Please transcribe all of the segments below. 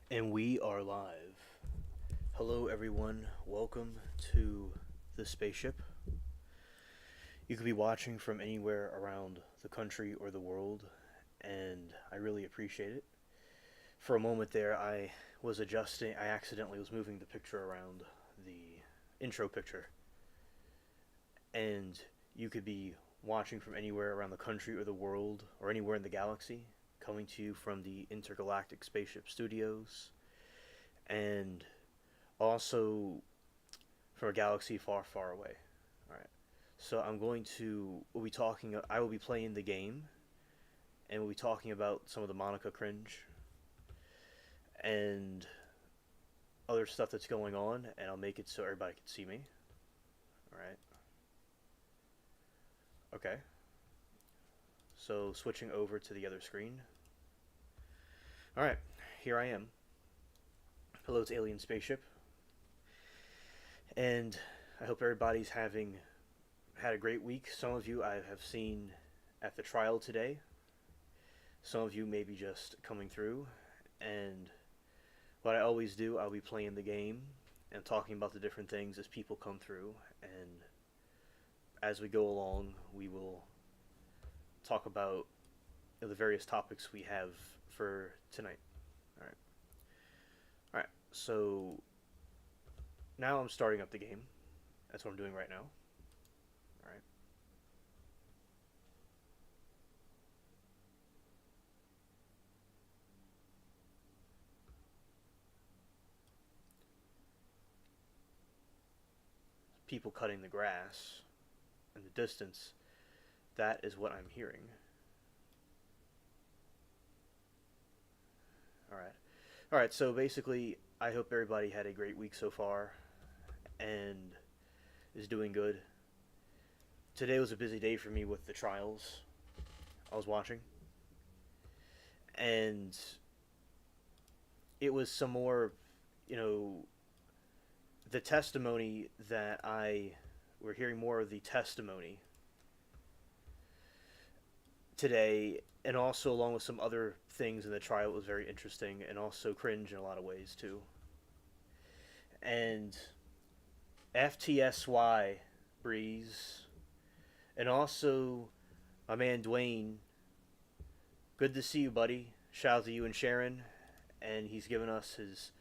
And we are live. Hello, everyone. Welcome to the spaceship. You could be watching from anywhere around the country or the world, and I really appreciate it. For a moment there, I accidentally was moving the picture around the intro picture, and you could be watching from anywhere around the country or the world or anywhere in the galaxy, coming to you from the intergalactic spaceship studios, and also from a galaxy far, far away. All right. So we'll be talking. I will be playing the game, and we'll be talking about some of the Monica Cringe and other stuff that's going on, and I'll make it so everybody can see me. All right. Okay. So switching over to the other screen. All right. Here I am. Hello, it's Alien Spaceship, and I hope everybody's having had a great week. Some of you I have seen at the trial today. Some of you may be just coming through. And what I always do, I'll be playing the game and talking about the different things as people come through. And as we go along, we will talk about the various topics we have for tonight. All right. All right. So now I'm starting up the game. That's what I'm doing right now. All right. People cutting the grass in the distance. That is what I'm hearing. All right. All right. So basically, I hope everybody had a great week so far and is doing good. Today was a busy day for me with the trials I was watching, and it was some more, you know, the testimony that I we're hearing more of the testimony today, and also along with some other things in the trial. It was very interesting and also cringe in a lot of ways too. And FTSY Breeze, and also my man Dwayne. Good to see you, buddy. Shout out to you and Sharon, and he's given us his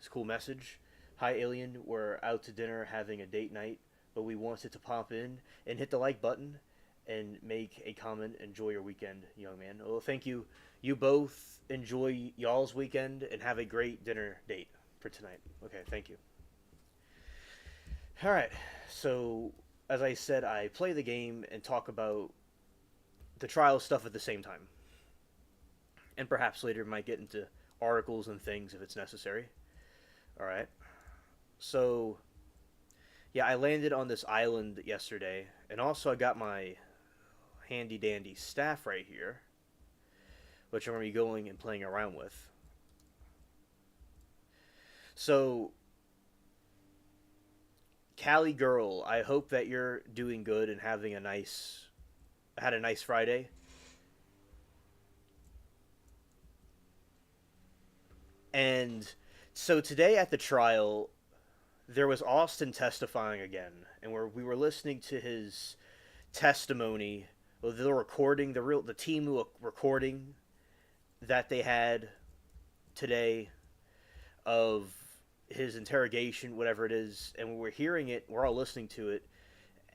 cool message. Hi, Alien. We're out to dinner having a date night, but we wanted to pop in and hit the like button and make a comment. Enjoy your weekend, young man. Well, thank you. You both enjoy y'all's weekend and have a great dinner date for tonight. Okay, thank you. All right. So, as I said, I play the game and talk about the trial stuff at the same time. And perhaps later might get into articles and things if it's necessary. All right. So, yeah, I landed on this island yesterday, and also I got my handy dandy staff right here, which I'm going to be going and playing around with. So, Cali girl, I hope that you're doing good and having a nice had a nice Friday. And so today at the trial, there was Austin testifying again, and we were listening to his testimony, the recording, the team recording that they had today of his interrogation, whatever it is, and we're hearing it, we're all listening to it,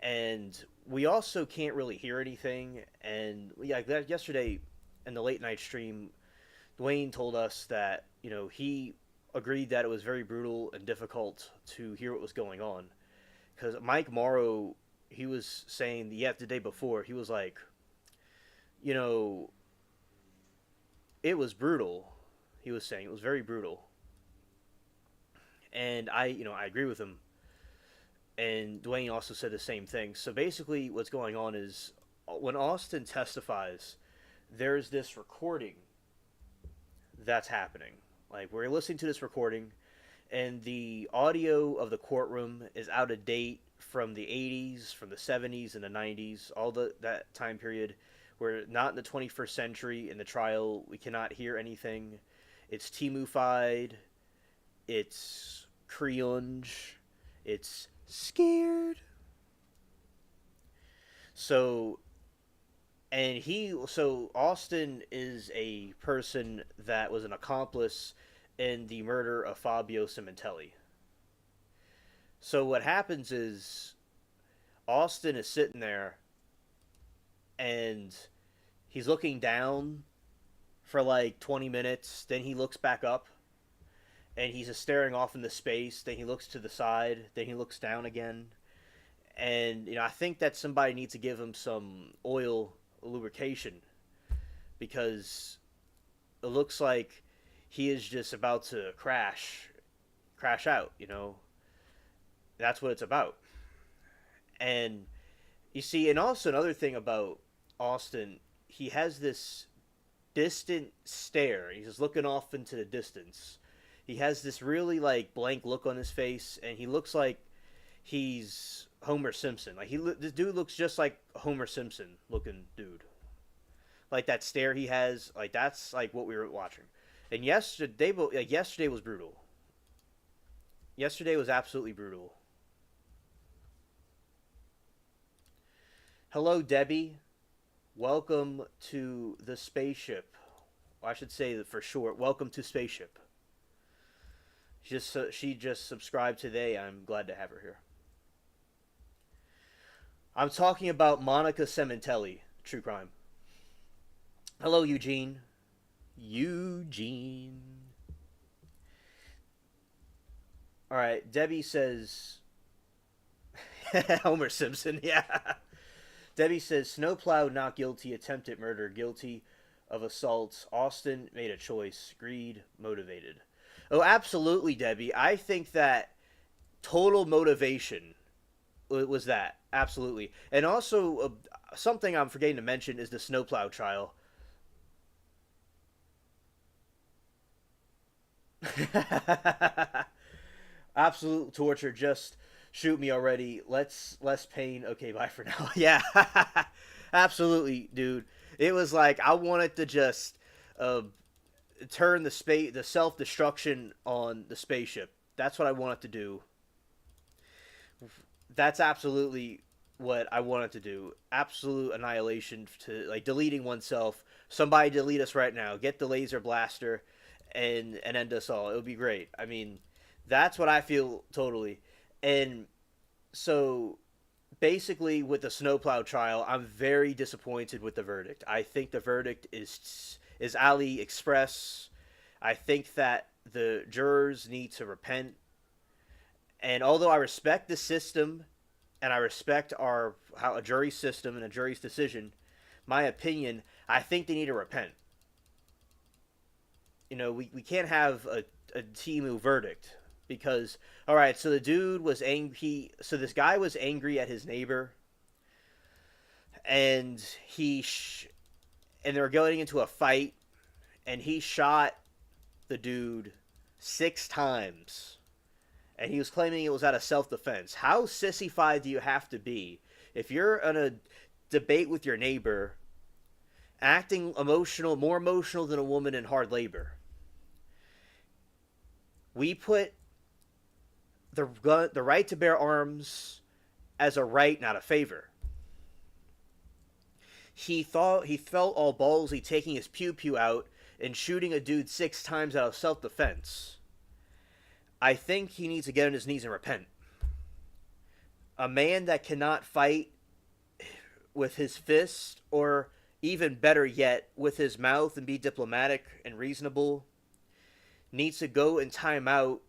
and we also can't really hear anything. And yeah, yesterday in the late night stream, Dwayne told us that he agreed that it was very brutal and difficult to hear what was going on because Mike Morrow, he was saying the day before, he was like, you know it was brutal. He was saying it was very brutal, and I agree with him. And Dwayne also said the same thing. So basically, what's going on is when Austin testifies, there's this recording that's happening. Like, we're listening to this recording, and the audio of the courtroom is out of date from the 80s, from the 70s, and the 90s, all that time period. We're not in the 21st century in the trial. We cannot hear anything. it's Timufied, it's Cringe, it's scared. So, so Austin is a person that was an accomplice in the murder of Fabio Cementelli. So what happens is Austin is sitting there and he's looking down for like 20 minutes. Then he looks back up and he's just staring off into space. Then he looks to the side. Then he looks down again. And, I think that somebody needs to give him some oil lubrication because it looks like he is just about to crash out. That's what it's about. And you see, and also another thing about Austin, he has this distant stare. He's just looking off into the distance. He has this really like blank look on his face, and he looks like he's Homer Simpson. Like this dude looks just like a Homer Simpson looking dude. Like that stare he has, like that's like what we were watching. And yesterday was brutal. Yesterday was absolutely brutal. Hello, Debbie. Welcome to the spaceship. Well, I should say that for short. Welcome to Spaceship. She just subscribed today. I'm glad to have her here. I'm talking about Monica Cementelli, true crime. Hello, Eugene. Eugene. All right, Debbie says Homer Simpson, yeah. Debbie says snowplow not guilty, attempted murder guilty of assault. Austin made a choice, greed motivated. Oh, absolutely, Debbie. I think that total motivation was that. Absolutely. And also, something I'm forgetting to mention is the snowplow trial. Absolute torture. Just shoot me already. Less pain. Okay, bye for now. Yeah. Absolutely, dude. It was like I wanted to just turn the self-destruction on the spaceship. That's what I wanted to do. That's absolutely what I wanted to do. Absolute annihilation, to like deleting oneself. Somebody delete us right now. Get the laser blaster and end us all. It would be great. I mean, that's what I feel totally. And so basically with the snowplow trial, I'm very disappointed with the verdict. I think the verdict is AliExpress. I think that the jurors need to repent. And although I respect the system and I respect how a jury system and a jury's decision, my opinion, I think they need to repent. We can't have a Timu verdict because, all right, so the dude was angry. So this guy was angry at his neighbor, and and they were going into a fight, and he shot the dude 6 times, and he was claiming it was out of self-defense. How sissified do you have to be if you're in a debate with your neighbor, acting emotional, more emotional than a woman in hard labor? We put the right to bear arms as a right, not a favor. He felt all ballsy taking his pew pew out and shooting a dude 6 times out of self-defense. I think he needs to get on his knees and repent. A man that cannot fight with his fist, or even better yet, with his mouth and be diplomatic and reasonable, needs to go and time out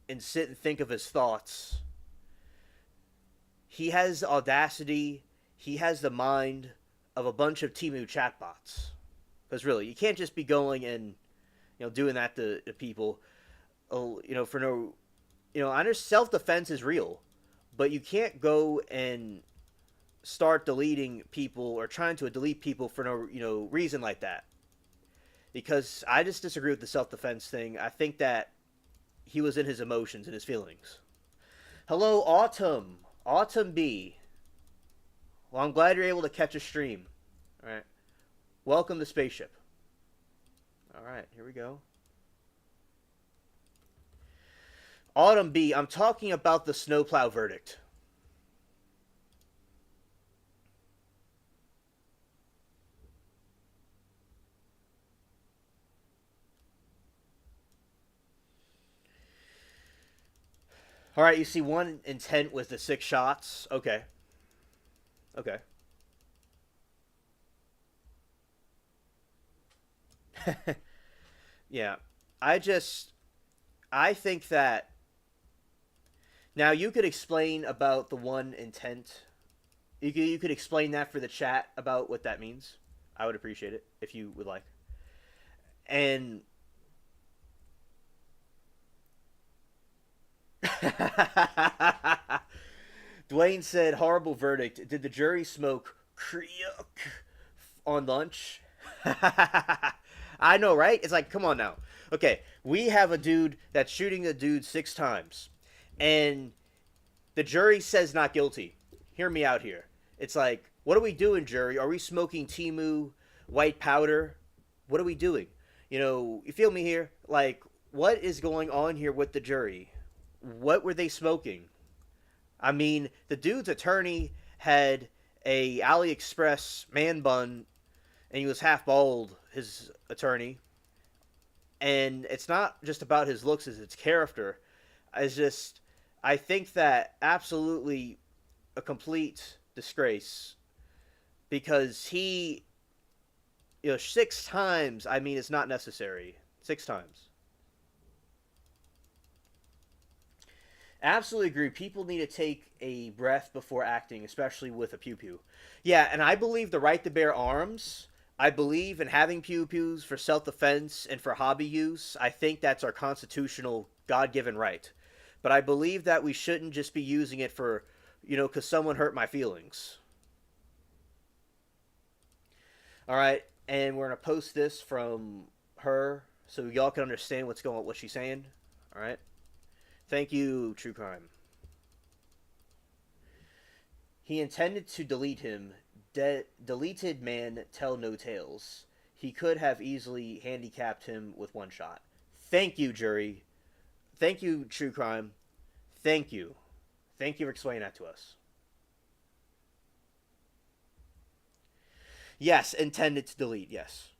and sit and think of his thoughts. He has audacity. He has the mind of a bunch of Timu chatbots. Because really, you can't just be going and doing that to people. For no, I understand self-defense is real, but you can't go and start deleting people or trying to delete people for no reason like that. Because I just disagree with the self-defense thing. I think that he was in his emotions and his feelings. Hello, Autumn. Autumn B. Well, I'm glad you're able to catch a stream. All right. Welcome to Spaceship. All right, here we go. Autumn B, I'm talking about the snowplow verdict. All right, you see one intent was the 6 shots. Okay. Okay. Yeah. I just I think that now you could explain about the one intent. You could explain that for the chat about what that means. I would appreciate it if you would like. And Dwayne said, "Horrible verdict. Did the jury smoke kriuk on lunch?" I know, right? It's like, come on now. Okay, we have a dude that's shooting a dude 6 times, and the jury says not guilty. Hear me out here. It's like, what are we doing, jury? Are we smoking Timu white powder? What are we doing? You feel me here? Like, what is going on here with the jury? What were they smoking? I mean, the dude's attorney had a AliExpress man bun, and he was half bald. His attorney, and it's not just about his looks; it's his character. It's just, I think that absolutely a complete disgrace because he, 6 times. I mean, it's not necessary. 6 times. Absolutely agree. People need to take a breath before acting, especially with a pew pew. Yeah, and I believe the right to bear arms. I believe in having pew pews for self defense and for hobby use. I think that's our constitutional, God given right. But I believe that we shouldn't just be using it for, because someone hurt my feelings. All right, and we're gonna post this from her so y'all can understand what she's saying. All right. Thank you, True Crime. He intended to delete him. Deleted man tell no tales. He could have easily handicapped him with one shot. Thank you, jury. Thank you, True Crime. Thank you. Thank you for explaining that to us. Yes, intended to delete. Yes.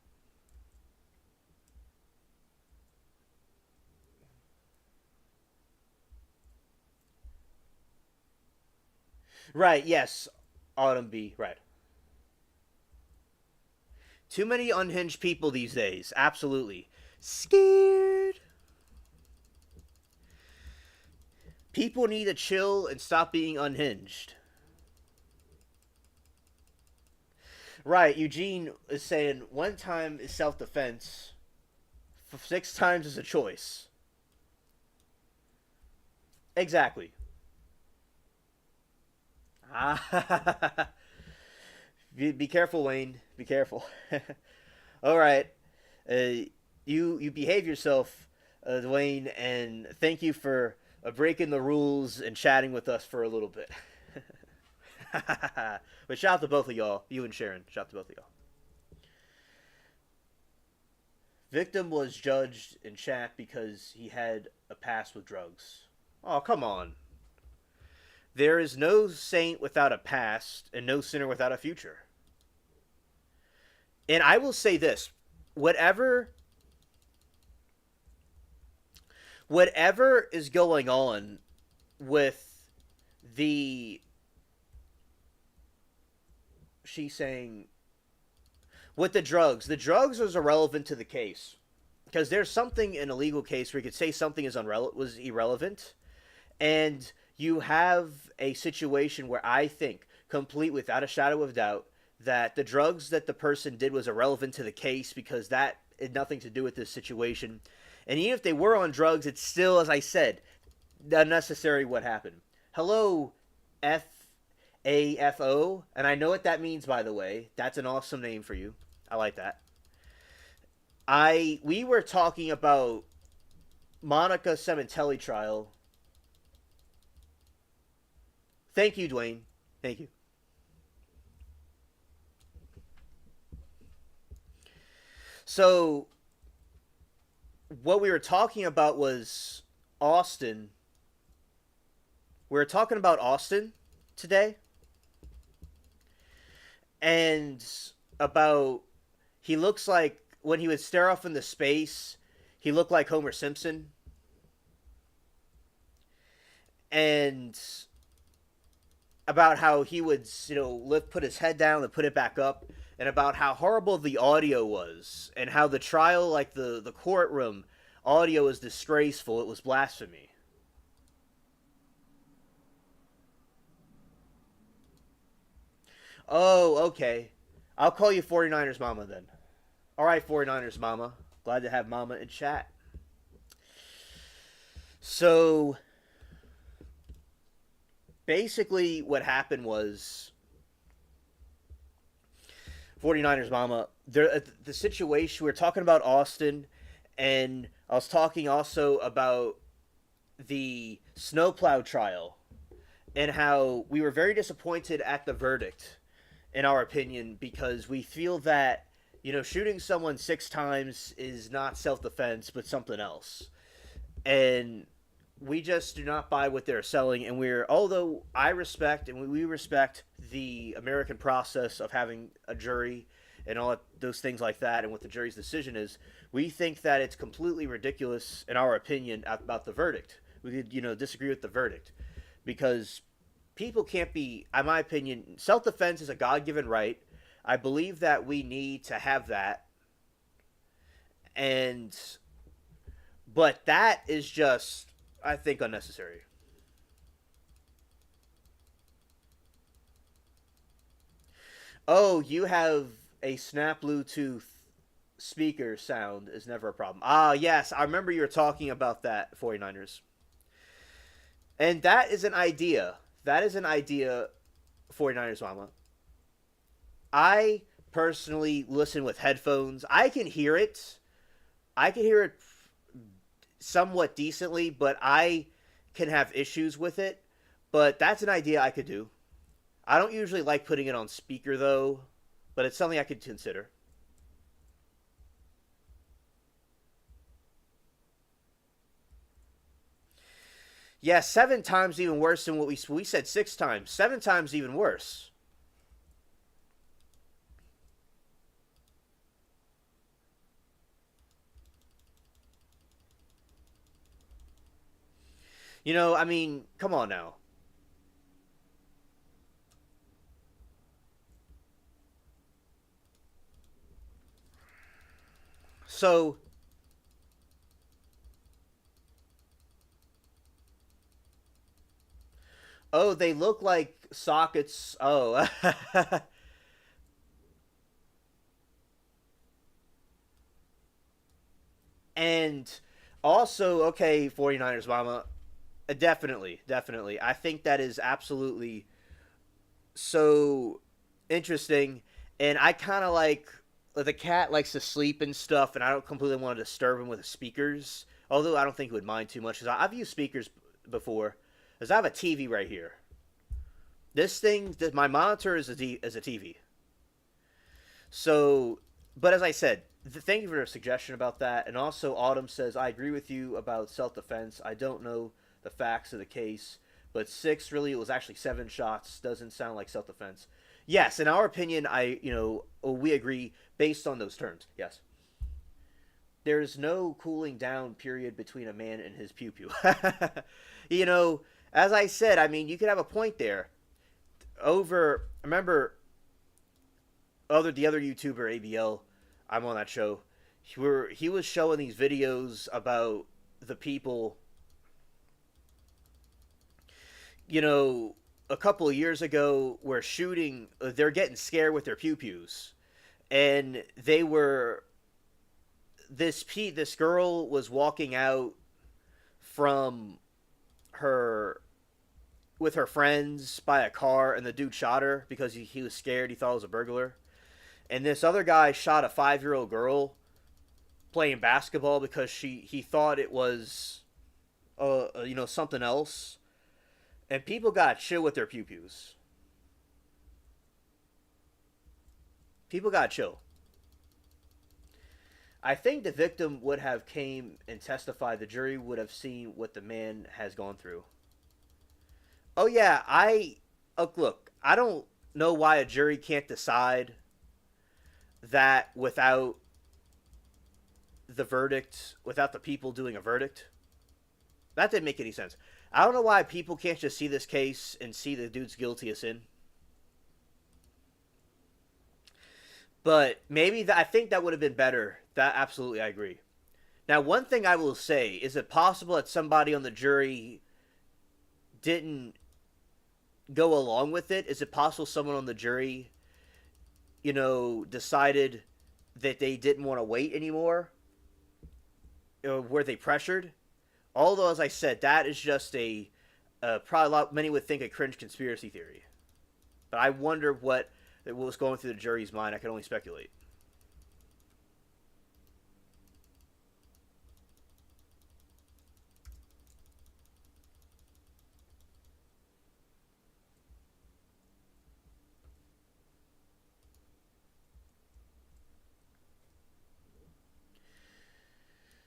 Right. Yes. Autumn B. Right. Too many unhinged people these days. Absolutely. Scared. People need to chill and stop being unhinged. Right. Eugene is saying 1 time is self defense, 6 times is a choice. Exactly. Ah. Be careful, Wayne. Be careful. All right. You behave yourself, Dwayne, and thank you for breaking the rules and chatting with us for a little bit. But shout out to both of y'all, you and Sharon. Shout out to both of y'all. Victim was judged in chat because he had a past with drugs. Oh, come on. There is no saint without a past and no sinner without a future. And I will say this, whatever whatever is going on with the she's saying with the drugs is irrelevant to the case because there's something in a legal case where you could say something was irrelevant, and you have a situation where I think, complete without a shadow of doubt, that the drugs that the person did was irrelevant to the case because that had nothing to do with this situation. And even if they were on drugs, it's still, as I said, unnecessary what happened. Hello, FAFO, and I know what that means, by the way. That's an awesome name for you. I like that. We were talking about Monica Cementelli trial. Thank you, Dwayne. Thank you. So, what we were talking about was Austin we're talking about Austin today, and about he looks like when he would stare off into space, he looked like Homer Simpson, and about how he would put his head down and put it back up, and about how horrible the audio was, and how the trial, like the courtroom audio, was disgraceful. It was blasphemy. Oh, okay. I'll call you 49ers Mama then. All right, 49ers Mama. Glad to have Mama in chat. So, basically, what happened was 49ers Mama. The situation, we were talking about Austin, and I was talking also about the snowplow trial and how we were very disappointed at the verdict, in our opinion, because we feel that shooting someone 6 times is not self-defense but something else, and we just do not buy what they're selling. And although I respect and we respect the American process of having a jury and all those things like that, and what the jury's decision is, we think that it's completely ridiculous, in our opinion, about the verdict. We could disagree with the verdict, because people can't be, in my opinion, self-defense is a God-given right. I believe that we need to have that, and but that is just, I think, unnecessary. Oh, you have a snap Bluetooth speaker sound is never a problem. Ah, yes, I remember you were talking about that, 49ers. And that is an idea. That is an idea, 49ers Mama. I personally listen with headphones. I can hear it. I can hear it somewhat decently, but I can have issues with it. But that's an idea I could do. I don't usually like putting it on speaker, though, but it's something I could consider. Yeah, 7 times even worse than what we said 6 times. 7 times even worse. I mean, come on now. So, oh, they look like sockets. Oh, and also, okay, 49ers Mama, definitely, definitely. I think that is absolutely so interesting. And I kind of the cat likes to sleep and stuff, and I don't completely want to disturb him with the speakers. Although I don't think he would mind too much, because I've used speakers before. Because I have a TV right here. My monitor is a TV. So, but as I said, thank you for the suggestion about that. And also, Autumn says, I agree with you about self defense. I don't know the facts of the case, but 6, really, it was actually 7 shots. Doesn't sound like self defense. Yes, in our opinion, we agree based on those terms. Yes. There's no cooling down period between a man and his pew pew. you know, as I said, I mean, you could have a point there. Remember, the other YouTuber ABL, I'm on that show. He was showing these videos about the people, a couple of years ago, were shooting. They're getting scared with their pew pews, and this girl was walking out from her with her friends by a car, and the dude shot her because he was scared. He thought it was a burglar. And this other guy shot a 5-year-old girl playing basketball because he thought it was something else. And people got chill with their pew pews. People got chill. I think the victim would have came and testified. The jury would have seen what the man has gone through. Oh yeah, look. I don't know why a jury can't decide that without the verdict, without the people doing a verdict. That didn't make any sense. I don't know why people can't just see this case and see the dude's guilty as sin. But maybe I think that would have been better. That absolutely, I agree. Now, one thing I will say is it possible that somebody on the jury didn't go along with it? Is it possible someone on the jury, decided that they didn't want to wait anymore? Were they pressured? Although, as I said, that is just probably many would think a cringe conspiracy theory. But I wonder what was going through the jury's mind. I can only speculate.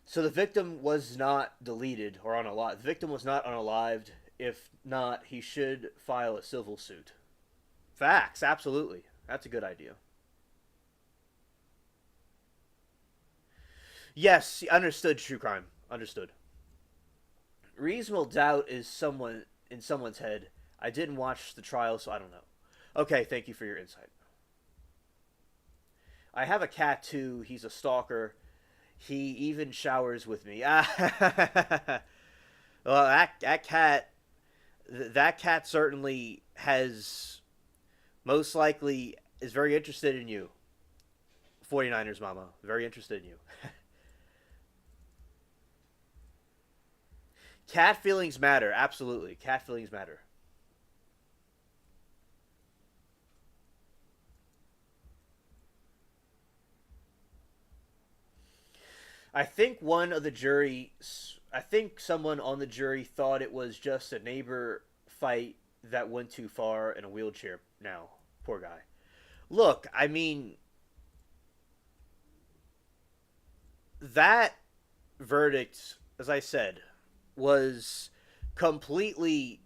So the victim was not deleted or unalived. The victim was not unalived. If not, he should file a civil suit. Facts, absolutely. That's a good idea. Yes, understood. True crime, understood. Reasonable doubt is someone in someone's head. I didn't watch the trial, so I don't know. Okay, thank you for your insight. I have a cat too. He's a stalker. He even showers with me. Well, that cat certainly has most likely is very interested in you. 49ers mama, very interested in you. Cat feelings matter, absolutely. Cat feelings matter. I think one of the jury, I think someone on the jury thought it was just a neighbor fight that went too far in a wheelchair. Now, poor guy. Look, I mean, that verdict, as I said, was completely.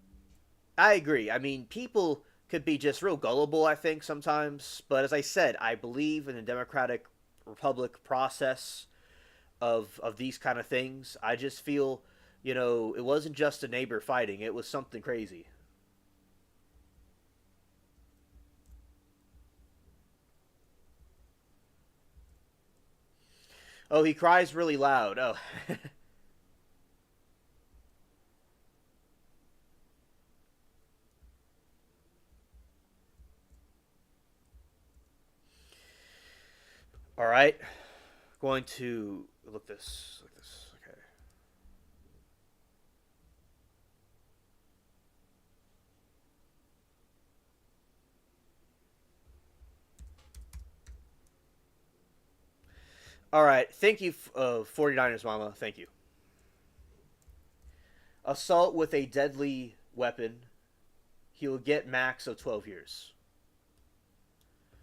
I agree. I mean, people could be just real gullible, I think, sometimes. But as I said, I believe in the democratic republic process of these kind of things. I just feel, it wasn't just a neighbor fighting, it was something crazy. Oh, he cries really loud. Oh. All right. Going to look this. Look this. Okay. All right. Thank you, 49ers Mama. Thank you. Assault with a deadly weapon. He will get max of 12 years.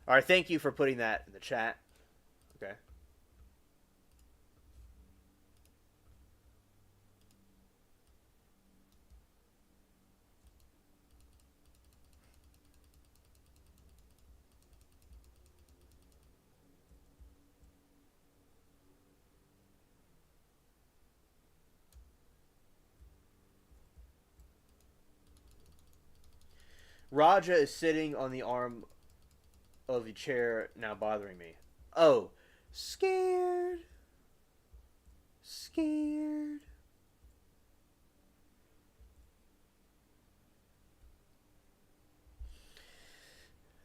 All right. Thank you for putting that in the chat. Okay. Raja is sitting on the arm of the chair, now bothering me. Oh, scared. Scared.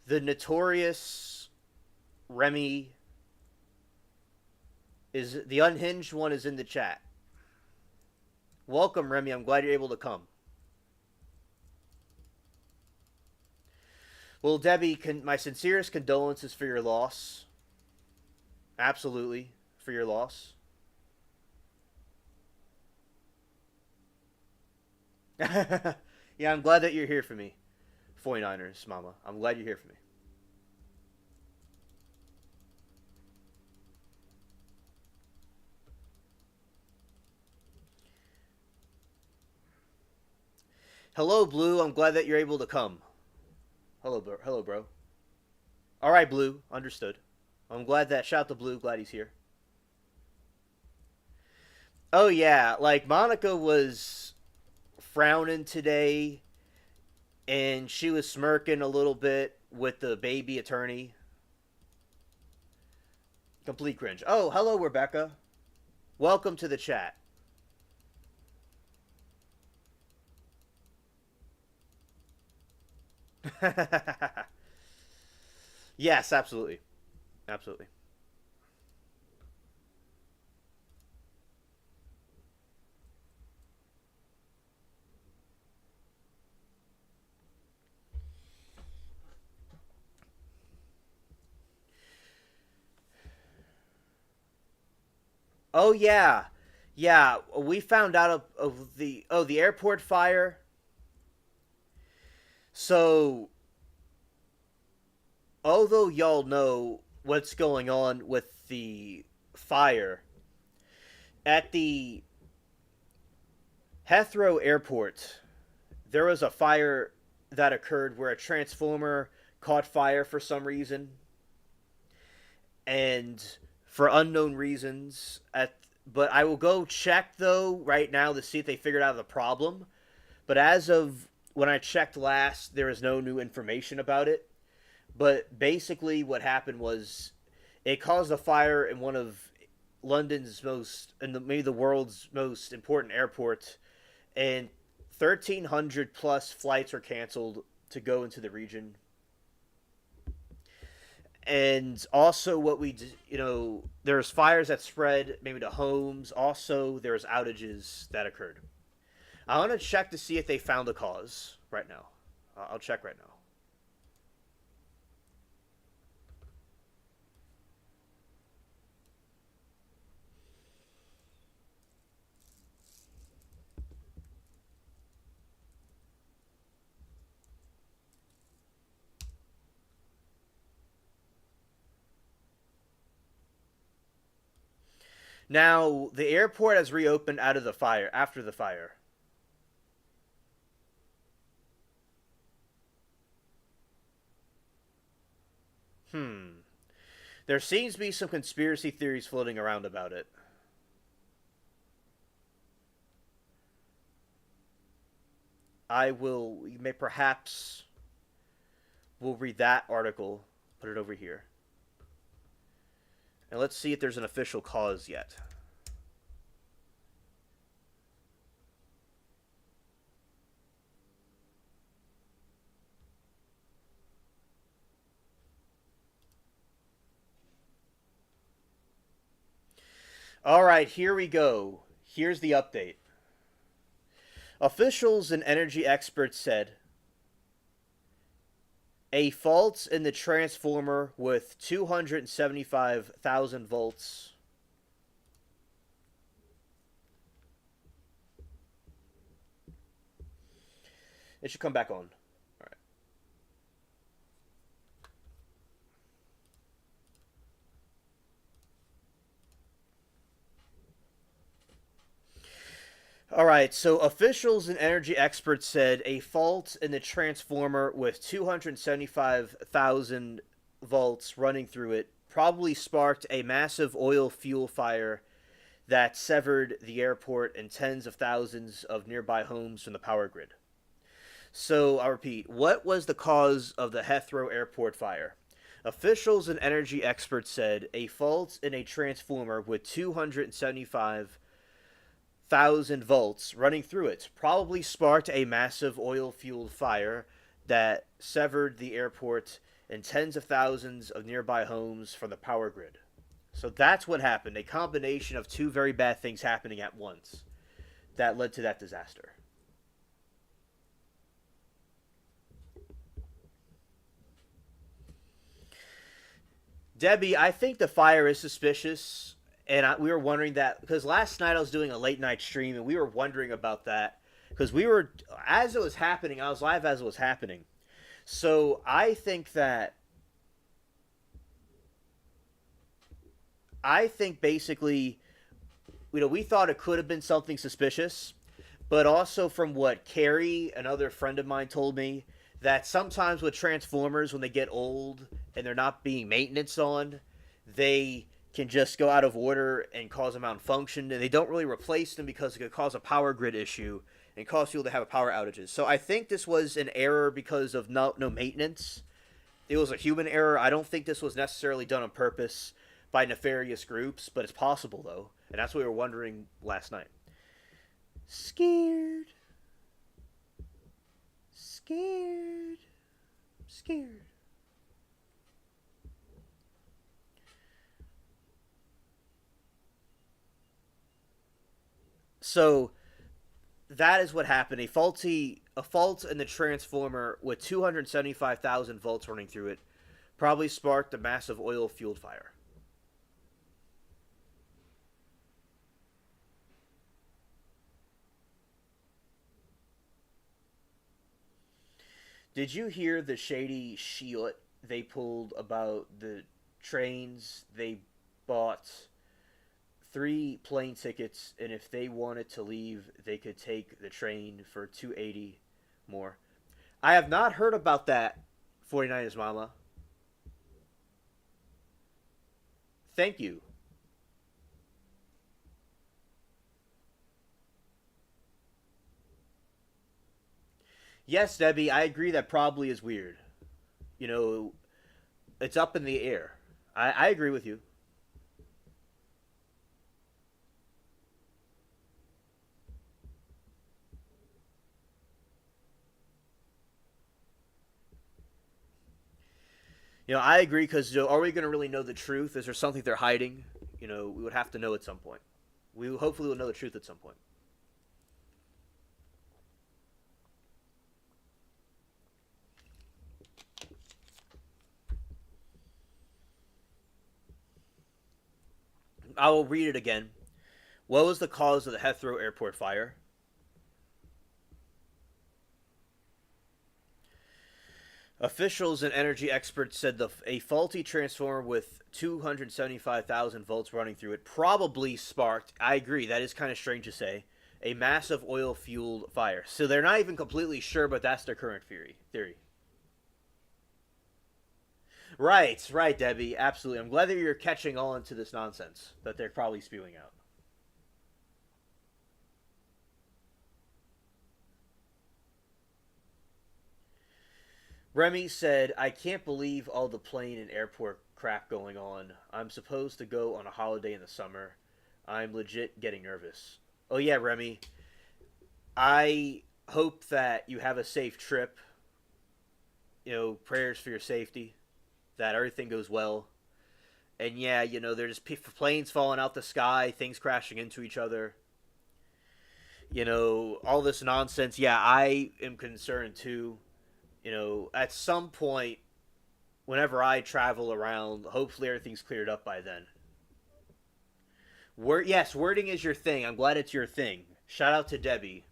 The notorious Remy is the unhinged one is in the chat. Welcome, Remy. I'm glad you're able to come. Well, Debbie, my sincerest condolences for your loss. Absolutely, for your loss. Yeah, I'm glad that you're here for me. 49ers, Mama. I'm glad you're here for me. Hello, Blue. I'm glad that you're able to come. Hello, bro. All right, Blue. Understood. I'm glad that. Shout out to Blue. Glad he's here. Oh yeah, like Monica was frowning today, and she was smirking a little bit with the baby attorney. Complete cringe. Oh, hello, Rebecca. Welcome to the chat. Yes, absolutely. Absolutely. Oh yeah. Yeah, we found out of the airport fire. So, although y'all know what's going on with the fire at the Heathrow Airport, there was a fire that occurred where a transformer caught fire for some reason, and for unknown reasons. But I will go check though right now to see if they figured out the problem. But as of when I checked last, there is no new information about it. But basically, what happened was it caused a fire in one of London's most, and maybe the world's most important airport, and 1,300 plus flights were canceled to go into the region. And also, there's fires that spread maybe to homes. Also, there's outages that occurred. I want to check to see if they found the cause right now. I'll check right now. Now, the airport has reopened out of the fire after the fire. Hmm. There seems to be some conspiracy theories floating around about it. I will, you may perhaps, we'll read that article, put it over here. And let's see if there's an official cause yet. All right, here we go. Here's the update. Officials and energy experts said a fault in the transformer with 275,000 volts. It should come back on. All right. All right, so officials and energy experts said a fault in the transformer with 275,000 volts running through it probably sparked a massive oil fuel fire that severed the airport and tens of thousands of nearby homes from the power grid. So, I'll repeat, what was the cause of the Heathrow Airport fire? Officials and energy experts said a fault in a transformer with 275,000 volts running through it probably sparked a massive oil fueled fire that severed the airport and tens of thousands of nearby homes from the power grid. So that's what happened. A combination of two very bad things happening at once that led to that disaster. Debbie, I think the fire is suspicious, and we were wondering that because last night I was doing a late night stream, and we were wondering about that because we were as it was happening. I was live as it was happening, so I think basically, we thought it could have been something suspicious, but also from what Carrie, another friend of mine, told me, that sometimes with Transformers, when they get old and they're not being maintenance on, they can just go out of order and cause a malfunction, and they don't really replace them because it could cause a power grid issue and cause people to have power outages. So I think this was an error because of no maintenance. It was a human error. I don't think this was necessarily done on purpose by nefarious groups, but it's possible though, and that's what we were wondering last night. Scared, scared, scared. So that is what happened. A fault in the transformer with 275,000 volts running through it probably sparked a massive oil fueled fire. Did you hear the shady shit they pulled about the trains? They bought 3 plane tickets, and if they wanted to leave, they could take the train for 280 more. I have not heard about that. 49ers Mama. Thank you. Yes, Debbie, I agree that probably is weird. You know, it's up in the air. I agree with you. I agree because are we going to really know the truth? Is there something they're hiding? We would have to know at some point. We hopefully will know the truth at some point. I will read it again. What was the cause of the Heathrow Airport fire? Officials and energy experts said a faulty transformer with 275,000 volts running through it probably sparked, I agree, that is kind of strange to say, a massive oil fueled fire. So they're not even completely sure, but that's their current theory. Right, Debbie, absolutely. I'm glad that you're catching on to this nonsense that they're probably spewing out. Remy said, I can't believe all the plane and airport crap going on. I'm supposed to go on a holiday in the summer. I'm legit getting nervous. Oh, yeah, Remy. I hope that you have a safe trip. Prayers for your safety, that everything goes well. And yeah, there's planes falling out the sky, things crashing into each other. All this nonsense. Yeah, I am concerned too. At some point, whenever I travel around, hopefully everything's cleared up by then. Yes, wording is your thing. I'm glad it's your thing. Shout out to Debbie.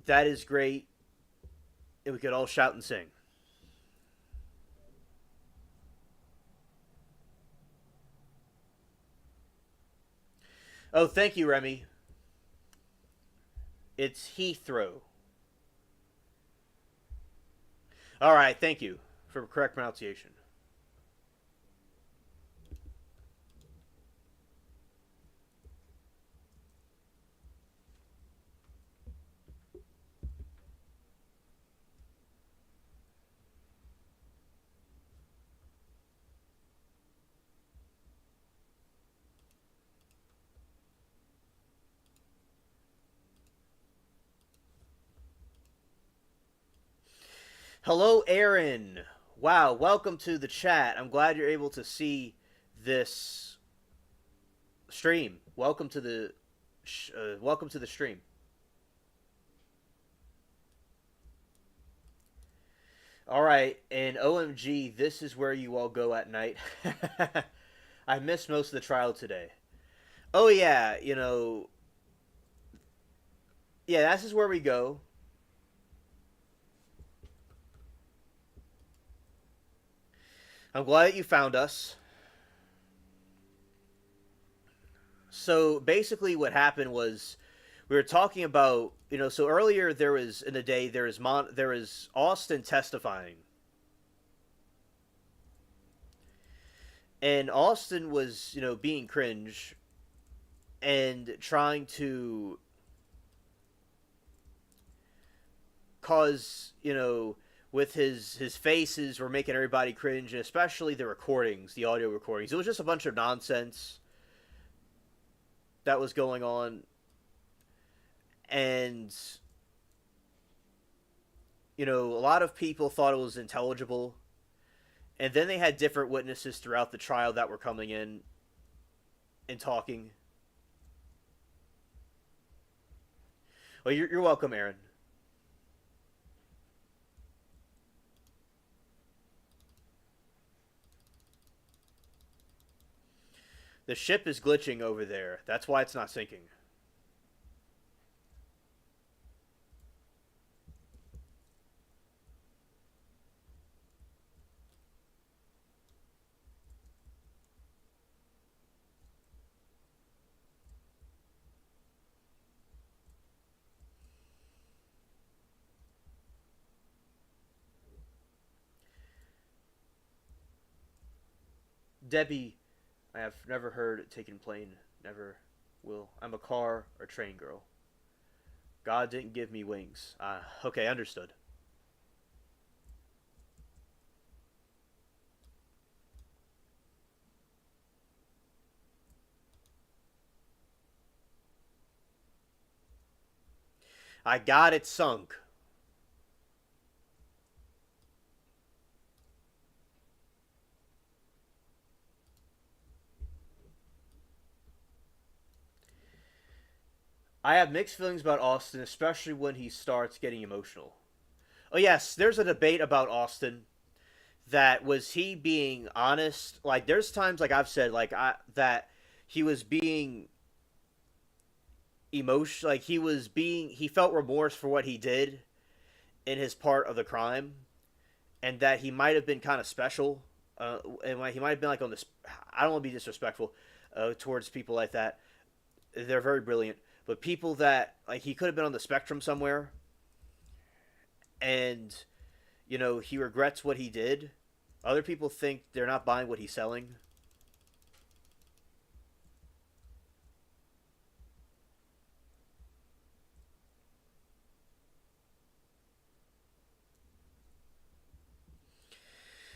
That is great. And we could all shout and sing. Oh, thank you, Remy. It's Heathrow. All right, thank you for correct pronunciation. Hello, Aaron. Wow, welcome to the chat. I'm glad you're able to see this stream. Welcome to the stream. All right, and OMG, this is where you all go at night. I missed most of the trial today. Oh yeah, yeah, this is where we go. I'm glad that you found us. So basically, what happened was We were talking about, so earlier there was in the day there is Austin testifying, and Austin was being cringe and trying to cause with his faces were making everybody cringe, and especially the recordings, the audio recordings. It was just a bunch of nonsense that was going on, and a lot of people thought it was intelligible. And then they had different witnesses throughout the trial that were coming in and talking. Well, you're welcome, Aaron. The ship is glitching over there. That's why it's not sinking. Debbie, I have never heard taken plane. Never will. I'm a car or train girl. God didn't give me wings. Okay, understood. I got it sunk. I have mixed feelings about Austin, especially when he starts getting emotional. Oh yes, there's a debate about Austin. That was he being honest? Like there's times like I've said that he was being emotional, like he felt remorse for what he did in his part of the crime, and that he might have been kind of special. And he might have been like on this. I don't want to be disrespectful towards people like that. They're very brilliant, but people that like he could have been on the spectrum somewhere, and he regrets what he did. Other people think they're not buying what he's selling.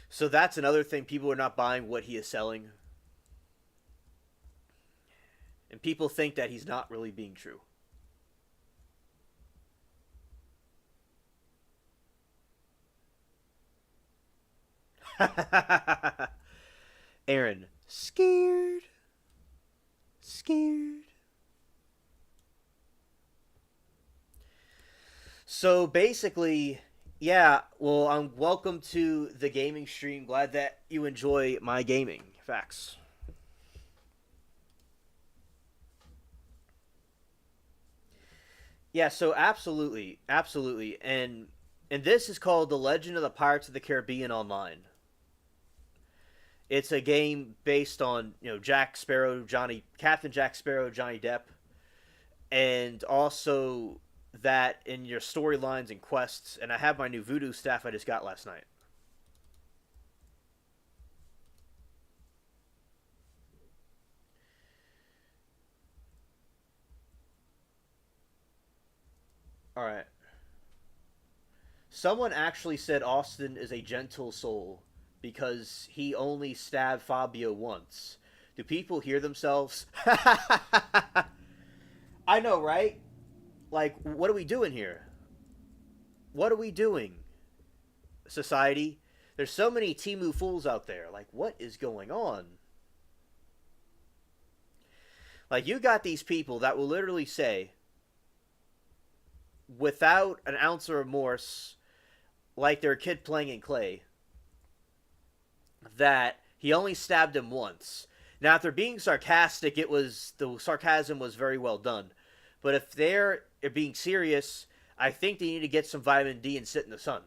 So that's another thing. People are not buying what he is selling. And people think that he's not really being true. Aaron, scared. Scared. So basically, yeah, well, I'm welcome to the gaming stream. Glad that you enjoy my gaming. Facts. Yeah, so absolutely, absolutely. And this is called The Legend of the Pirates of the Caribbean Online. It's a game based on, Jack Sparrow, Captain Jack Sparrow, Johnny Depp, and also that in your storylines and quests. And I have my new voodoo staff I just got last night. All right. Someone actually said Austin is a gentle soul because he only stabbed Fabio once. Do people hear themselves? I know, right? Like, what are we doing here? What are we doing, society? There's so many Timu fools out there. Like, what is going on? Like, you got these people that will literally say, without an ounce of remorse, like they're a kid playing in clay, that he only stabbed him once. Now, if they're being sarcastic, the sarcasm was very well done. But if they're being serious, I think they need to get some vitamin D and sit in the sun.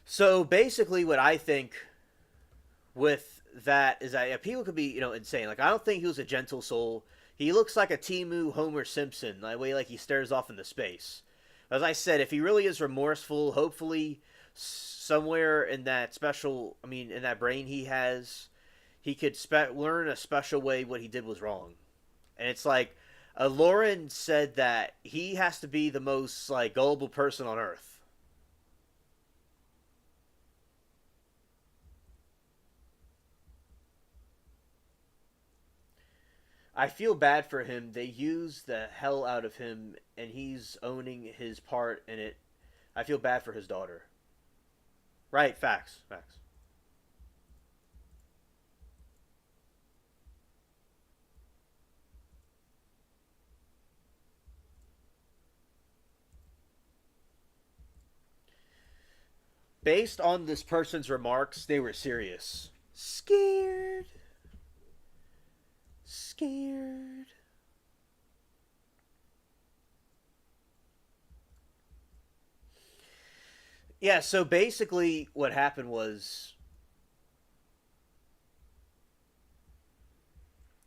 So basically, what I think with that is that, yeah, people could be, insane. Like, I don't think he was a gentle soul. He looks like a Timu Homer Simpson, the way like he stares off into space. As I said, if he really is remorseful, hopefully somewhere in that special, in that brain he has, he could learn a special way what he did was wrong. And it's like, Lauren said that he has to be the most like gullible person on earth. I feel bad for him. They use the hell out of him, and he's owning his part in it. I feel bad for his daughter. Right, facts, facts. Based on this person's remarks, they were serious. Scared. Scared. Yeah, so basically what happened was,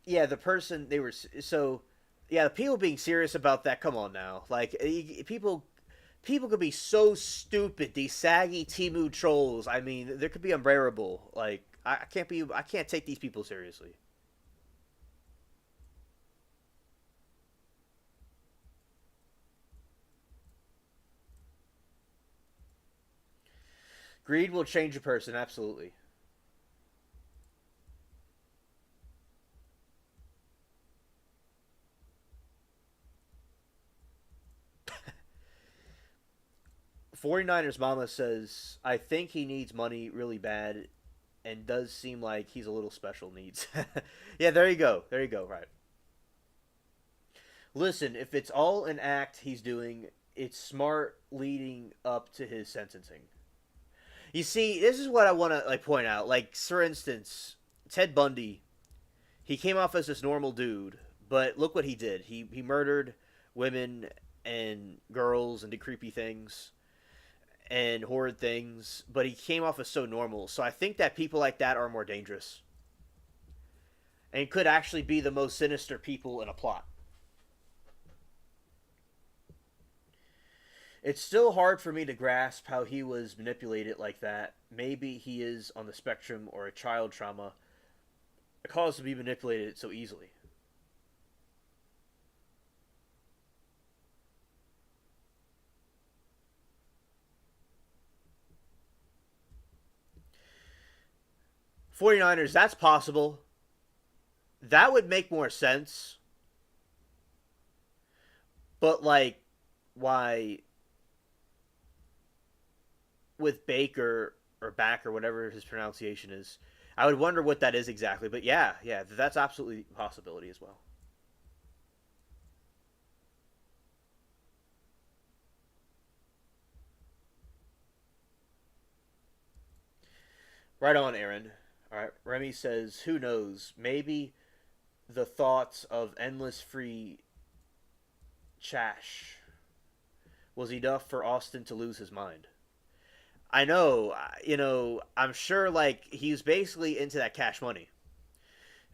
yeah, the person they were so yeah, the people being serious about that. Come on now. Like, people could be so stupid, these saggy Timu trolls. I mean, there could be unbearable. Like, I can't take these people seriously. Greed will change a person, absolutely. 49ers mama says, I think he needs money really bad and does seem like he's a little special needs. Yeah, there you go. There you go. Right. Listen, if it's all an act he's doing, it's smart leading up to his sentencing. You see, this is what I want to like point out. Like, for instance, Ted Bundy, he came off as this normal dude, but look what he did. He murdered women and girls and did creepy things and horrid things, but he came off as so normal. So I think that people like that are more dangerous and could actually be the most sinister people in a plot. It's still hard for me to grasp how he was manipulated like that. Maybe he is on the spectrum or a child trauma caused to be manipulated so easily. 49ers, that's possible. That would make more sense. But, like, why with Baker or Back or whatever his pronunciation is, I would wonder what that is exactly. But yeah, yeah, that's absolutely a possibility as well. Right on, Aaron. All right, Remy says, "Who knows? Maybe the thoughts of endless free chash was enough for Austin to lose his mind." I know, I'm sure like he's basically into that cash money.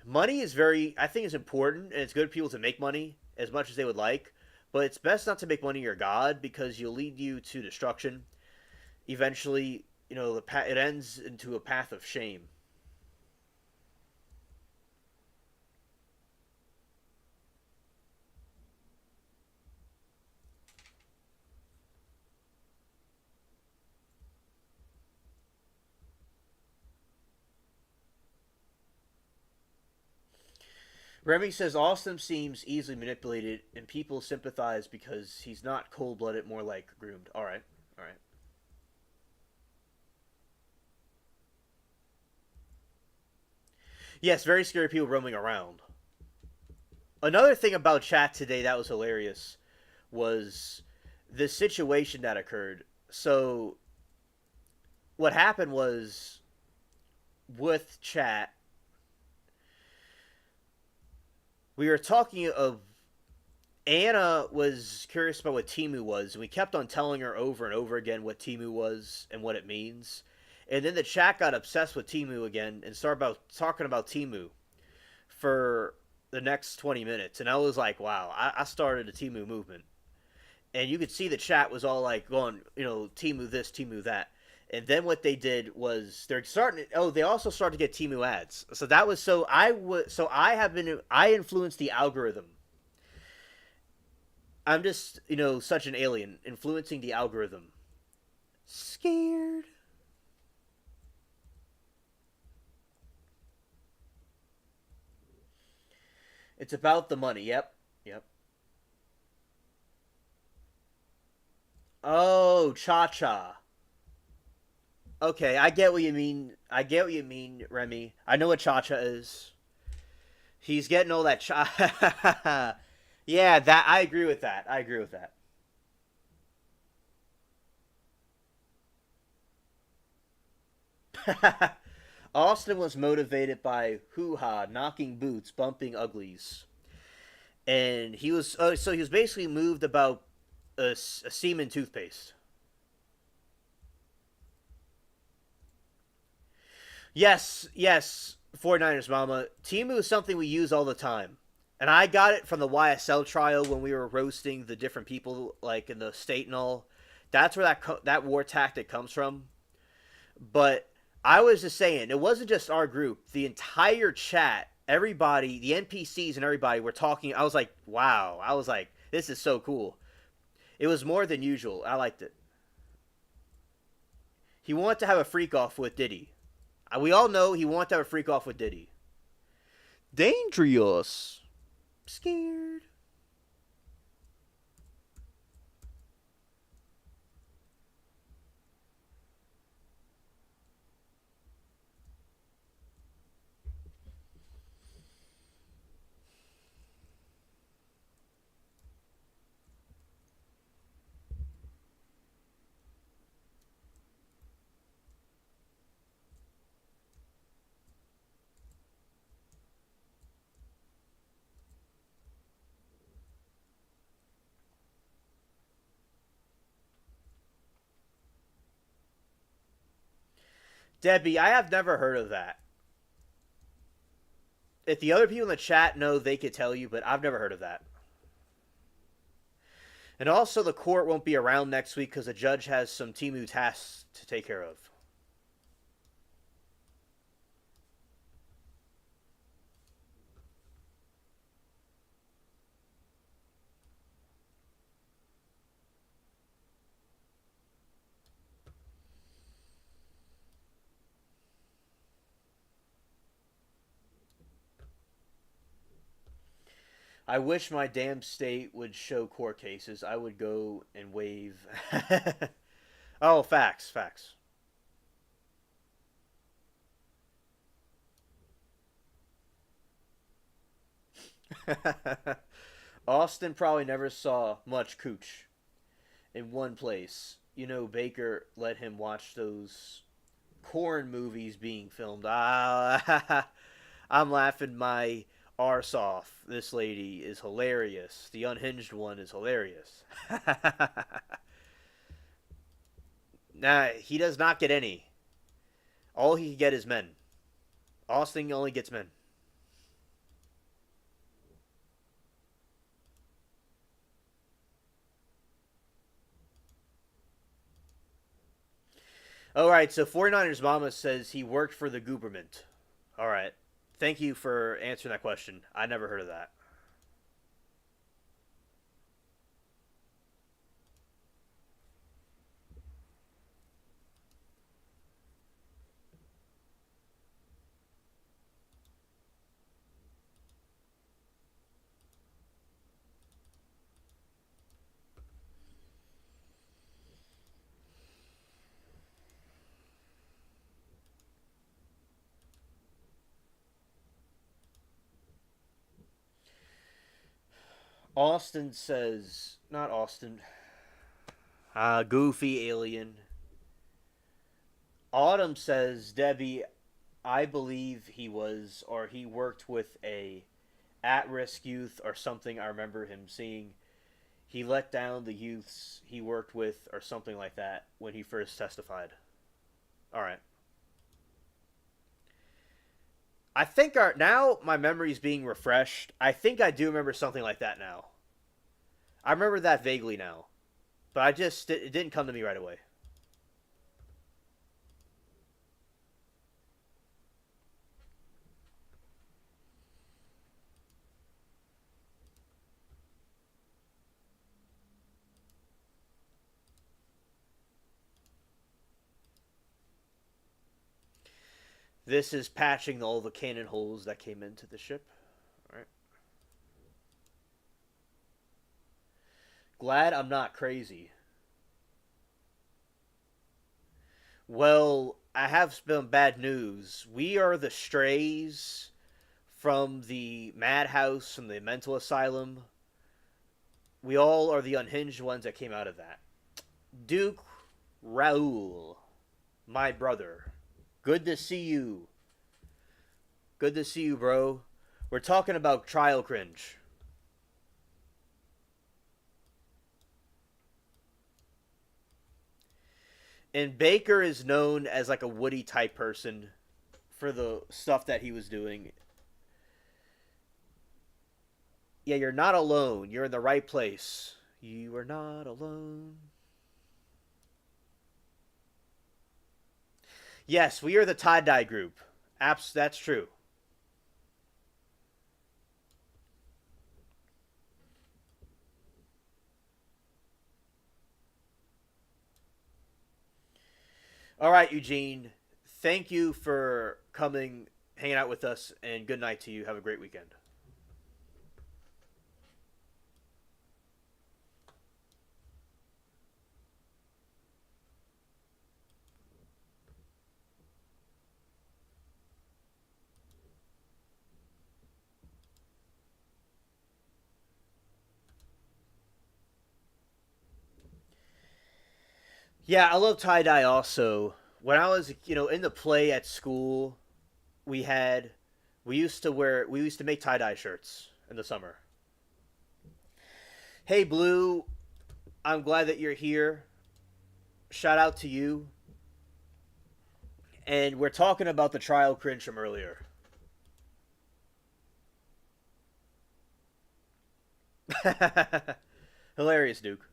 Money is I think it's important and it's good for people to make money as much as they would like, but it's best not to make money your god because you'll lead you to destruction. Eventually, it ends into a path of shame. Remy says Austin seems easily manipulated and people sympathize because he's not cold blooded, more like groomed. All right, all right. Yes, very scary people roaming around. Another thing about chat today that was hilarious was the situation that occurred. So what happened was with chat, we were talking of Anna was curious about what Timu was, and we kept on telling her over and over again what Timu was and what it means. And then the chat got obsessed with Timu again and started talking about Timu for the next 20 minutes. And I was like, wow, I started a Timu movement. And you could see the chat was all like going, Timu this, Timu that. And then what they did was they're starting. Oh, they also started to get Timu ads. So that was I influenced the algorithm. I'm just such an alien influencing the algorithm. Scared. It's about the money. Yep. Yep. Oh, Cha Cha. Okay, I get what you mean. I get what you mean, Remy. I know what Cha Cha is. He's getting all that Cha. Yeah, that I agree with that. I agree with that. Austin was motivated by hoo ha, knocking boots, bumping uglies, and he was basically moved about a semen toothpaste. Yes, yes, 49ers mama. Timu is something we use all the time. And I got it from the YSL trial when we were roasting the different people like in the state and all. That's where that war tactic comes from. But I was just saying, it wasn't just our group. The entire chat, everybody, the NPCs and everybody were talking. I was like, wow. I was like, this is so cool. It was more than usual. I liked it. He wanted to have a freak off with Diddy. We all know he wanted to have a freak off with Diddy. Dangerous. Scared. Debbie, I have never heard of that. If the other people in the chat know, they could tell you, but I've never heard of that. And also, the court won't be around next week because the judge has some Timu tasks to take care of. I wish my damn state would show court cases. I would go and wave. Oh, facts, facts. Austin probably never saw much cooch in one place. Baker let him watch those corn movies being filmed. Ah, I'm laughing my arse off. This lady is hilarious. The unhinged one is hilarious. Nah, he does not get any. All he can get is men. Austin only gets men. All right, so 49ers Mama says he worked for the Gooberment. All right. Thank you for answering that question. I never heard of that. Austin says, not Austin, goofy alien. Autumn says, Debbie, I believe he worked with a at-risk youth or something. I remember him seeing he let down the youths he worked with or something like that when he first testified. All right. I think our now my memory's being refreshed. I think I do remember something like that now. I remember that vaguely now, but it didn't come to me right away. This is patching all the cannon holes that came into the ship. All right. Glad I'm not crazy. Well, I have some bad news. We are the strays from the madhouse, from the mental asylum. We all are the unhinged ones that came out of that. Duke Raoul, my brother. Good to see you. Good to see you, bro. We're talking about trial cringe. And Baker is known as like a Woody type person for the stuff that he was doing. Yeah, you're not alone. You're in the right place. You are not alone. Yes, we are the tie-dye group. That's true. All right, Eugene. Thank you for coming, hanging out with us, and good night to you. Have a great weekend. Yeah, I love tie dye also. When I was, in the play at school, we had we used to make tie dye shirts in the summer. Hey Blue, I'm glad that you're here. Shout out to you. And we're talking about the trial cringe from earlier. Hilarious, Duke.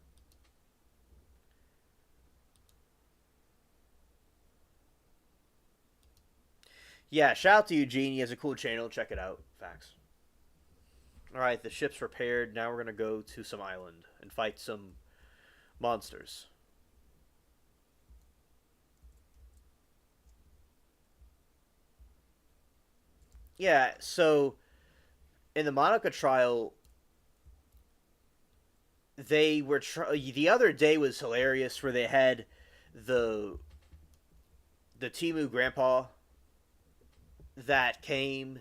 Yeah, shout out to Eugene. He has a cool channel. Check it out. Facts. All right, the ship's repaired. Now we're gonna go to some island and fight some monsters. Yeah. So in the Monica trial, the other day was hilarious where they had the the Timu grandpa that came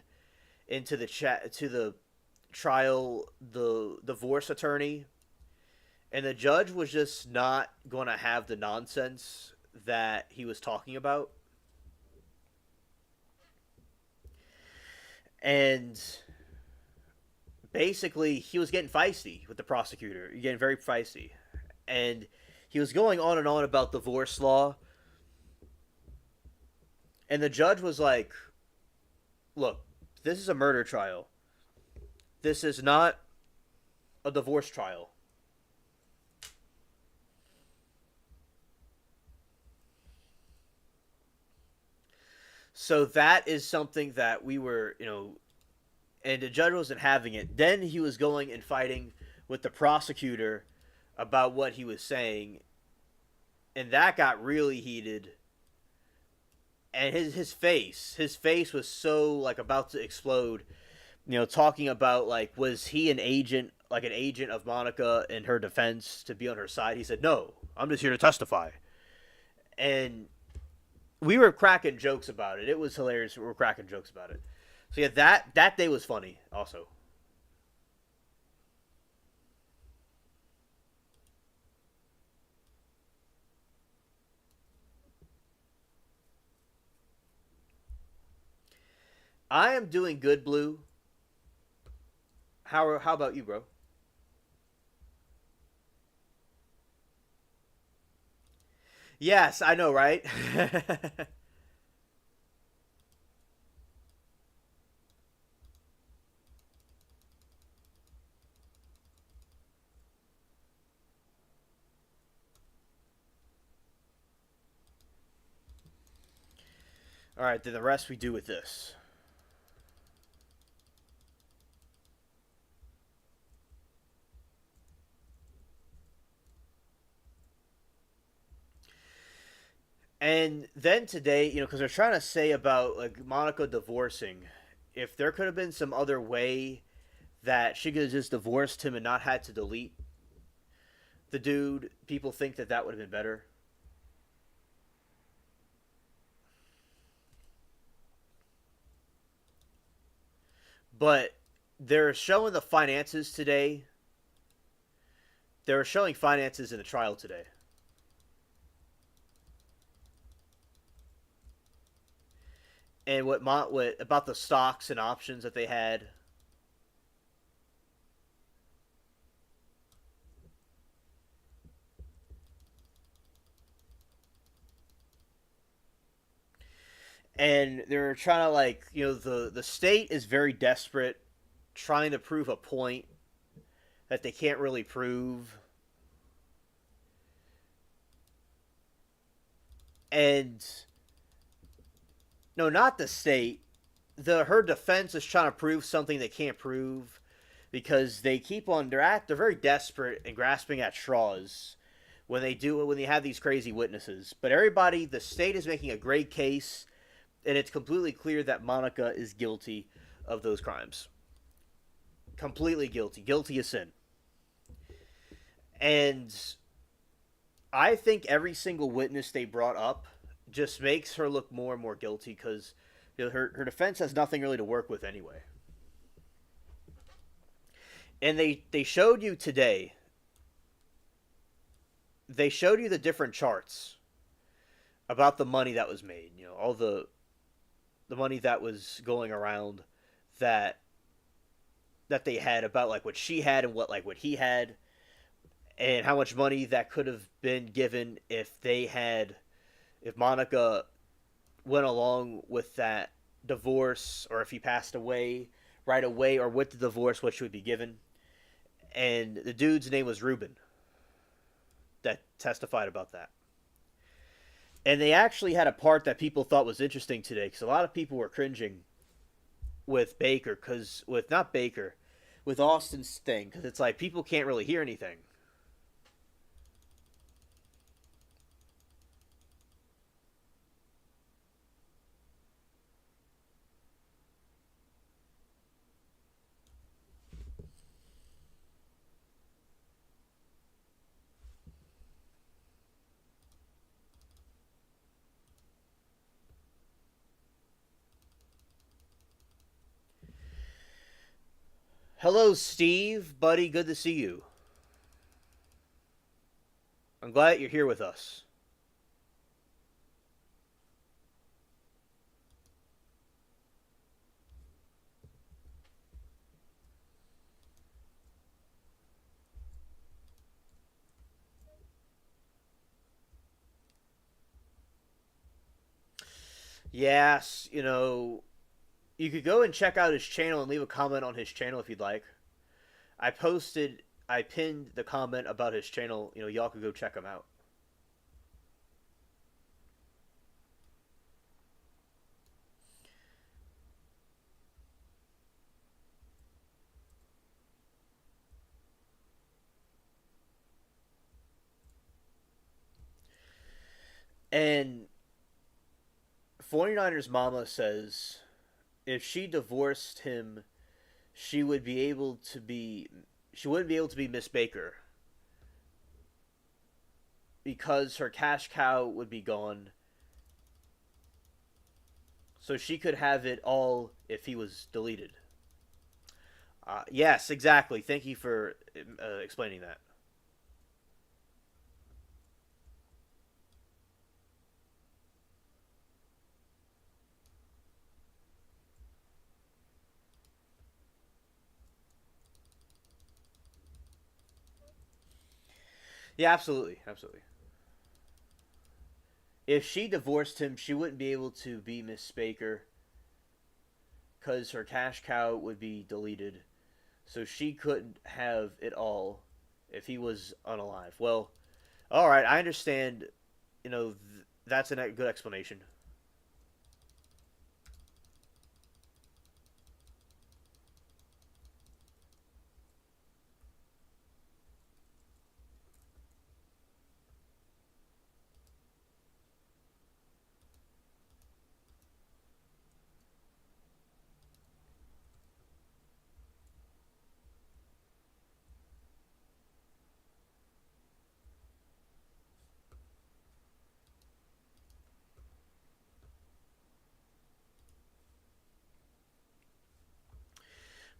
into the chat to the trial, the divorce attorney, and the judge was just not going to have the nonsense that he was talking about. And basically, he was getting feisty with the prosecutor, getting very feisty. And he was going on and on about divorce law. And the judge was like, look, this is a murder trial. This is not a divorce trial. So that is something that we were, and the judge wasn't having it. Then he was going and fighting with the prosecutor about what he was saying, and that got really heated. And his face was so like about to explode. Talking about like was he an agent, like an agent of Monica in her defense to be on her side? He said, "No, I'm just here to testify." And we were cracking jokes about it. It was hilarious. We were cracking jokes about it. So yeah, that day was funny. Also, I am doing good, Blue. How about you, bro? Yes, I know, right? All right, then the rest we do with this. And then today, because they're trying to say about like Monica divorcing, if there could have been some other way that she could have just divorced him and not had to delete the dude, people think that that would have been better. But they're showing the finances today. They're showing finances in the trial today. And what about the stocks and options that they had. And they're trying to like the state is very desperate, trying to prove a point that they can't really prove. And no, not the state. The her defense is trying to prove something they can't prove because they keep on they're very desperate and grasping at straws when they have these crazy witnesses. But everybody, the state is making a great case, and it's completely clear that Monica is guilty of those crimes. Completely guilty, guilty as sin. And I think every single witness they brought up just makes her look more and more guilty because her defense has nothing really to work with anyway. And they showed you today. They showed you the different charts about the money that was made. All the money that was going around that that they had about like what she had and what he had, and how much money that could have been given if Monica went along with that divorce, or if he passed away right away, or with the divorce, what she would be given. And the dude's name was Ruben that testified about that. And they actually had a part that people thought was interesting today because a lot of people were cringing with Baker, because with not Baker, with Austin's thing, because it's like people can't really hear anything. Hello, Steve, buddy. Good to see you. I'm glad you're here with us. Yes, you could go and check out his channel and leave a comment on his channel if you'd like. I pinned the comment about his channel. Y'all could go check him out. And 49ers mama says if she divorced him, she would be able to be she wouldn't be able to be Miss Baker because her cash cow would be gone. So she could have it all if he was deleted. Yes, exactly. Thank you for explaining that. Yeah, absolutely, absolutely. If she divorced him, she wouldn't be able to be Miss Baker because her cash cow would be deleted. So she couldn't have it all if he was unalive. Well, all right, I understand. That's a good explanation.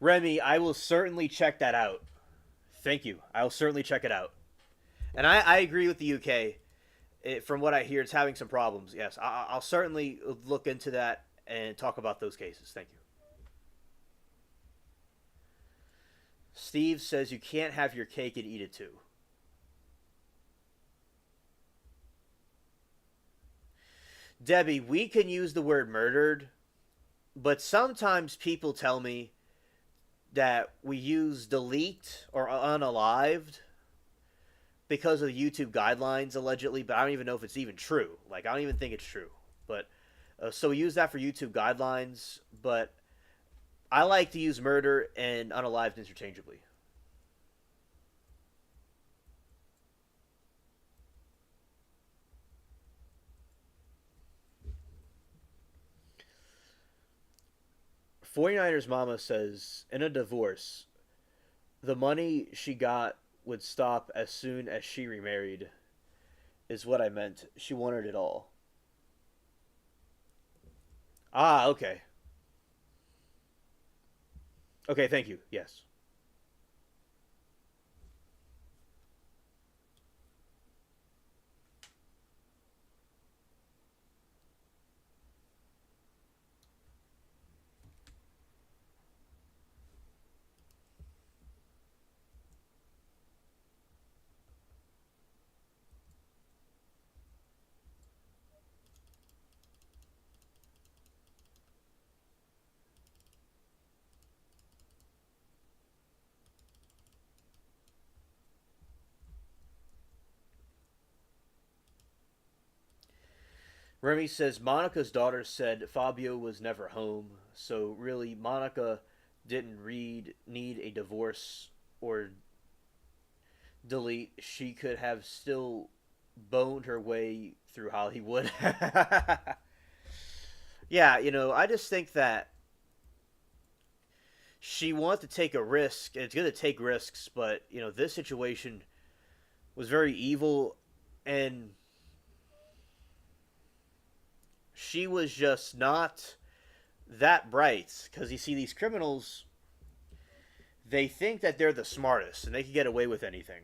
Remy, I will certainly check that out. Thank you. I will certainly check it out. And I agree with the UK. From what I hear, it's having some problems. Yes, I'll certainly look into that and talk about those cases. Thank you. Steve says you can't have your cake and eat it too. Debbie, we can use the word murdered, but sometimes people tell me that we use delete or unalived because of the YouTube guidelines allegedly, but I don't even know if it's even true. Like I don't even think it's true. But so we use that for YouTube guidelines, but I like to use murder and unalived interchangeably. 49ers mama says in a divorce, the money she got would stop as soon as she remarried, is what I meant. She wanted it all. Ah, okay. Okay, thank you. Yes. Remy says Monica's daughter said Fabio was never home, so really Monica didn't need a divorce or delete. She could have still boned her way through Hollywood. Yeah, I just think that she wanted to take a risk. And it's going to take risks, but this situation was very evil, and she was just not that bright. Because you see, these criminals, they think that they're the smartest and they can get away with anything.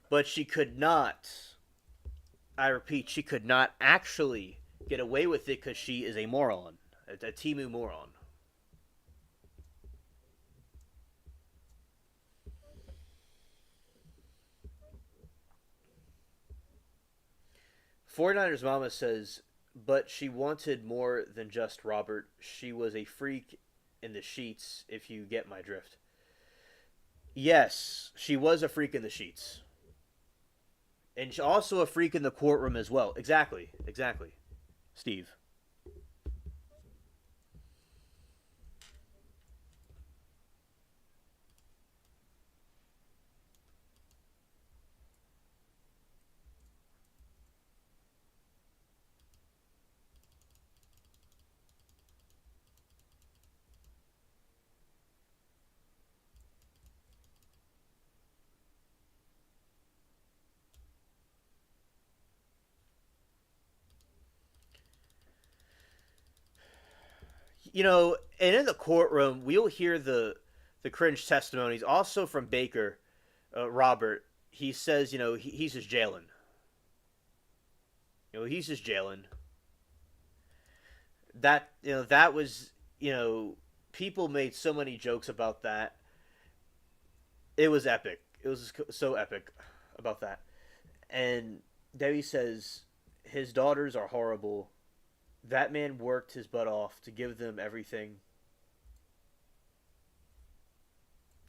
'But she could not. I repeat, she could not actually get away with it because she is a moron, a Timu moron. 49ers Mama says, but she wanted more than just Robert. She was a freak in the sheets, if you get my drift. Yes, she was a freak in the sheets. And also a freak in the courtroom as well. Exactly, exactly. Steve. And in the courtroom, we'll hear the cringe testimonies also from Baker, Robert. He says, he's just jailing. He's just jailing. That was people made so many jokes about that. It was epic. It was so epic about that. And Debbie says his daughters are horrible. That man worked his butt off to give them everything.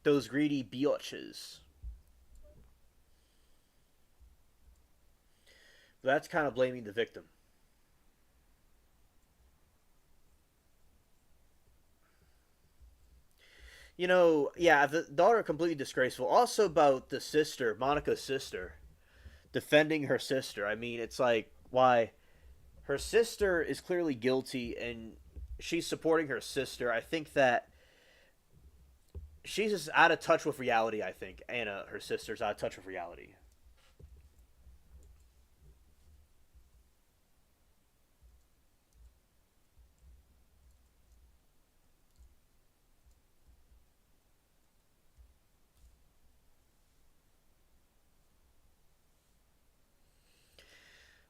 Those greedy biatches. That's kind of blaming the victim. Yeah, the daughter completely disgraceful. Also about the sister, Monica's sister, defending her sister. I mean, it's like why her sister is clearly guilty and she's supporting her sister. I think that she's just out of touch with reality. I think Anna, her sister's out of touch with reality.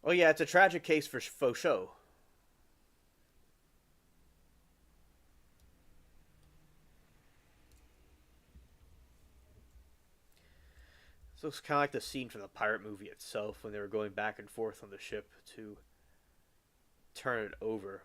Oh yeah, it's a tragic case for faux show. So it's kind of like the scene from the pirate movie itself when they were going back and forth on the ship to turn it over.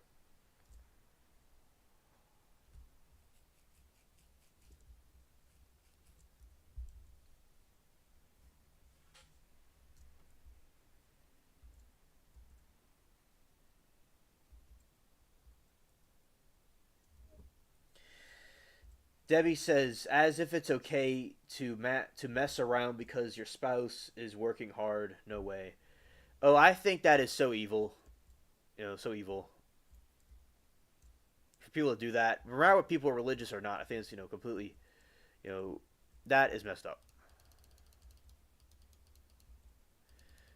Debbie says, as if it's okay to mess around because your spouse is working hard. No way. Oh, I think that is so evil. So evil for people to do that. No matter what people are religious or not, I think it's completely you know that is messed up.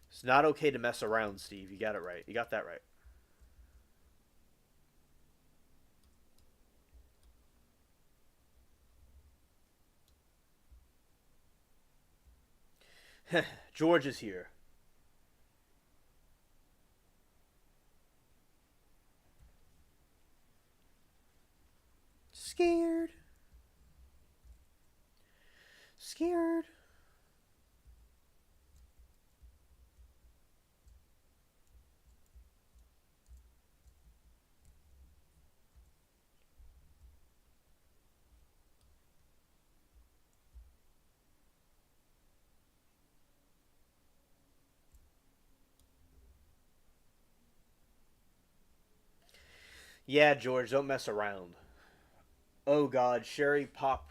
It's not okay to mess around, Steve. You got it right. You got that right. George is here. Scared. Scared. Yeah, George, don't mess around. Oh God, Sherry Pop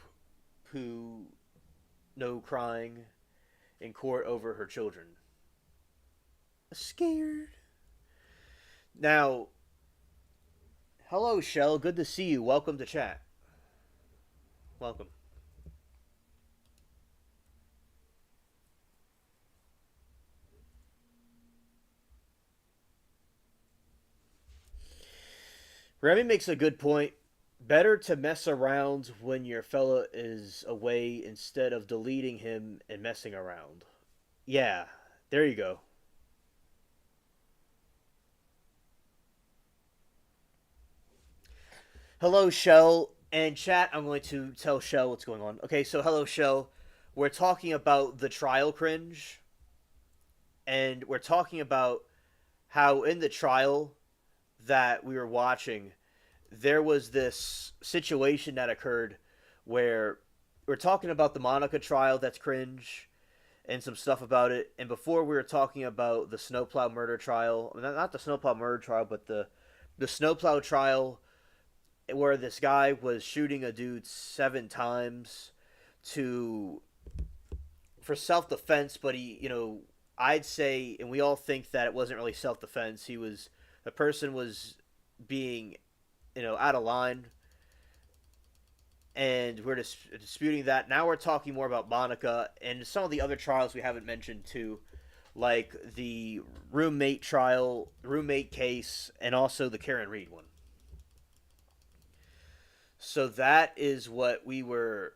Poo no crying in court over her children. Scared. Now, hello, Shell. Good to see you. Welcome to chat. Welcome. Remy makes a good point. Better to mess around when your fella is away instead of deleting him and messing around. Yeah, there you go. Hello, Shell. And chat, I'm going to tell Shell what's going on. Okay, so hello, Shell. We're talking about the trial cringe, and we're talking about how in the trial that we were watching, there was this situation that occurred where we're talking about the Monica trial that's cringe and some stuff about it. And before we were talking about the Snowplow murder trial, not the Snowplow murder trial, but the Snowplow trial where this guy was shooting a dude 7 times to for self defense, but I'd say, and we all think that it wasn't really self defense. The person was being, out of line, and we're disputing that. Now we're talking more about Monica and some of the other trials we haven't mentioned too, like the roommate trial, roommate case, and also the Karen Reed one. So that is what we were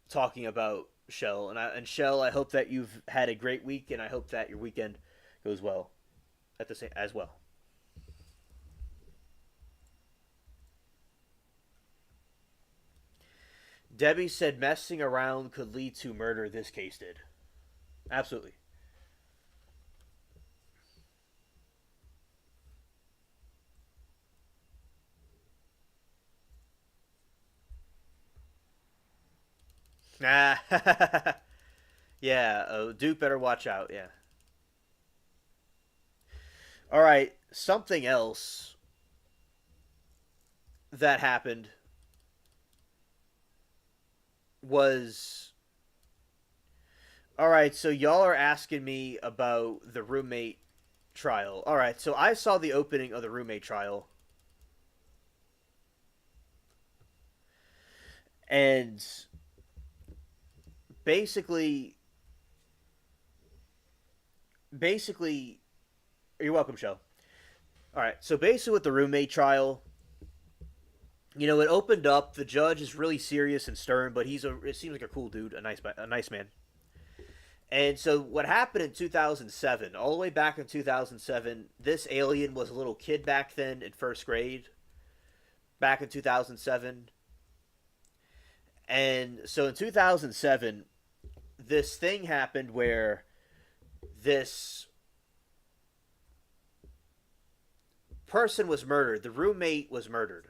talking about, Shell. And Shell, I hope that you've had a great week, and I hope that your weekend goes well. at the same as well. Debbie said messing around could lead to murder. This case did. Absolutely. Nah. Yeah, Duke better watch out. Yeah. All right. Something else that happened was all right. So y'all are asking me about the roommate trial. All right. So I saw the opening of the roommate trial, and basically, basically, you're welcome, show. All right. So basically, with the roommate trial, it opened up. The judge is really serious and stern, but it seems like a cool dude, a nice man. And so what happened in 2007, all the way back in 2007, this alien was a little kid back then in first grade, back in 2007. And so in 2007, this thing happened where this person was murdered. The roommate was murdered.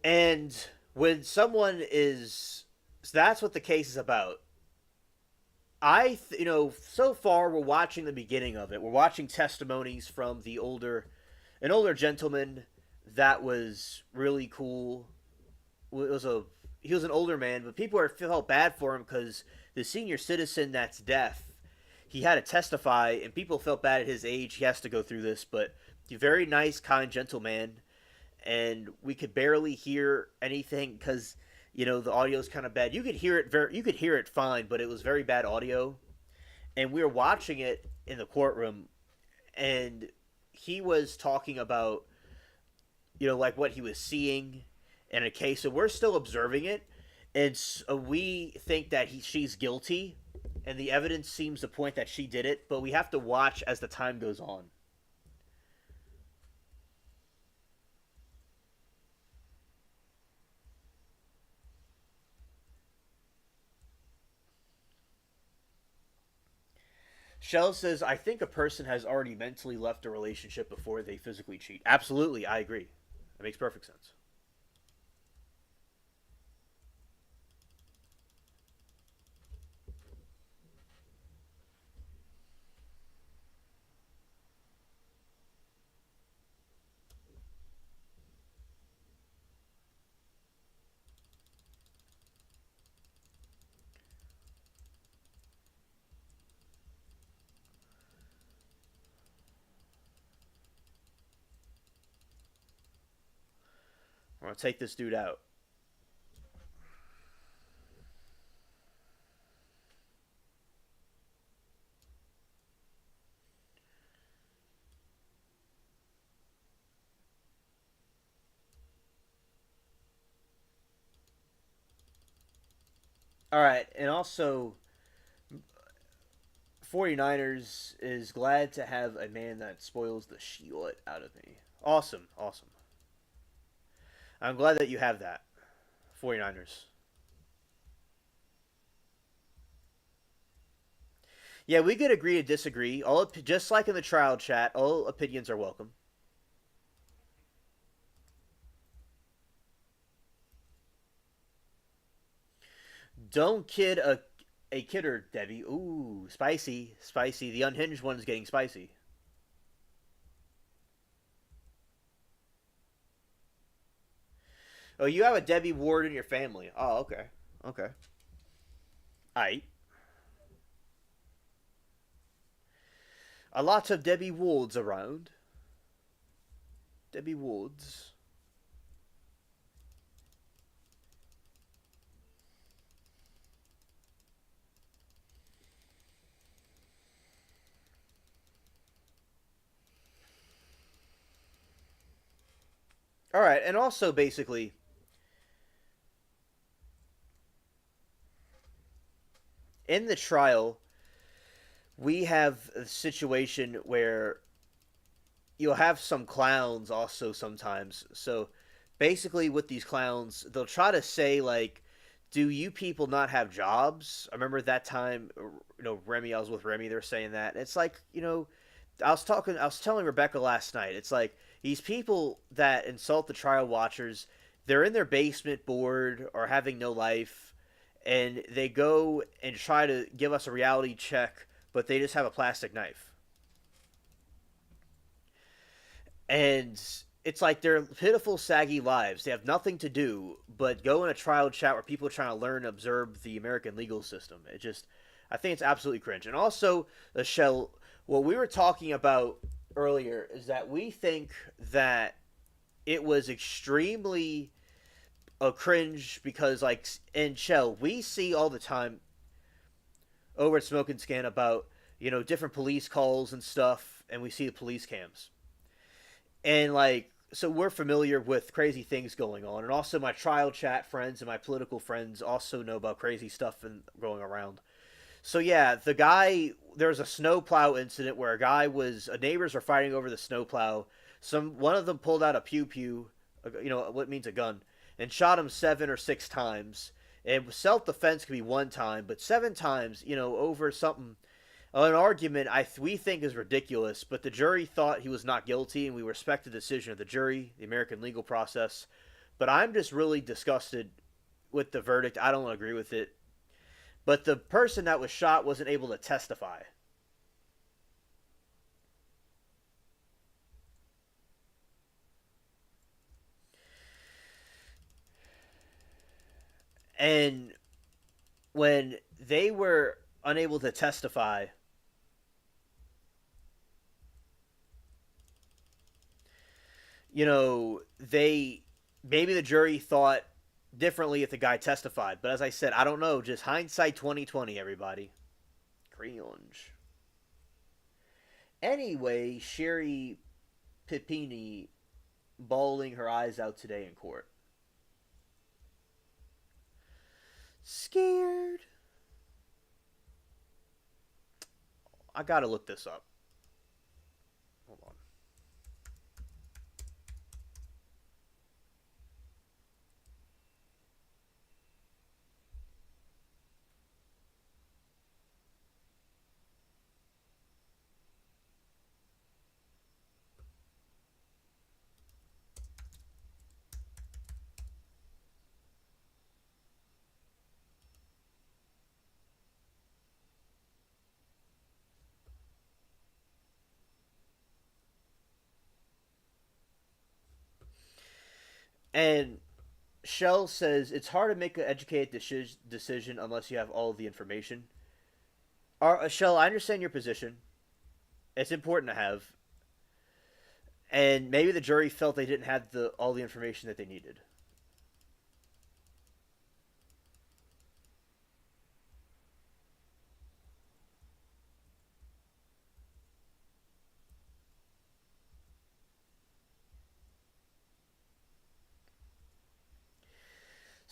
And when someone is, so that's what the case is about. So far we're watching the beginning of it. We're watching testimonies from an older gentleman that was really cool. He was an older man, but people felt bad for him because the senior citizen that's deaf, he had to testify, and people felt bad at his age. He has to go through this, but he's a very nice, kind, gentle man, and we could barely hear anything because the audio is kind of bad. You could hear it fine, but it was very bad audio, and we were watching it in the courtroom, and he was talking about like what he was seeing in a case. So we're still observing it, and so we think that she's guilty, and the evidence seems to point that she did it. But we have to watch as the time goes on. Shell says, I think a person has already mentally left a relationship before they physically cheat. Absolutely, I agree. That makes perfect sense. I'm going to take this dude out. All right, and also 49ers is glad to have a man that spoils the shit out of me. Awesome, awesome. I'm glad that you have that. 49ers. Yeah, we could agree to disagree. Just like in the trial chat, all opinions are welcome. Don't kid a kidder, Debbie. Ooh, spicy, spicy. The unhinged one is getting spicy. Oh, you have a Debbie Ward in your family. Oh, okay, okay. Aight. A lot of Debbie Wards around. Debbie Wards. All right, and also basically in the trial, we have a situation where you'll have some clowns also sometimes. So basically, with these clowns, they'll try to say like, "Do you people not have jobs?" I remember that time, Remy. I was with Remy. They're saying that. It's like, I was telling Rebecca last night. It's like these people that insult the trial watchers. They're in their basement, bored or having no life, and they go and try to give us a reality check, but they just have a plastic knife. And it's like they're pitiful, saggy lives. They have nothing to do but go in a trial chat where people are trying to learn and observe the American legal system. It just, I think it's absolutely cringe. And also, Michelle, what we were talking about earlier is that we think that it was extremely a cringe because, like, in Shell, we see all the time over at Smoke and Scan about, different police calls and stuff, and we see the police cams. And like, so we're familiar with crazy things going on, and also my trial chat friends and my political friends also know about crazy stuff and going around. So yeah, the guy, there's a snowplow incident where neighbors were fighting over the snowplow. One of them pulled out a pew pew, what means a gun, and shot him 7 or 6 times. And self defense could be one time, but 7 times, over something, an argument we think is ridiculous, but the jury thought he was not guilty, and we respect the decision of the jury, the American legal process. But I'm just really disgusted with the verdict. I don't agree with it. But the person that was shot wasn't able to testify. And when they were unable to testify, they maybe the jury thought differently if the guy testified. But as I said, I don't know. Just hindsight 2020, everybody. Cringe. Anyway, Sherry Pipini bawling her eyes out today in court. Scared. I gotta look this up. Hold on. And Shell says it's hard to make an educated decision unless you have all the information. Shell, I understand your position. It's important to have, and maybe the jury felt they didn't have the all the information that they needed.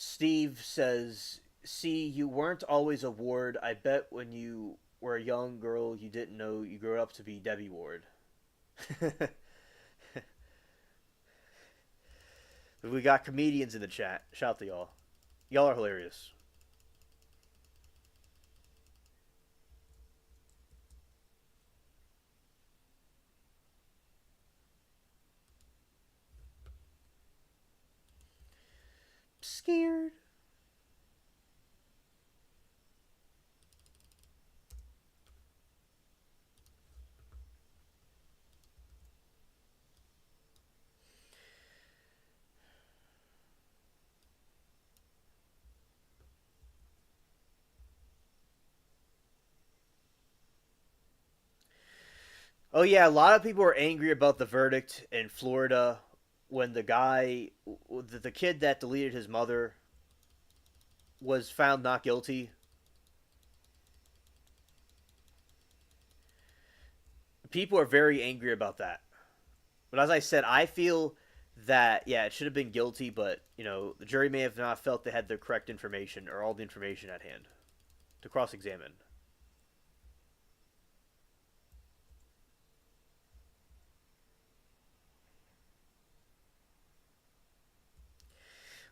Steve says, "See, you weren't always a ward. I bet when you were a young girl, you didn't know you grew up to be Debbie Ward." We got comedians in the chat. Shout to y'all. Y'all are hilarious. Scared. Oh yeah, a lot of people were angry about the verdict in Florida when the kid that deleted his mother, was found not guilty. People are very angry about that. But as I said, I feel that yeah, it should have been guilty, but the jury may have not felt they had the correct information or all the information at hand to cross-examine.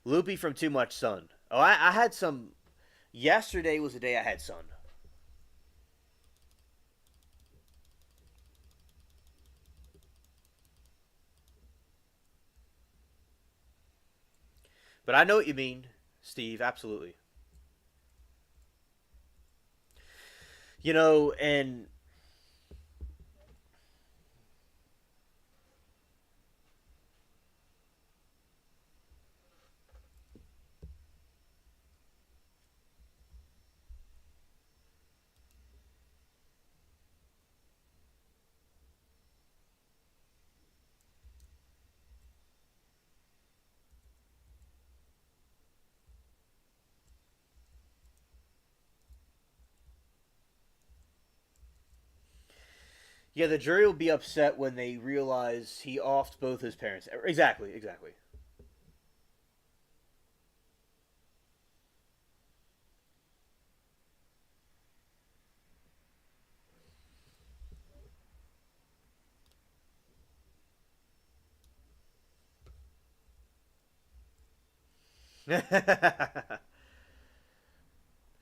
Loopy from Too Much Sun. Oh, I had some. Yesterday was the day I had sun. But I know what you mean, Steve. Absolutely. And yeah, the jury will be upset when they realize he offed both his parents. Exactly, exactly.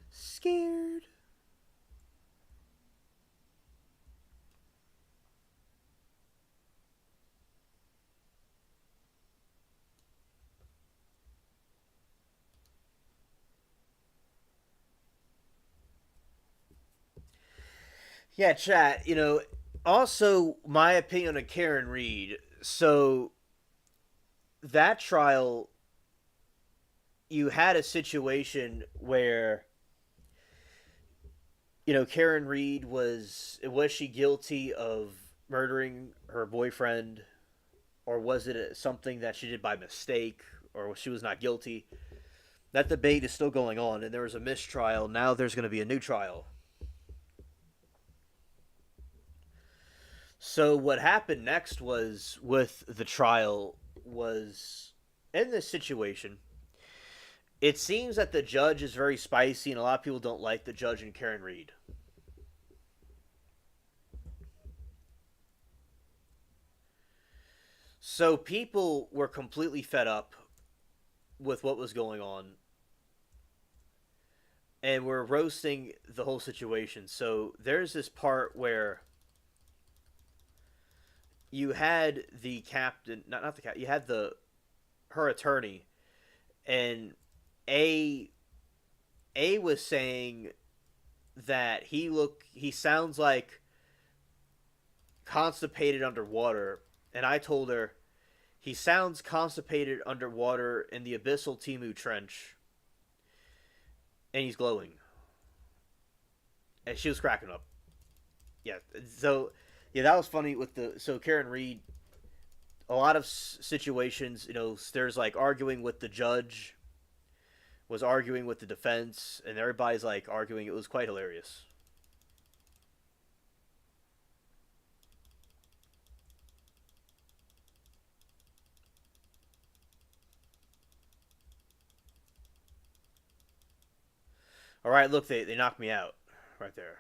Scared. Yeah, chat. Also my opinion on Karen Reed. So that trial, you had a situation where Karen Reed was she guilty of murdering her boyfriend, or was it something that she did by mistake, or she was not guilty? That debate is still going on, and there was a mistrial. Now there's going to be a new trial. So what happened next was with the trial was in this situation. It seems that the judge is very spicy, and a lot of people don't like the judge and Karen Reed. So people were completely fed up with what was going on, and were roasting the whole situation. So there's this part where you had the captain, not the captain, you had the her attorney, and a a was saying that he sounds like constipated underwater, and I told her he sounds constipated underwater in the abyssal Timu trench, and he's glowing, and she was cracking up. Yeah, so yeah, that was funny with the so Karen Reed. A lot of situations, there's like arguing with the judge, was arguing with the defense, and everybody's like arguing. It was quite hilarious. All right, look, they knocked me out right there.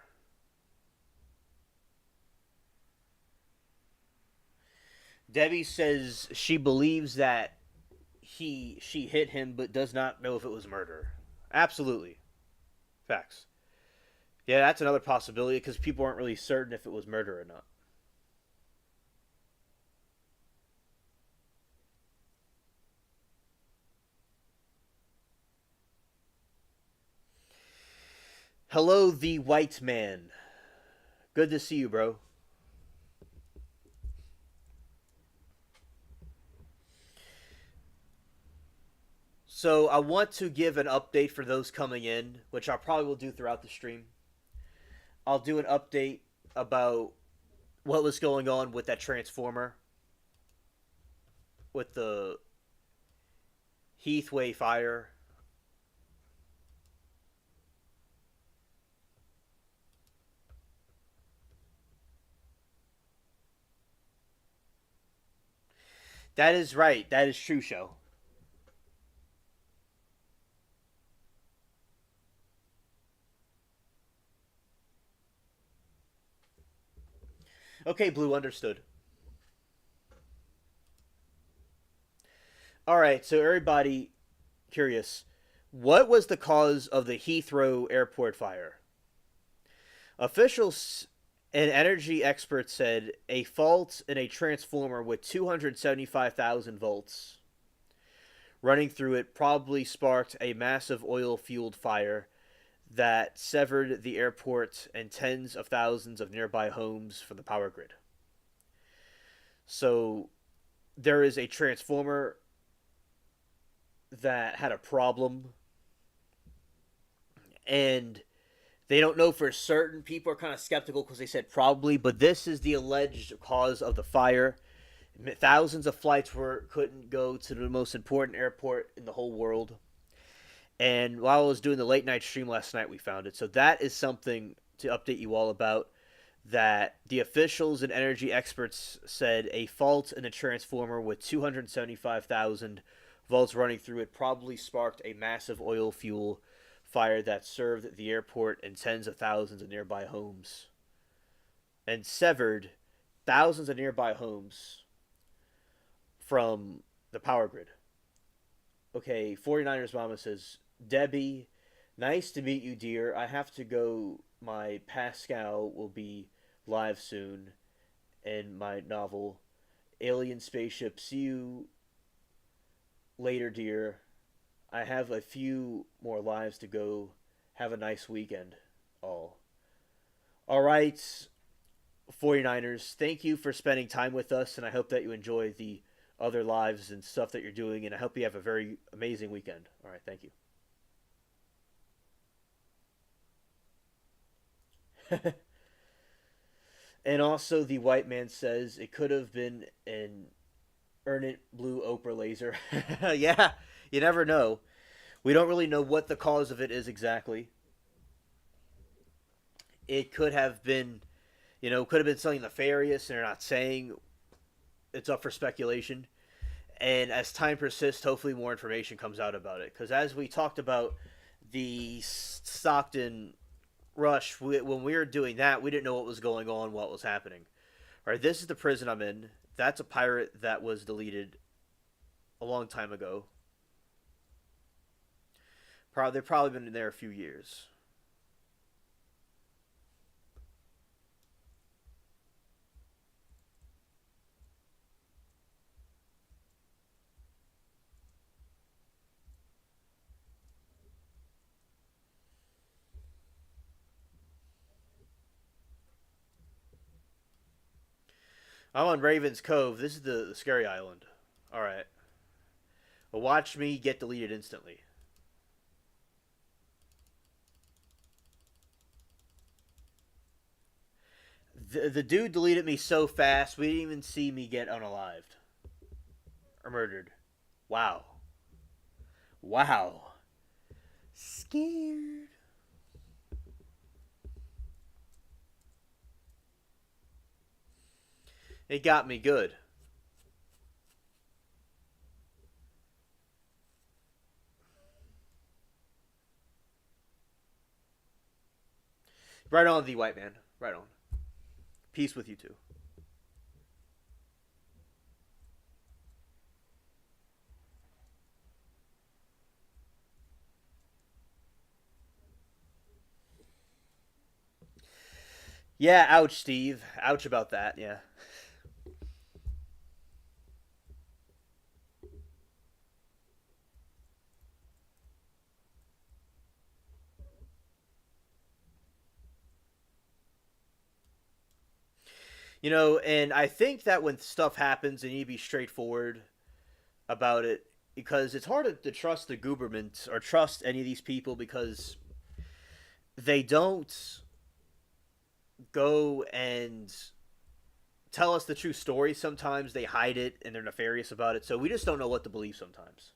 Debbie says she believes that she hit him, but does not know if it was murder. Absolutely, facts. Yeah, that's another possibility because people aren't really certain if it was murder or not. Hello, the white man. Good to see you, bro. So I want to give an update for those coming in, which I probably will do throughout the stream. I'll do an update about what was going on with that transformer with the Heathway fire. That is right. That is true, show. Okay, Blue, understood. All right, so everybody curious. What was the cause of the Heathrow airport fire? Officials and energy experts said a fault in a transformer with 275,000 volts running through it probably sparked a massive oil fueled fire that severed the airport and tens of thousands of nearby homes from the power grid. So there is a transformer that had a problem, and they don't know for certain. People are kind of skeptical because they said probably, but this is the alleged cause of the fire. Thousands of flights couldn't go to the most important airport in the whole world. And while I was doing the late night stream last night, we found it. So that is something to update you all about. That the officials and energy experts said a fault in a transformer with 275,000 volts running through it probably sparked a massive oil fuel fire that served the airport and tens of thousands of nearby homes and severed thousands of nearby homes from the power grid. Okay, 49ers Mama says, Debbie, nice to meet you, dear. I have to go. My Pascal will be live soon in my novel, Alien Spaceship. See you later, dear. I have a few more lives to go. Have a nice weekend, all. All right, 49ers, thank you for spending time with us, and I hope that you enjoy the other lives and stuff that you're doing, and I hope you have a very amazing weekend. All right, thank you. And also, the white man says it could have been an Ernest Blue Oprah laser. Yeah, you never know. We don't really know what the cause of it is exactly. It could have been, could have been something nefarious, and they're not saying. It's up for speculation. And as time persists, hopefully more information comes out about it. Because as we talked about the Stockton rush, when we were doing that, we didn't know what was going on, what was happening. All right, this is the prison I'm in. That's a pirate that was deleted a long time ago. They've probably been in there a few years. I'm on Raven's Cove. This is the scary island. All right. Well, watch me get deleted instantly. The dude deleted me so fast, we didn't even see me get unalived or murdered. Wow. Wow. Scared. It got me good. Right on, the white man. Right on. Peace with you too. Yeah, ouch, Steve. Ouch about that, yeah. And I think that when stuff happens, you need to be straightforward about it because it's hard to trust the government or trust any of these people because they don't go and tell us the true story. Sometimes they hide it and they're nefarious about it. So we just don't know what to believe sometimes.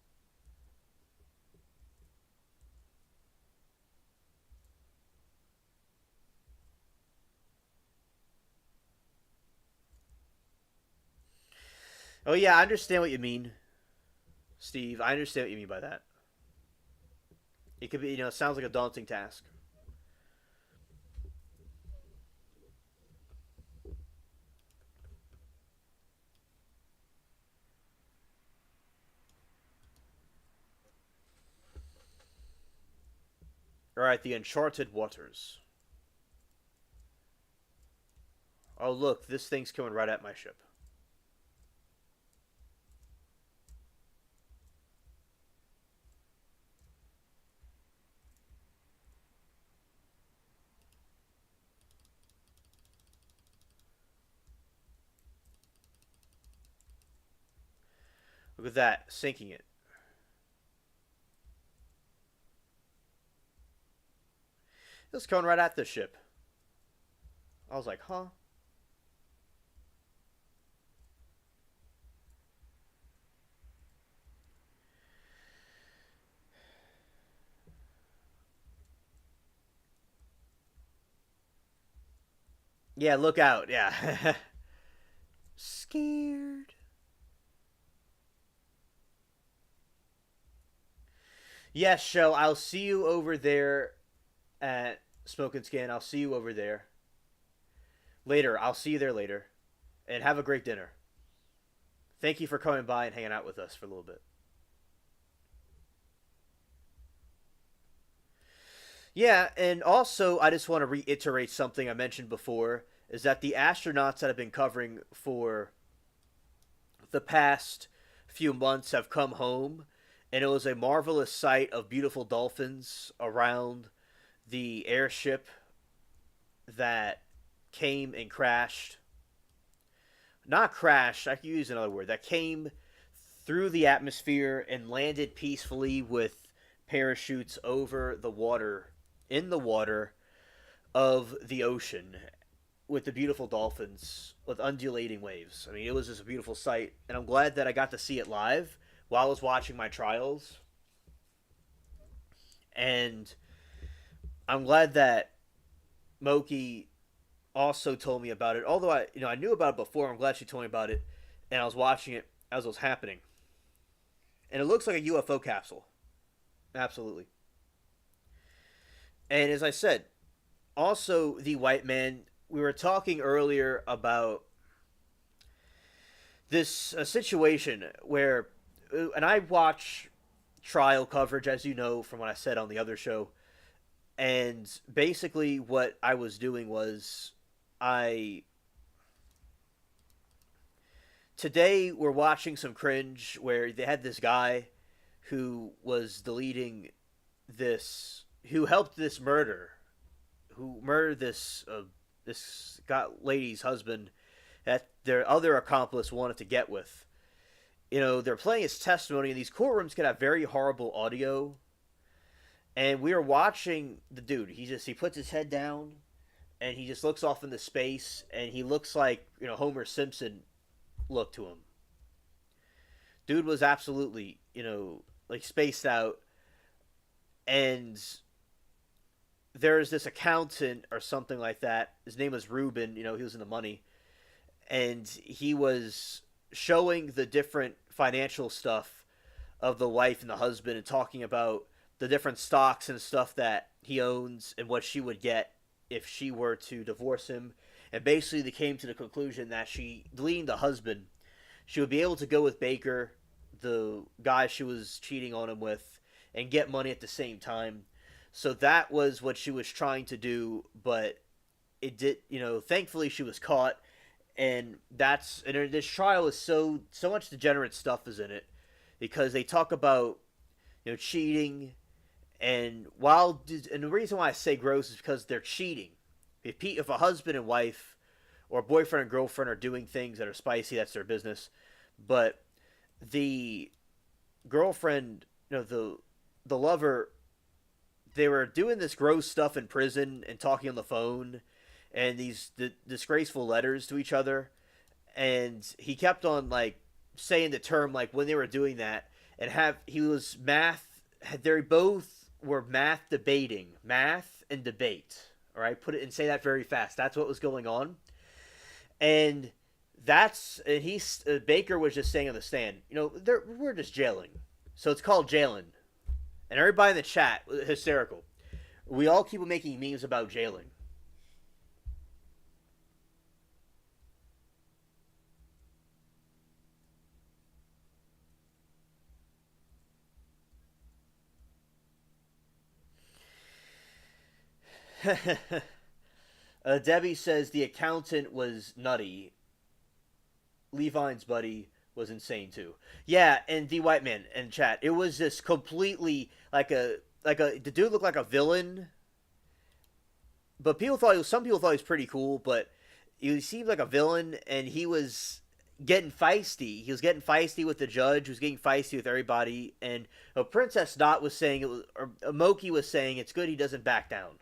Oh yeah, I understand what you mean, Steve. I understand what you mean by that. It could be, it sounds like a daunting task. All right, the Uncharted Waters. Oh look, this thing's coming right at my ship. Look at that, sinking it. It's coming right at the ship. I was like, huh? Yeah, look out. Yeah. Scared. Yes, show. I'll see you over there at Smoke and Scan. I'll see you over there later. I'll see you there later. And have a great dinner. Thank you for coming by and hanging out with us for a little bit. Yeah, and also I just want to reiterate something I mentioned before is that the astronauts that I've been covering for the past few months have come home, and it was a marvelous sight of beautiful dolphins around the airship that came and crashed. Not crashed, I could use another word. That came through the atmosphere and landed peacefully with parachutes over the water, in the water of the ocean, with the beautiful dolphins with undulating waves. I mean, it was just a beautiful sight, and I'm glad that I got to see it live while I was watching my trials. And I'm glad that Moki also told me about it. Although I knew about it before, I'm glad she told me about it, and I was watching it as it was happening. And it looks like a UFO capsule, absolutely. And as I said, also the white man. We were talking earlier about this situation where, and I watch trial coverage, as you know from what I said on the other show, and basically what I was doing was I today we're watching some Cringe where they had this guy who was deleting this, who helped this murder, who murdered this got lady's husband that their other accomplice wanted to get with. They're playing his testimony, and these courtrooms can have very horrible audio. And we were watching the dude. He puts his head down, and he just looks off into space, and he looks like Homer Simpson looked to him. Dude was absolutely like spaced out, and there's this accountant or something like that. His name was Ruben. He was in the money, and he was showing the different financial stuff of the wife and the husband and talking about the different stocks and stuff that he owns and what she would get if she were to divorce him. And basically, they came to the conclusion that she, deleting the husband, she would be able to go with Baker, the guy she was cheating on him with, and get money at the same time. So that was what she was trying to do, but it did, thankfully she was caught. And this trial is so much degenerate stuff is in it because they talk about cheating, and the reason why I say gross is because they're cheating. If a husband and wife or boyfriend and girlfriend are doing things that are spicy, that's their business. But the girlfriend, the lover, they were doing this gross stuff in prison and talking on the phone and these disgraceful letters to each other, and he kept on like saying the term like when they were doing that, and he was math. They both were math and debate. All right, put it and say that very fast. That's what was going on, and That's he's Baker was just saying on the stand. We're just jailing, so it's called jailing, and everybody in the chat hysterical. We all keep making memes about jailing. Debbie says the accountant was nutty. Levine's buddy was insane too. Yeah, and the white man in chat, it was just completely the dude looked like a villain, but some people thought he was pretty cool, but he seemed like a villain, and he was getting feisty. He was getting feisty with the judge. He was getting feisty with everybody, and Princess Dot was saying it was, or Moki was saying it's good he doesn't back down.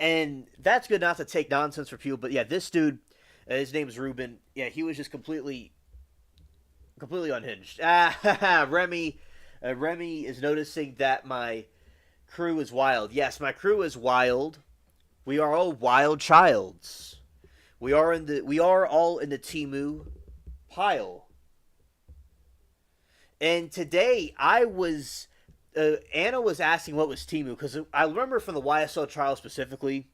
And that's good not to take nonsense for people, but yeah, this dude, his name is Ruben. Yeah, he was just completely unhinged. Remy is noticing that my crew is wild. Yes, my crew is wild. We are all wild childs. We are all in the Timu pile. And today Anna was asking what was Timu, because I remember from the YSL trial specifically,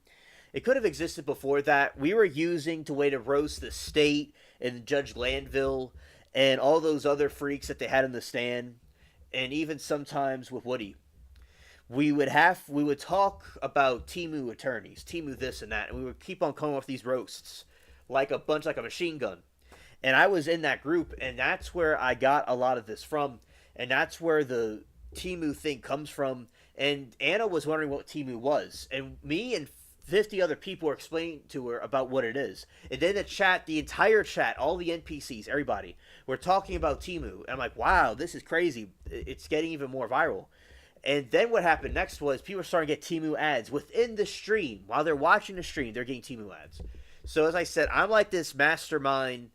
it could have existed before that. We were using to way to roast the state and Judge Glanville and all those other freaks that they had in the stand, and even sometimes with Woody. We would talk about Timu attorneys, Timu this and that, and we would keep on coming off these roasts like a machine gun. And I was in that group, and that's where I got a lot of this from, and that's where the Timu thing comes from. And Anna was wondering what Timu was, and me and 50 other people were explaining to her about what it is. And then the entire chat, all the NPCs, everybody, were talking about Timu. And I'm like, wow, this is crazy. It's getting even more viral. And then what happened next was people were starting to get Timu ads within the stream. While they're watching the stream, they're getting Timu ads. So as I said, I'm like this mastermind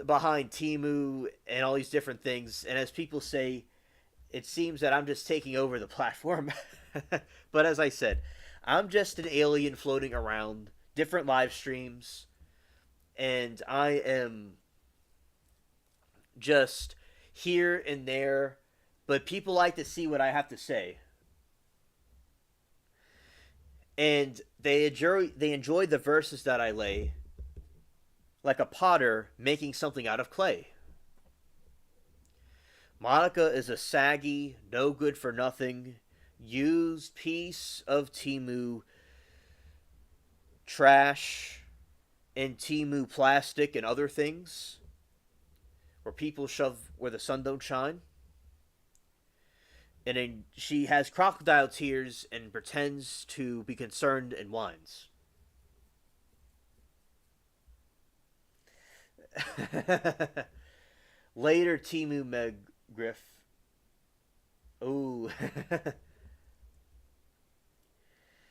behind Timu and all these different things. And as people say, it seems that I'm just taking over the platform. But as I said, I'm just an alien floating around different live streams, and I am just here and there, but people like to see what I have to say. And they enjoy the verses that I lay, like a potter making something out of clay. Monica is a saggy, no good for nothing, used piece of Timu trash and Timu plastic and other things where people shove where the sun don't shine. And then she has crocodile tears and pretends to be concerned and whines. Later, Timu Meg Griff. Ooh.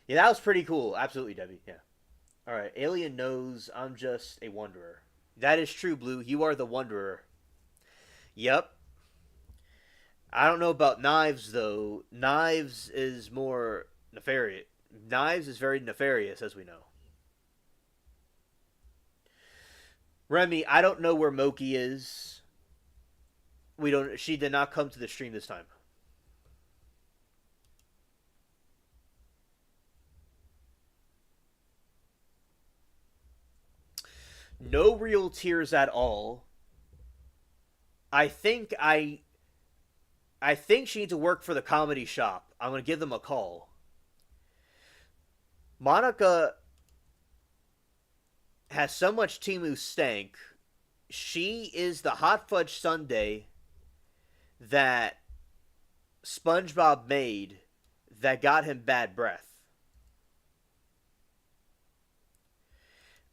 Yeah, that was pretty cool. Absolutely, Debbie. Yeah. All right. Alien knows I'm just a wanderer. That is true, Blue. You are the wanderer. Yep. I don't know about Knives, though. Knives is more nefarious. Knives is very nefarious, as we know. Remy, I don't know where Moki is. We don't. She did not come to the stream this time. No real tears at all. I think I I think she needs to work for the comedy shop. I'm gonna give them a call. Monica has so much Timu stank. She is the hot fudge sundae that SpongeBob made that got him bad breath.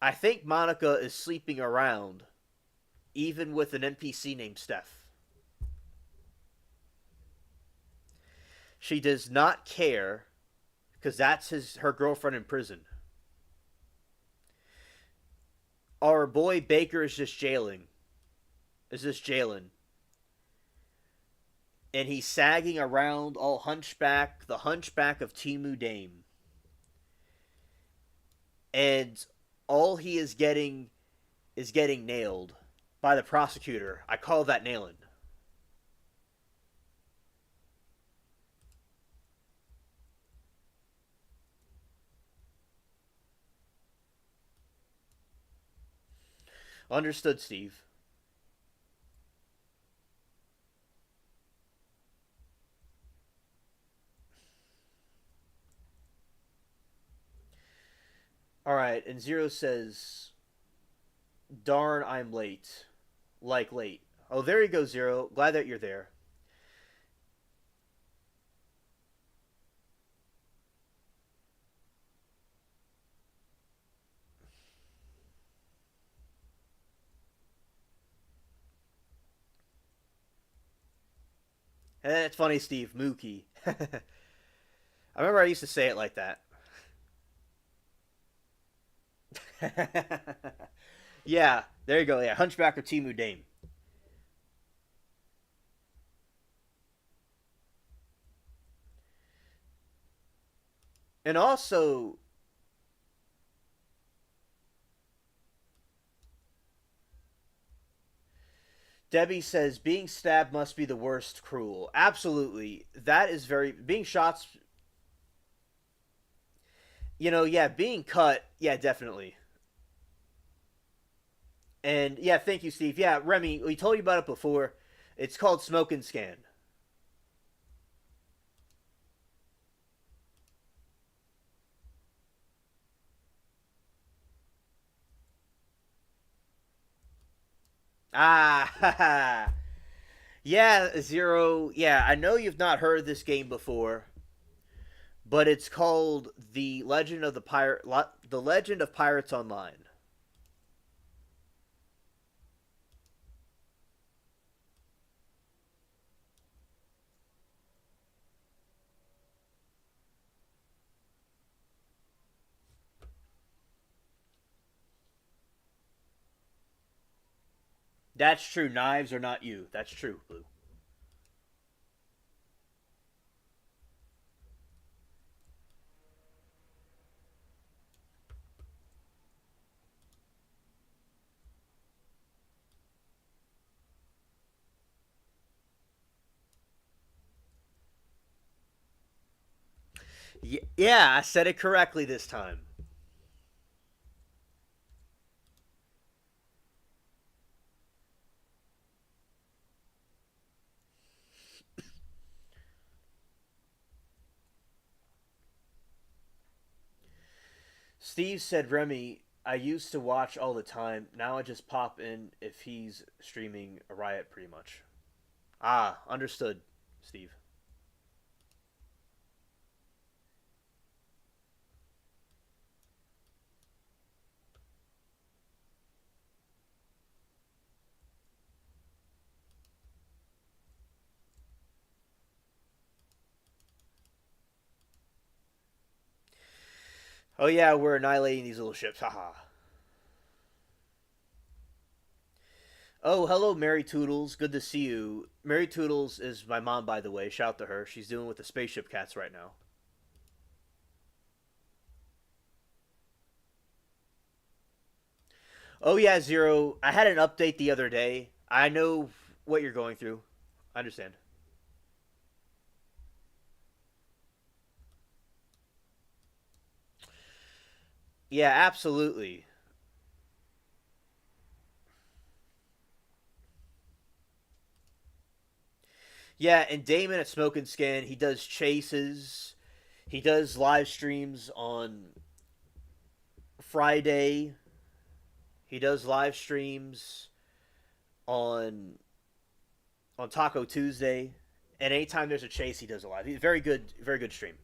I think Monica is sleeping around, even with an NPC named Steph. She does not care, because that's her girlfriend in prison. Our boy Baker is just jailing. And he's sagging around all hunchback, the hunchback of Timu Dame. and all he is getting nailed by the prosecutor. I call that nailing. Understood, Steve. All right, and Zero says, "Darn, I'm late. Like late." Oh, there you go, Zero. Glad that you're there. It's funny, Steve. Mookie. I remember I used to say it like that. Yeah, there you go. Yeah, Hunchback of Timu Dame. And also, Debbie says being stabbed must be the worst cruel. Absolutely. That is very being shots, yeah, being cut, yeah, definitely. And yeah, thank you, Steve. Yeah, Remy, we told you about it before. It's called Smoke and Scan. Ah, yeah, Zero. Yeah, I know you've not heard this game before, but it's called The Legend of Pirates Online. That's true. Knives are not you. That's true, Blue. Yeah, I said it correctly this time. Steve said, "Remy, I used to watch all the time. Now I just pop in if he's streaming a riot, pretty much." Ah, understood, Steve. Oh yeah, we're annihilating these little ships. Haha. Oh, hello, Mary Toodles. Good to see you. Mary Toodles is my mom, by the way. Shout to her. She's dealing with the spaceship cats right now. Oh yeah, Zero. I had an update the other day. I know what you're going through. I understand. Yeah, absolutely. Yeah, and Damon at Smoke and Skin, he does chases. He does live streams on Friday. He does live streams on Taco Tuesday. And anytime there's a chase, he does a live. He's very good stream.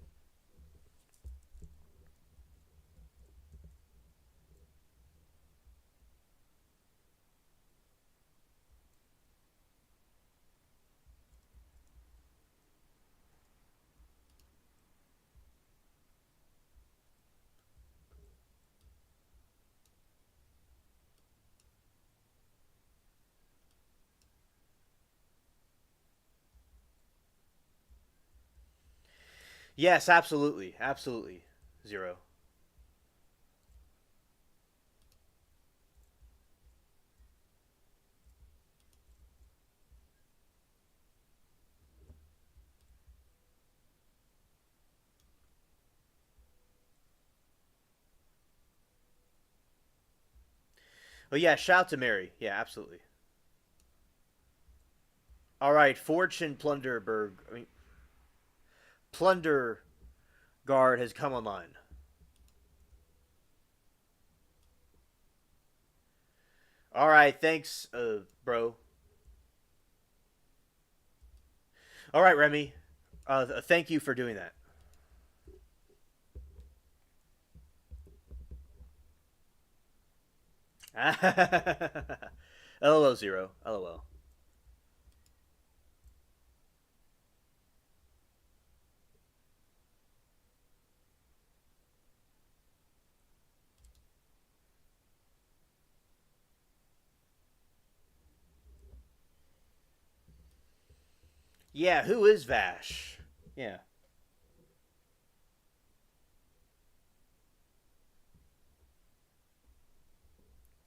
Yes, absolutely, absolutely, Zero. Oh yeah, shout to Mary. Yeah, absolutely. All right, Fortune Plunderberg. I mean, Plunder Guard has come online. All right, thanks, bro. All right, Remy. Thank you for doing that. LOL zero. LOL. Yeah, who is Vash? Yeah.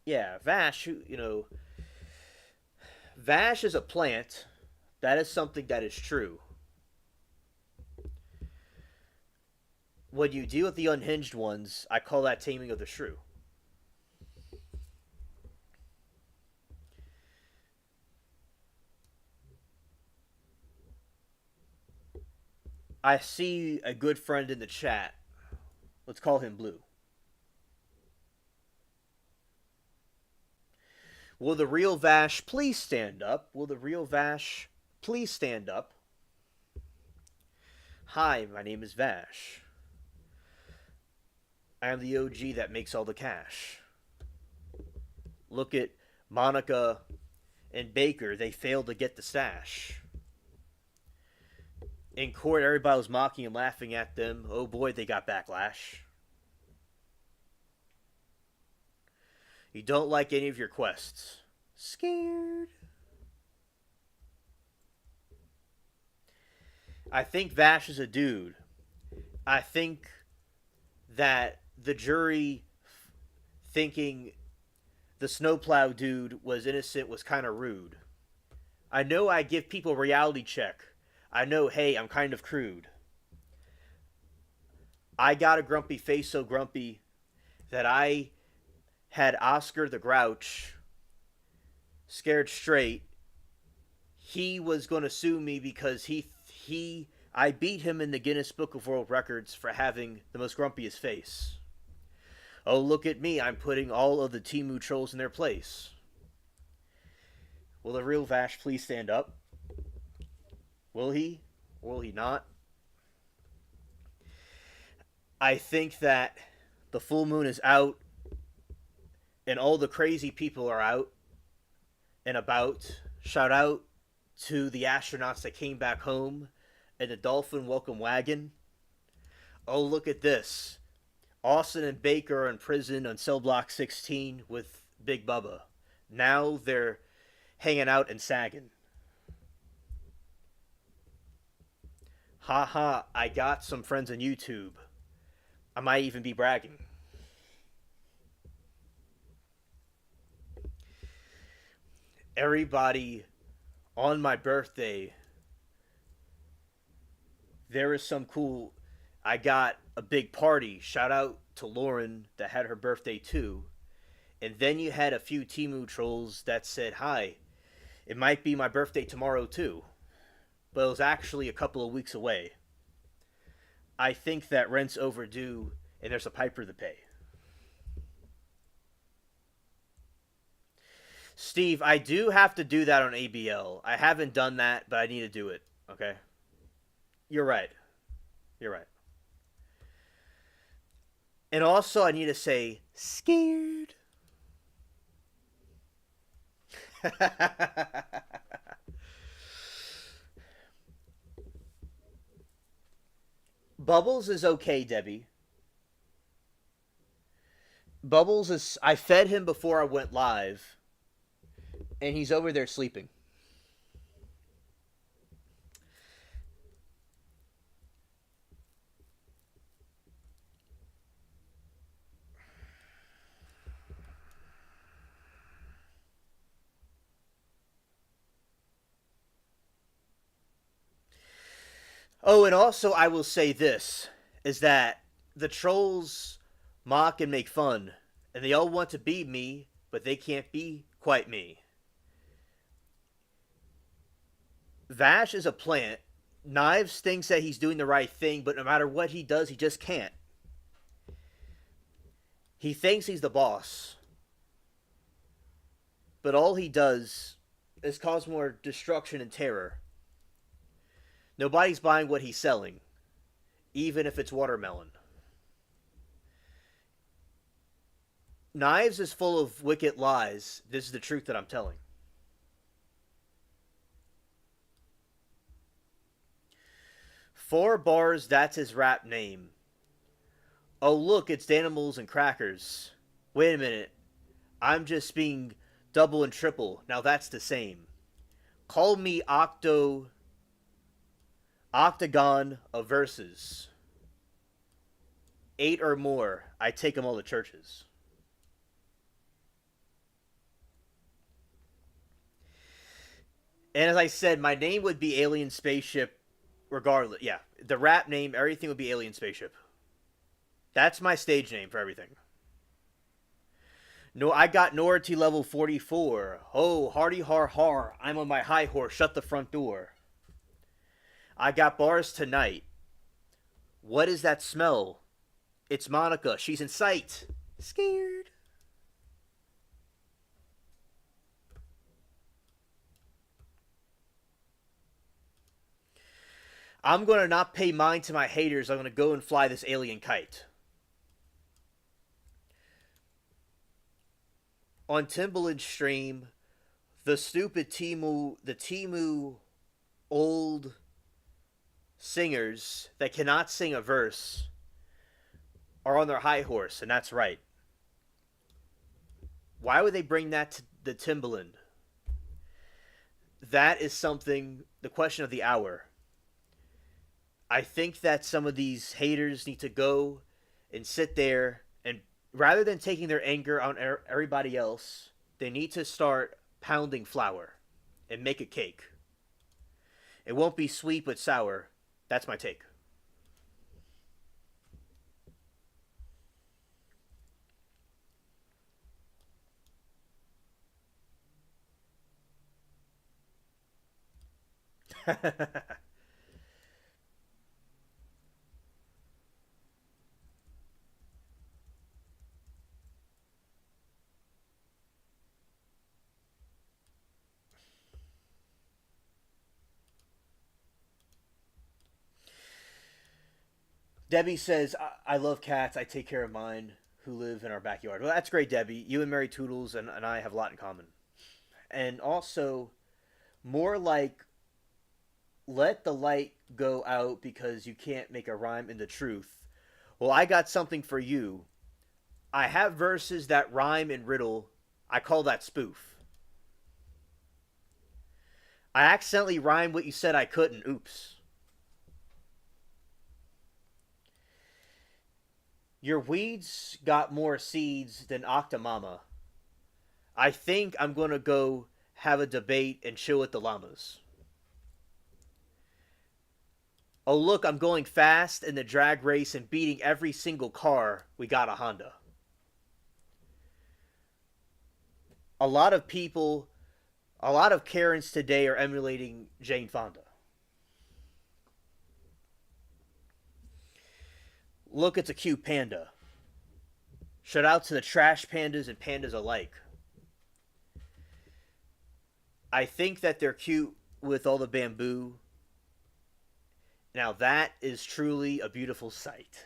Yeah, Vash, Vash is a plant. That is something that is true. When you deal with the unhinged ones, I call that taming of the shrew. I see a good friend in the chat. Let's call him Blue. Will the real Vash please stand up? Will the real Vash please stand up? Hi, my name is Vash. I am the OG that makes all the cash. Look at Monica and Baker. They failed to get the stash. In court, everybody was mocking and laughing at them. Oh boy, they got backlash. You don't like any of your quests. Scared. I think Vash is a dude. I think that the jury thinking the snowplow dude was innocent was kind of rude. I know I give people reality check. I know, hey, I'm kind of crude. I got a grumpy face so grumpy that I had Oscar the Grouch scared straight. He was going to sue me because I beat him in the Guinness Book of World Records for having the most grumpiest face. Oh, look at me, I'm putting all of the Timu trolls in their place. Will the real Vash please stand up? Will he? Will he not? I think that the full moon is out and all the crazy people are out and about. Shout out to the astronauts that came back home in the Dolphin Welcome Wagon. Oh, look at this. Austin and Baker are in prison on cell block 16 with Big Bubba. Now they're hanging out and sagging. Haha, I got some friends on YouTube. I might even be bragging. Everybody on my birthday, there is some cool. I got a big party. Shout out to Lauren that had her birthday too. And then you had a few Timu trolls that said, hi, it might be my birthday tomorrow too. But it was actually a couple of weeks away. I think that rent's overdue and there's a piper to pay. Steve, I do have to do that on ABL. I haven't done that, but I need to do it. Okay? You're right. You're right. And also, I need to say, scared. Bubbles is okay, Debbie. Bubbles is. I fed him before I went live, and he's over there sleeping. Oh, and also I will say this is that the trolls mock and make fun, and they all want to be me, but they can't be quite me. Vash is a plant. Knives thinks that he's doing the right thing, but no matter what he does, he just can't. He thinks he's the boss, but all he does is cause more destruction and terror. Nobody's buying what he's selling, even if it's watermelon. Knives is full of wicked lies. This is the truth that I'm telling. Four bars, that's his rap name. Oh, look, it's Danimals and Crackers. Wait a minute. I'm just being double and triple. Now that's the same. Call me Octagon of Verses. 8 or more. I take them all to churches. And as I said, my name would be Alien Spaceship regardless. Yeah, the rap name, everything would be Alien Spaceship. That's my stage name for everything. No, I got Nority level 44. Oh, hardy har har. I'm on my high horse. Shut the front door. I got bars tonight. What is that smell? It's Monica. She's in sight. Scared. I'm going to not pay mind to my haters. I'm going to go and fly this alien kite. On Timbaland's stream, the stupid the Timu old singers that cannot sing a verse are on their high horse, and that's right. Why would they bring that to the Timbaland? That is something, the question of the hour. I think that some of these haters need to go and sit there and rather than taking their anger on everybody else, they need to start pounding flour and make a cake. It won't be sweet but sour. That's my take. Debbie says, I love cats. I take care of mine who live in our backyard. Well, that's great, Debbie. You and Mary Toodles and I have a lot in common. And also, more like, let the light go out because you can't make a rhyme in the truth. Well, I got something for you. I have verses that rhyme in riddle. I call that spoof. I accidentally rhymed what you said I couldn't. Oops. Your weeds got more seeds than Octomama. I think I'm gonna go have a debate and chill with the llamas. Oh, look, I'm going fast in the drag race and beating every single car. We got a Honda. A lot of people, a lot of Karens today are emulating Jane Fonda. Look, it's a cute panda. Shout out to the trash pandas and pandas alike. I think that they're cute with all the bamboo. Now that is truly a beautiful sight.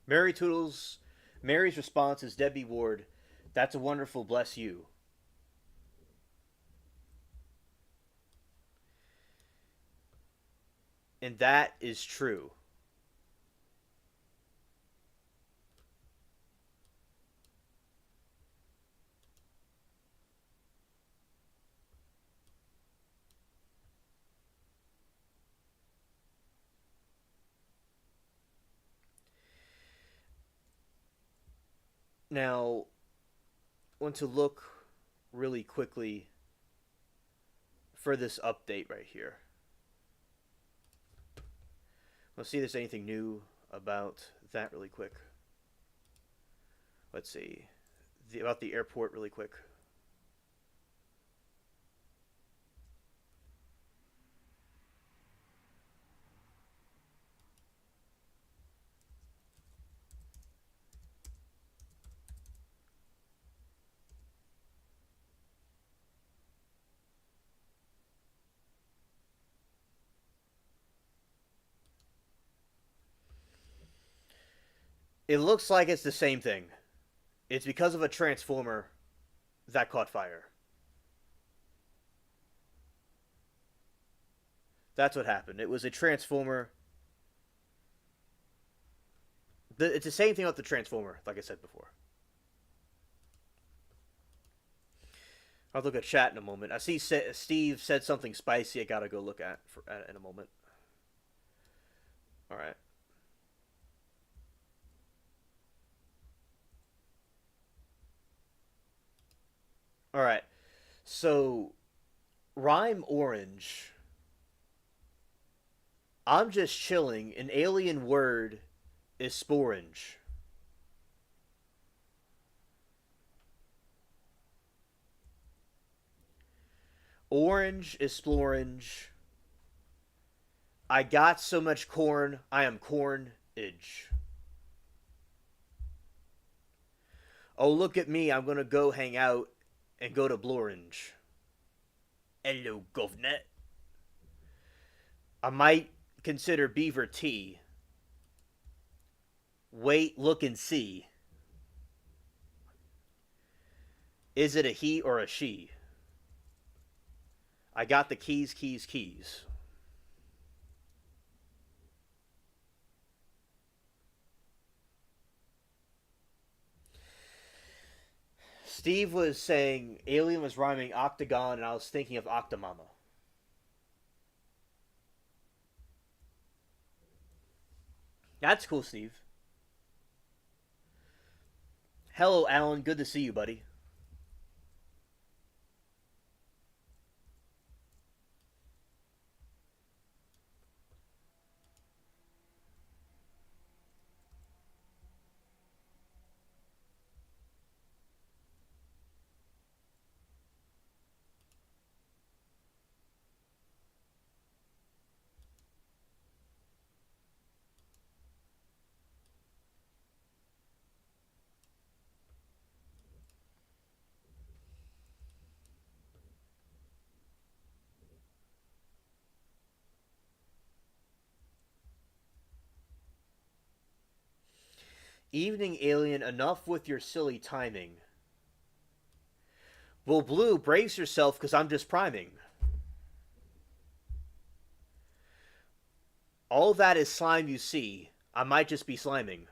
Mary Toodles, Mary's response is Debbie Ward. That's a wonderful bless you. And that is true. Now, I want to look really quickly for this update right here. Let's see if there's anything new about that really quick. Let's see. About the airport really quick. It looks like it's the same thing. It's because of a transformer that caught fire. That's what happened. It was a transformer. It's the same thing with the transformer, like I said before. I'll look at chat in a moment. I see Steve said something spicy. I gotta go look at in a moment. All right. All right. So, rhyme orange. I'm just chilling. An alien word is sporange. Orange is splorange. I got so much corn, I am cornage. Oh, look at me, I'm gonna go hang out and go to Blorange. Hello, governor. I might consider beaver tea. Wait, look, and see. Is it a he or a she? I got the keys, keys, keys. Steve was saying alien was rhyming octagon, and I was thinking of Octomama. That's cool, Steve. Hello, Alan. Good to see you, buddy. Evening alien, enough with your silly timing. Well, Blue, brace yourself because I'm just priming. All that is slime you see. I might just be sliming.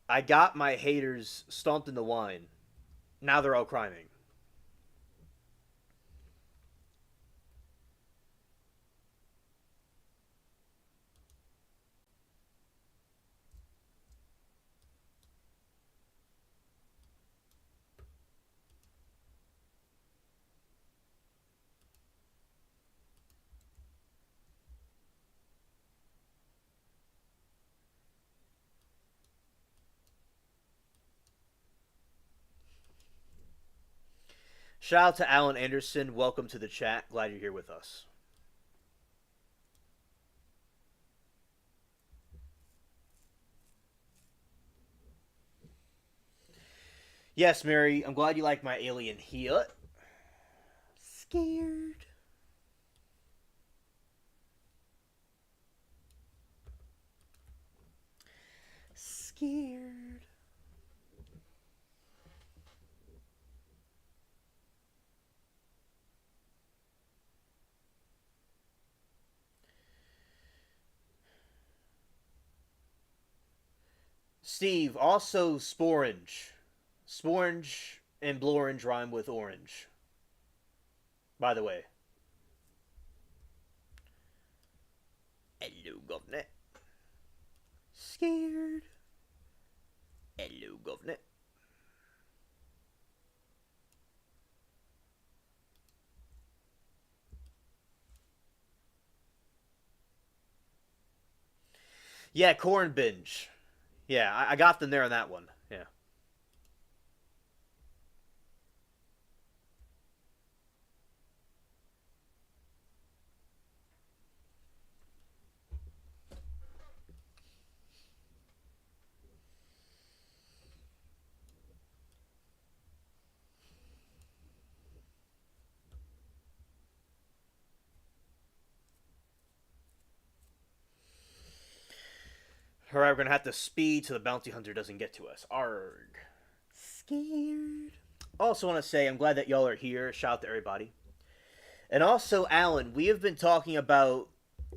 I got my haters stomped in the wine. Now they're all criming. Shout out to Alan Anderson. Welcome to the chat. Glad you're here with us. Yes, Mary, I'm glad you like my alien here. Scared. Scared. Steve, also sporange. Sporange and blorange rhyme with orange. By the way. Hello, governor. Scared. Hello, governor. Yeah, corn binge. Yeah, I got them there on that one. Yeah. All right, we're gonna have to speed so the bounty hunter doesn't get to us. Arg. Scared. Also, want to say I'm glad that y'all are here. Shout out to everybody. And also, Alan, we have been talking about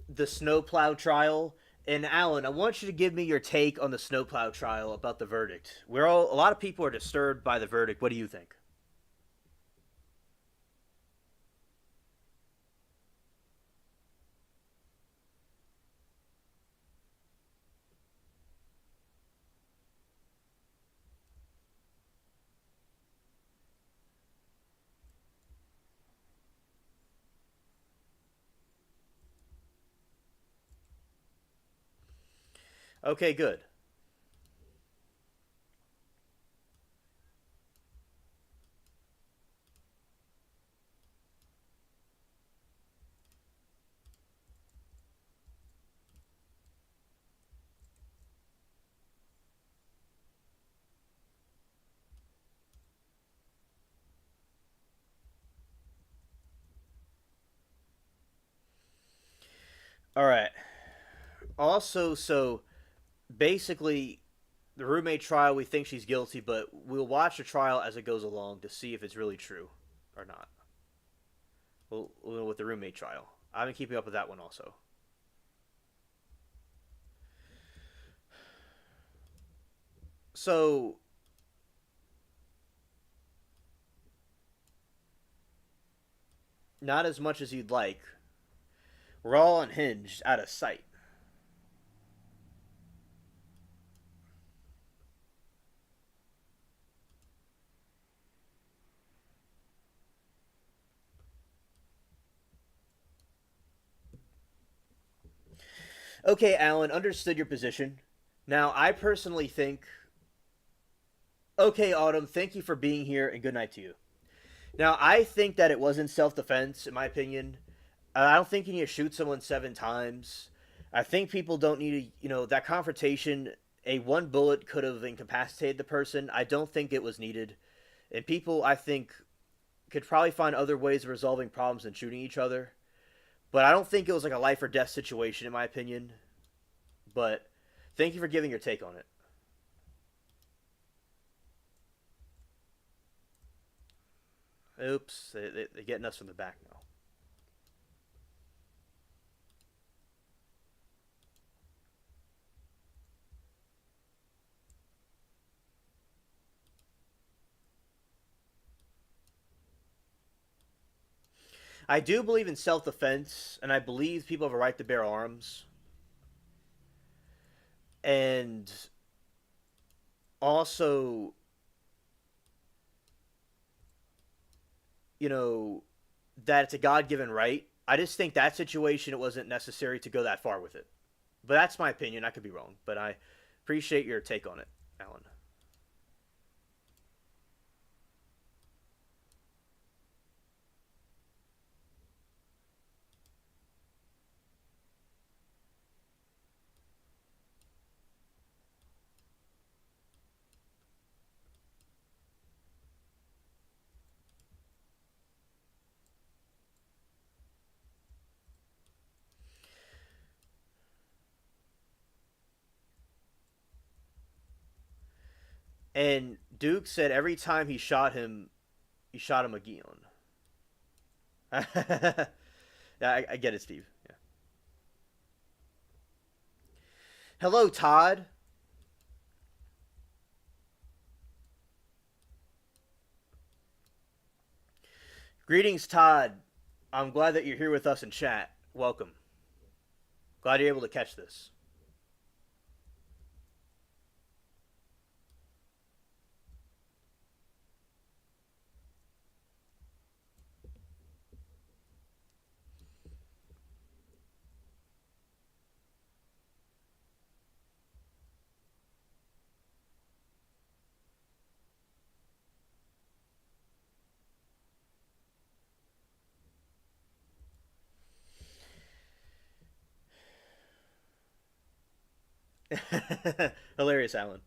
the snowplow trial. And Alan, I want you to give me your take on the snowplow trial about the verdict. A lot of people are disturbed by the verdict. What do you think? Okay, good. All right. Also, so basically, the roommate trial, we think she's guilty, but we'll watch the trial as it goes along to see if it's really true or not. With the roommate trial, I've been keeping up with that one also. So, not as much as you'd like. We're all unhinged, out of sight. Okay, Alan, understood your position. Now, I personally think. Okay, Autumn, thank you for being here, and good night to you. Now, I think that it wasn't self defense, in my opinion. I don't think you need to shoot someone 7 times. I think people don't need to, that confrontation. A one bullet could have incapacitated the person. I don't think it was needed. And people, I think, could probably find other ways of resolving problems than shooting each other. But I don't think it was like a life or death situation, in my opinion. But thank you for giving your take on it. Oops, they're getting us from the back now. I do believe in self defense, and I believe people have a right to bear arms. And also, you know, that it's a God given right. I just think that situation, it wasn't necessary to go that far with it. But that's my opinion. I could be wrong. But I appreciate your take on it, Alan. And Duke said every time he shot him again. Yeah, I get it, Steve. Yeah. Hello, Todd. Greetings, Todd. I'm glad that you're here with us in chat. Welcome. Glad you're able to catch this. Hilarious, Alan.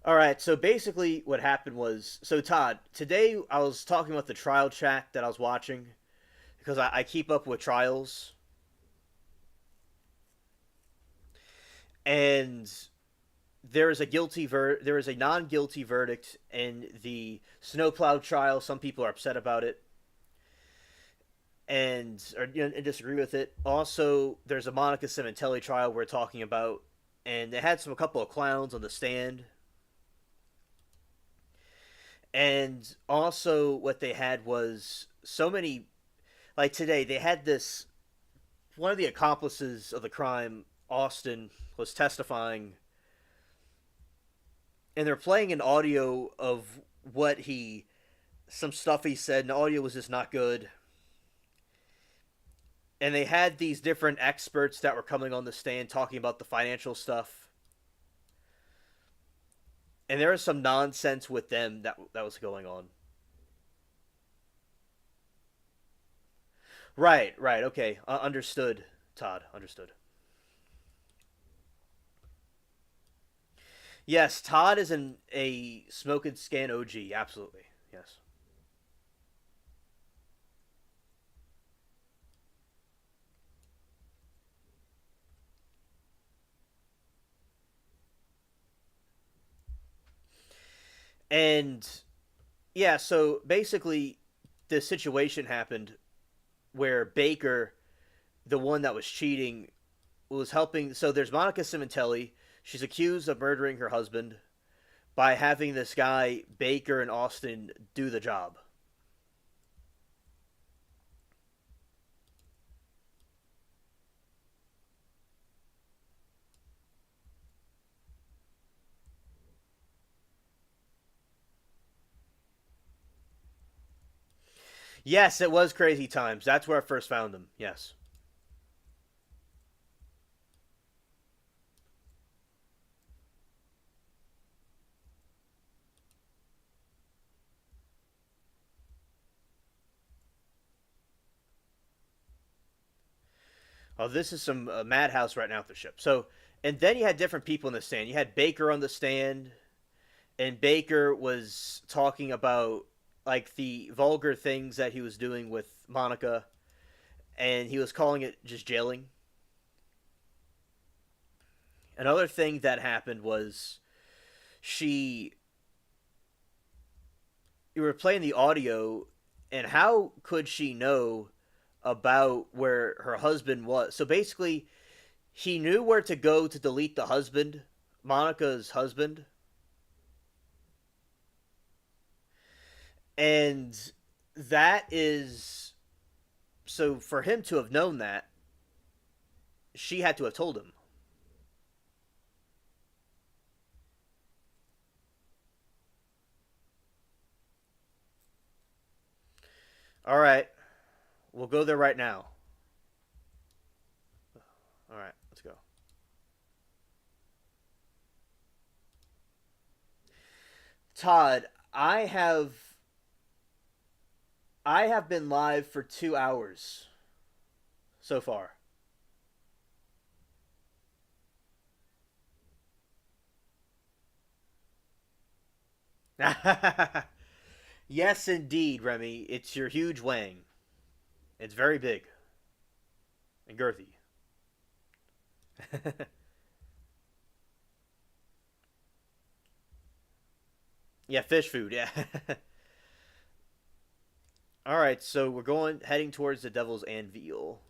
All right, so basically what happened was, so Todd, today I was talking about the trial chat that I was watching because I keep up with trials, and there is a non-guilty verdict in the snowplow trial. Some people are upset about it and disagree with it. Also, there's a Monica Cementelli trial we're talking about, and they had a couple of clowns on the stand. And also, what they had was so many, like today, they had this one of the accomplices of the crime, Austin, was testifying, and they're playing an audio of what he, some stuff he said, and the audio was just not good. And they had these different experts that were coming on the stand talking about the financial stuff, and there was some nonsense with them that was going on. Right, right, okay, understood, Todd, understood. Yes, Todd is a smoke and scan OG, absolutely, yes. And yeah, so basically, the situation happened where Baker, the one that was cheating, was helping. So there's Monica Cimentelli. She's accused of murdering her husband by having this guy Baker and Austin do the job. Yes, it was Crazy Times. That's where I first found them. Yes. Oh, this is some madhouse right now with the ship. So, and then you had different people in the stand. You had Baker on the stand, and Baker was talking about like the vulgar things that he was doing with Monica, and he was calling it just jailing. Another thing that happened was she you were playing the audio, and how could she know about where her husband was? So basically, he knew where to go to delete the husband, Monica's husband, and that is so for him to have known that, she had to have told him. All right, we'll go there right now. All right, let's go. Todd, I have been live for 2 hours so far. Yes, indeed, Remy. It's your huge wang. It's very big and girthy. Yeah, fish food. Yeah. All right, so we're going heading towards the Devil's Anvil.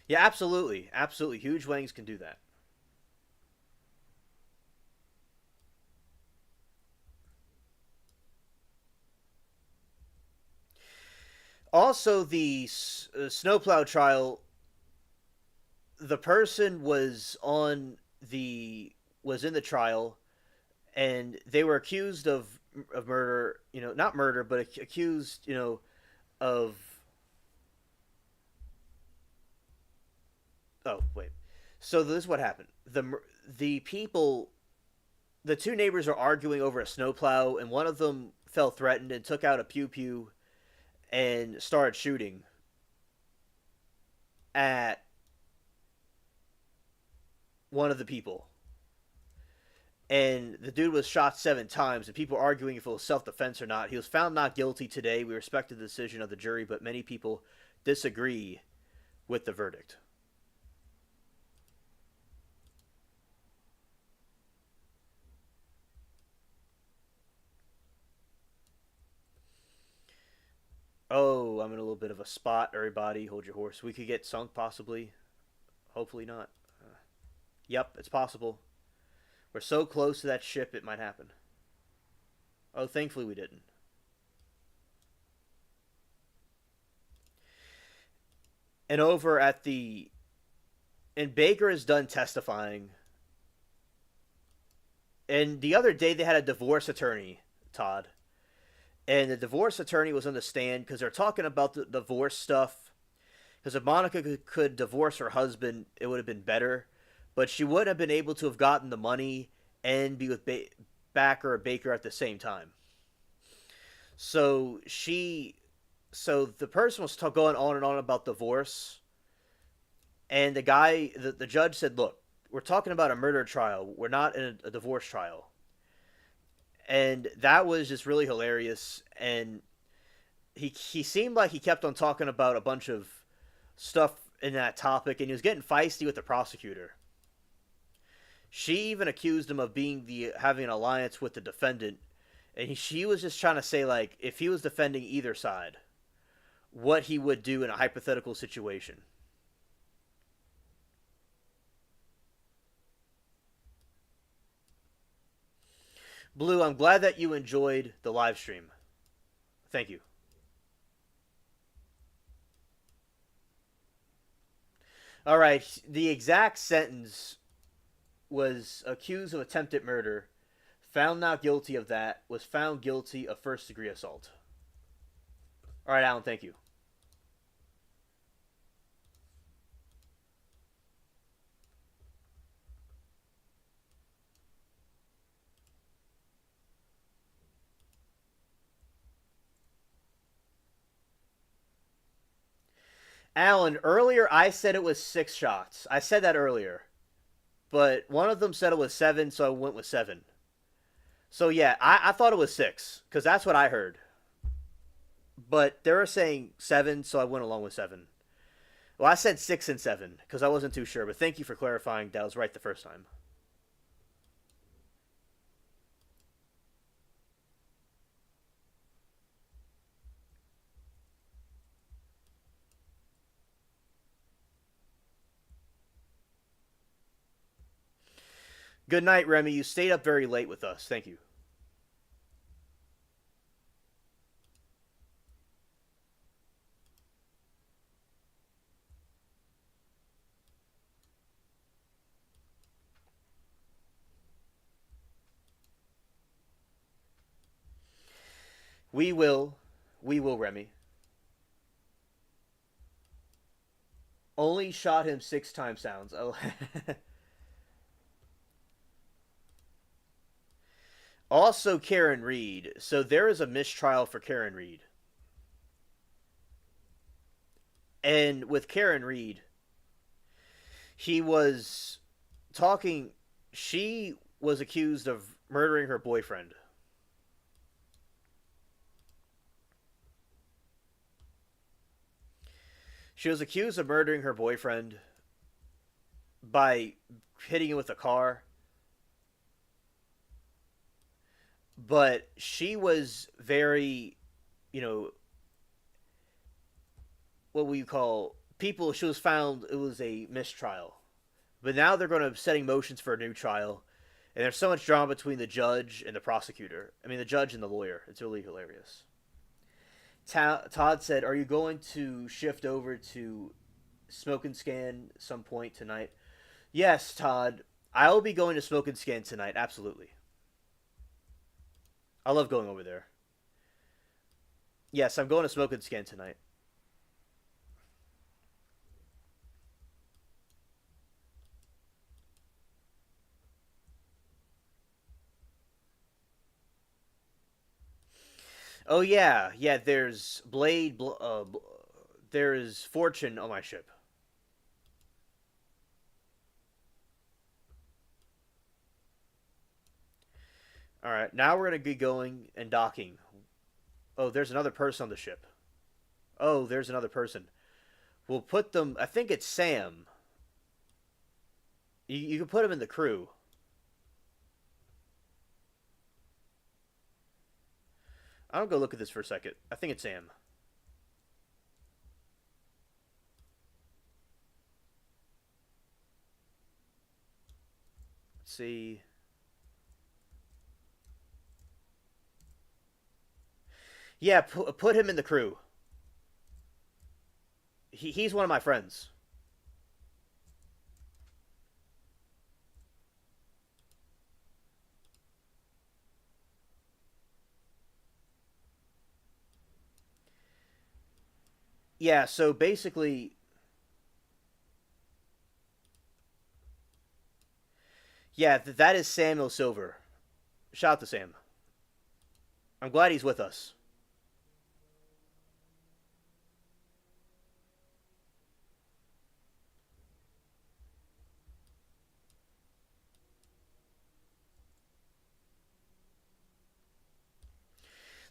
Yeah, absolutely, absolutely. Huge wangs can do that. Also, the snowplow trial. The person was in the trial, and they were accused of murder. You know, not murder, but accused. You know, of oh wait. So this is what happened. The people, the two neighbors are arguing over a snowplow, and one of them felt threatened and took out a pew pew and started shooting. at one of the people. And the dude was shot 7 times, and people arguing if it was self-defense or not. He was found not guilty today. We respect the decision of the jury, but many people disagree with the verdict. Oh, I'm in a little bit of a spot. Everybody, hold your horse. We could get sunk, possibly. Hopefully not. Yep, it's possible. We're so close to that ship, it might happen. Oh, thankfully we didn't. And over at the. And Baker is done testifying. And the other day they had a divorce attorney, Todd. And the divorce attorney was on the stand because they're talking about the divorce stuff. Because if Monica could divorce her husband, it would have been better. But she would have been able to have gotten the money and be with Backer or Baker at the same time. So so the person was going on and on about divorce, and the judge said, "Look, we're talking about a murder trial. We're not in a divorce trial." And that was just really hilarious. And he seemed like he kept on talking about a bunch of stuff in that topic, and he was getting feisty with the prosecutor. She even accused him of having an alliance with the defendant, and she was just trying to say, like, if he was defending either side, what he would do in a hypothetical situation. Blue, I'm glad that you enjoyed the live stream. Thank you. All right, the exact sentence was accused of attempted murder, found not guilty of that, was found guilty of first degree assault. All right, Alan, thank you. Alan, earlier I said it was 6 shots. I said that earlier. But one of them said it was 7, so I went with 7. So yeah, I thought it was 6, because that's what I heard. But they were saying 7, so I went along with 7. Well, I said 6 and 7, because I wasn't too sure, but thank you for clarifying that I was right the first time. Good night, Remy. You stayed up very late with us. Thank you. We will. We will, Remy. Only shot him 6 times sounds. Oh. Also, Karen Reed. So there is a mistrial for Karen Reed. And with Karen Reed, he was talking. She was accused of murdering her boyfriend. She was accused of murdering her boyfriend by hitting him with a car. But she was very, you know, what we call people. She was found it was a mistrial, but now they're going to setting motions for a new trial, and there's so much drama between the judge and the prosecutor. I mean, the judge and the lawyer. It's really hilarious. Todd said, "Are you going to shift over to Smoke and Scan some point tonight?" Yes, Todd. I'll be going to Smoke and Scan tonight. Absolutely. I love going over there. Yes, I'm going to Smoke and Scan tonight. Oh yeah, yeah. There's Blade. There is Fortune on my ship. All right, now we're gonna be going and docking. Oh, there's another person on the ship. Oh, there's another person. We'll put them. I think it's Sam. You can put him in the crew. I'll go look at this for a second. I think it's Sam. Let's see. Yeah, put him in the crew. He's one of my friends. Yeah, so basically, yeah, that is Samuel Silver. Shout out to Sam. I'm glad he's with us.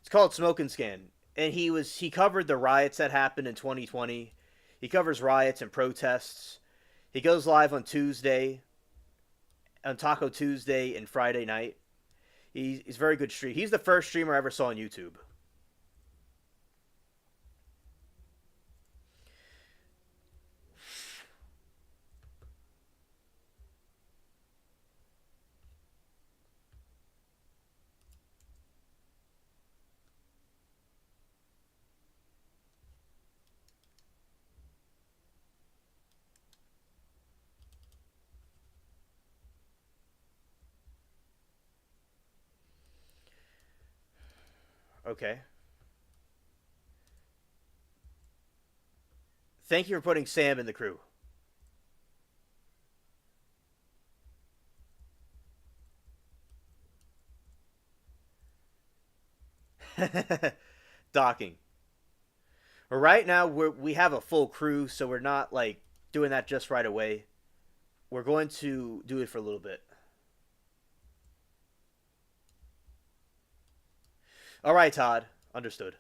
It's called Smoke and Scan, and he covered the riots that happened in 2020. He covers riots and protests. He goes live on Tuesday, on Taco Tuesday and Friday night. He's a very good stream. He's the first streamer I ever saw on YouTube. Okay. Thank you for putting Sam in the crew. Docking. Well, right now we have a full crew, so we're not like doing that just right away. We're going to do it for a little bit. All right, Todd. Understood.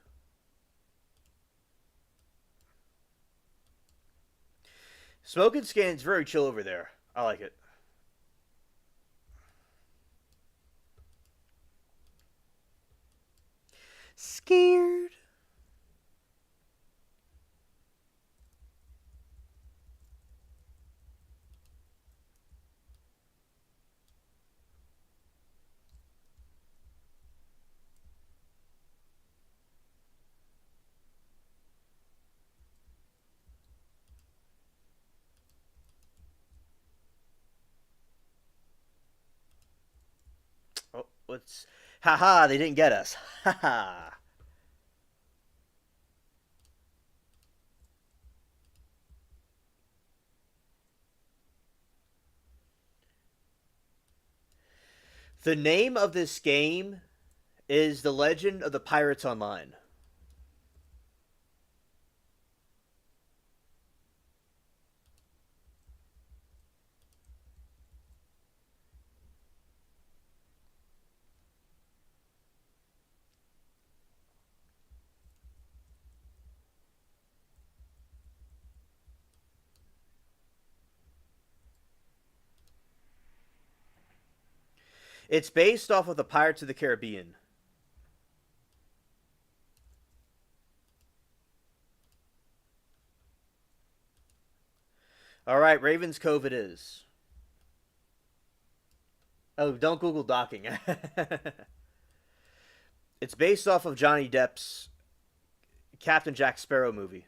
Smoke and Scan's very chill over there. I like it. Scared. Oh, what's? Haha! They didn't get us. Haha! The name of this game is The Legend of the Pirates Online. It's based off of the Pirates of the Caribbean. All right, Raven's Cove it is. Oh, don't Google docking. It's based off of Johnny Depp's Captain Jack Sparrow movie.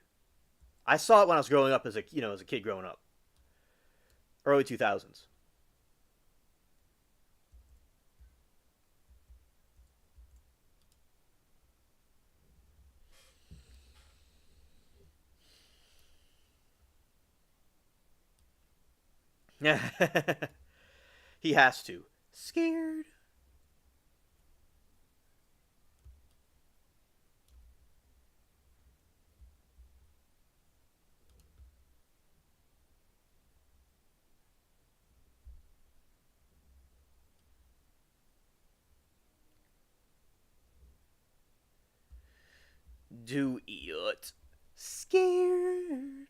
I saw it when I was growing up as a kid growing up, early 2000s. He has to. Scared. Do it. Scared.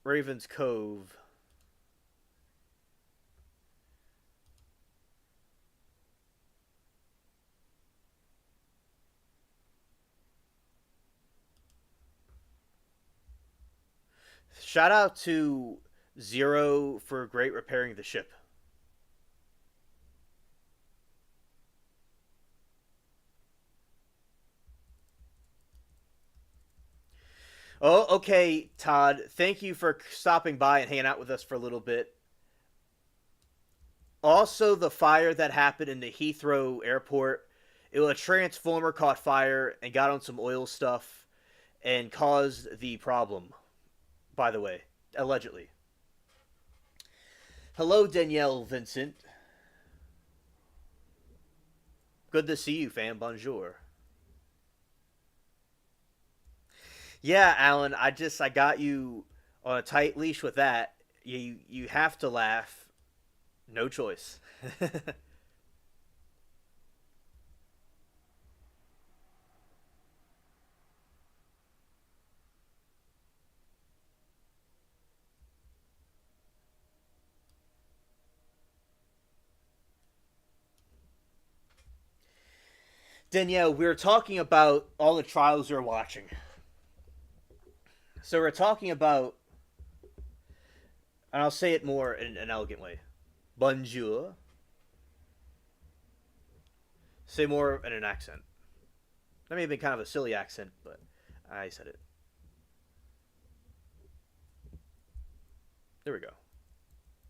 Raven's Cove. Shout out to Zero for great repairing the ship. Oh, okay, Todd. Thank you for stopping by and hanging out with us for a little bit. Also, the fire that happened in the Heathrow airport, a transformer caught fire and got on some oil stuff and caused the problem, by the way, allegedly. Hello, Danielle Vincent. Good to see you, fam. Bonjour. Yeah, Alan, I got you on a tight leash with that. You have to laugh. No choice. Danielle, we were talking about all the trials you're watching. So we're talking about, and I'll say it more in an elegant way. Bonjour. Say more in an accent. That may have been kind of a silly accent, but I said it. There we go.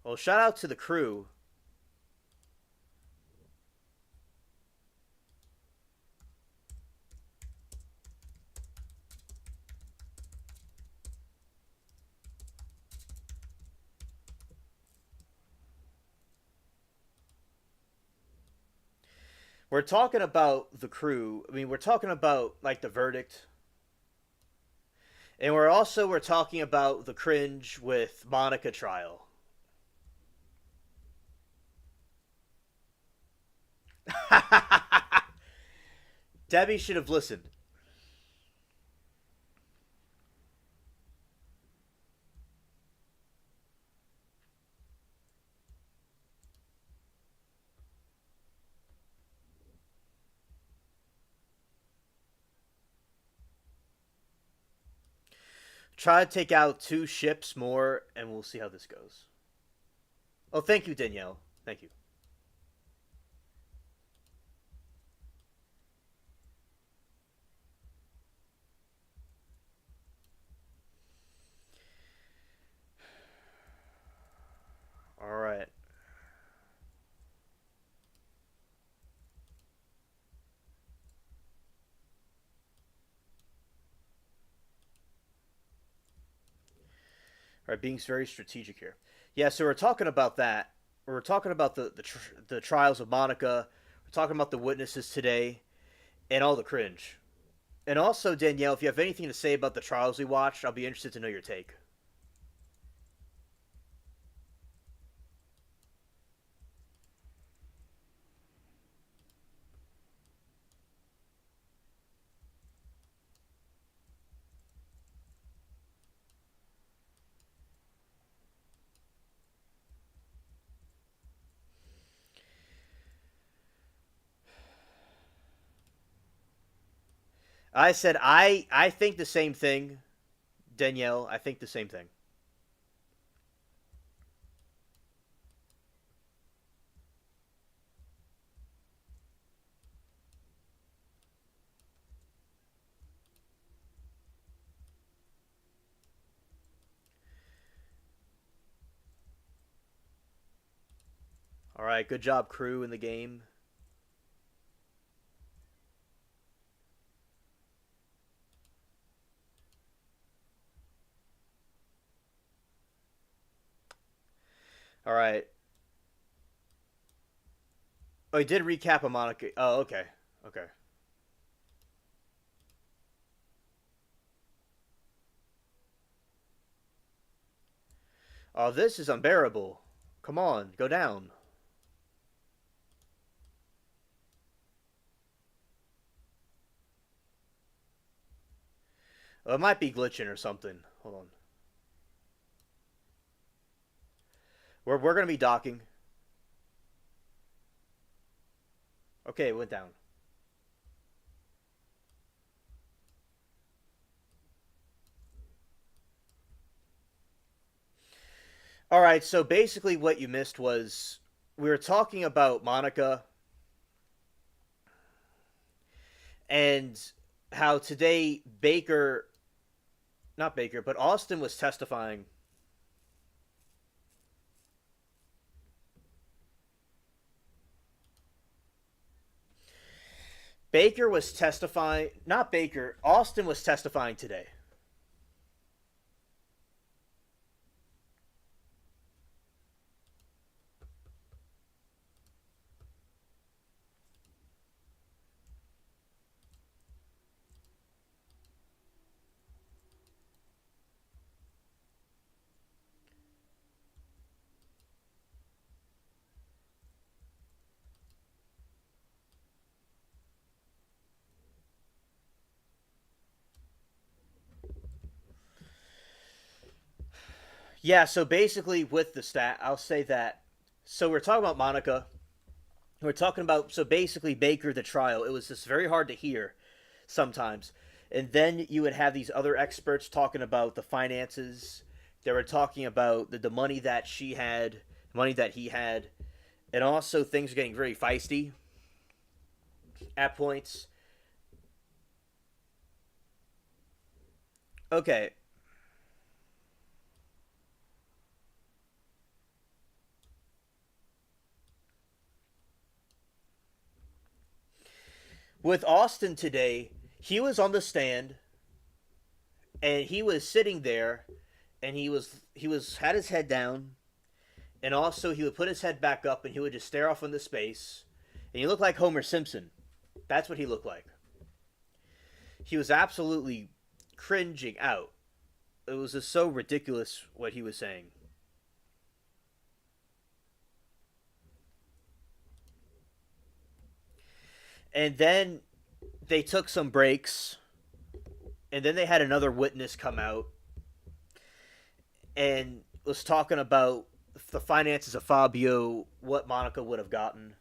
Well, shout out to the crew. We're talking about the crew. I mean, we're talking about like the verdict, and we're talking about the cringe with Monica trial. Debbie should have listened. Try to take out two ships more, and we'll see how this goes. Oh, thank you, Danielle. Thank you. All right. All right, being very strategic here. Yeah, so we're talking about that. We're talking about the trials of Monica. We're talking about the witnesses today and all the cringe. And also, Danielle, if you have anything to say about the trials we watched, I'll be interested to know your take. I said I think the same thing, Danielle. I think the same thing. All right, good job, crew in the game. All right. Oh, he did recap a Monica. Oh, okay, okay. Oh, this is unbearable. Come on, go down. Oh, it might be glitching or something. Hold on. We're gonna be docking. Okay, it went down. All right, so basically what you missed was we were talking about Monica and how today Baker, not Baker, but Austin was testifying. Baker was testifying, not Baker, Austin was testifying today. Yeah, so basically with the stat, I'll say that. So we're talking about Monica. We're talking about, so basically Baker, the trial. It was just very hard to hear sometimes. And then you would have these other experts talking about the finances. They were talking about the money that she had, money that he had. And also things are getting very feisty at points. Okay. With Austin today, he was on the stand and he was sitting there and he was had his head down, and also he would put his head back up and he would just stare off into space. And he looked like Homer Simpson. That's what he looked like. He was absolutely cringing out. It was just so ridiculous what he was saying. And then they took some breaks, and then they had another witness come out and was talking about the finances of Fabio, what Monica would have gotten.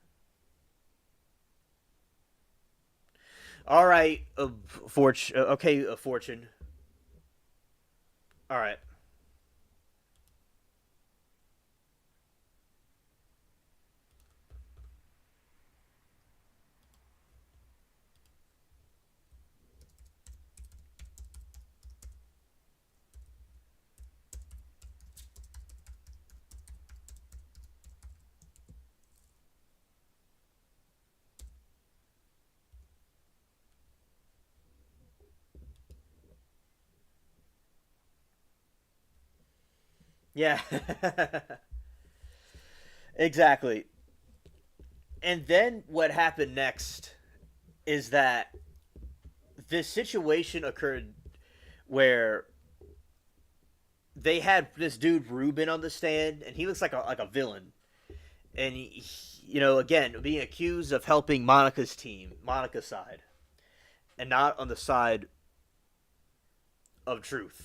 All right, okay, fortune. All right. Yeah. Exactly. And then what happened next is that this situation occurred where they had this dude Ruben on the stand, and he looks like a villain. And again, being accused of helping Monica's team, Monica's side, and not on the side of truth.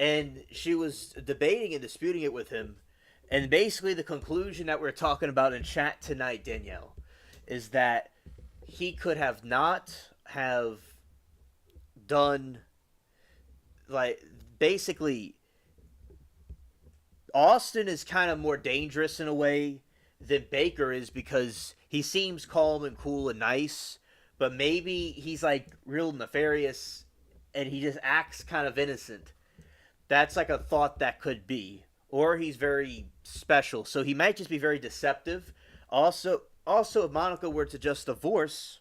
And she was debating and disputing it with him. And basically, the conclusion that we're talking about in chat tonight, Danielle, is that he could have not have done, like, basically Austin is kind of more dangerous in a way than Baker is, because he seems calm and cool and nice, but maybe he's like real nefarious and he just acts kind of innocent. That's like a thought that could be. Or he's very special, so he might just be very deceptive. Also, if Monica were to just divorce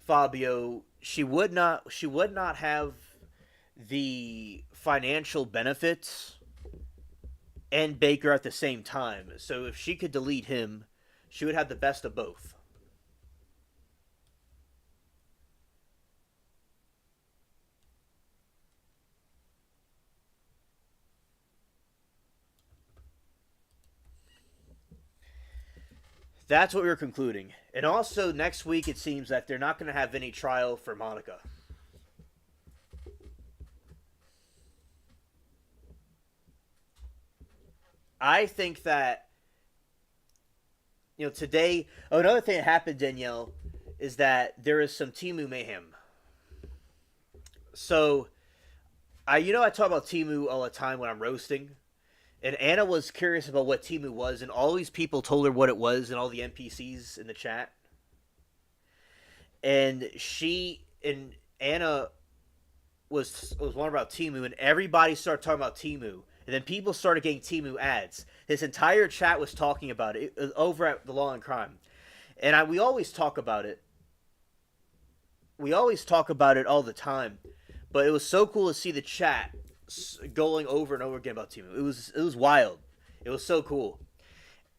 Fabio, she would not have the financial benefits and Baker at the same time. So if she could delete him, she would have the best of both. That's what we were concluding. And also, next week it seems that they're not going to have any trial for Monica. I think that, today. Oh, another thing that happened, Danielle, is that there is some Timu mayhem. So, I talk about Timu all the time when I'm roasting. And Anna was curious about what Timu was, and all these people told her what it was, and all the NPCs in the chat. And Anna was one about Timu, and everybody started talking about Timu, and then people started getting Timu ads. His entire chat was talking about it, over at the Law and Crime, and we always talk about it. We always talk about it all the time, but it was so cool to see the chat going over and over again about Timu. It was wild. It was so cool,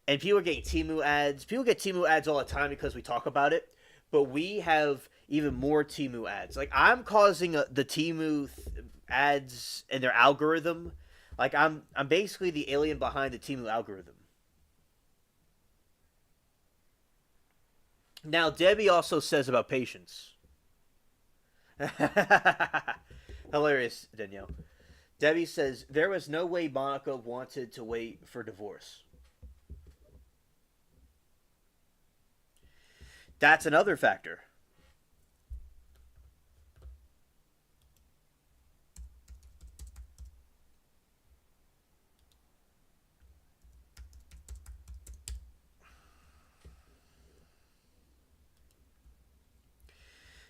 and people are getting Timu ads. People get Timu ads all the time because we talk about it, but we have even more Timu ads. Like I'm causing the Timu ads and their algorithm. Like I'm basically the alien behind the Timu algorithm. Now Debbie also says about patience. Hilarious, Danielle. Debbie says there was no way Monica wanted to wait for divorce. That's another factor.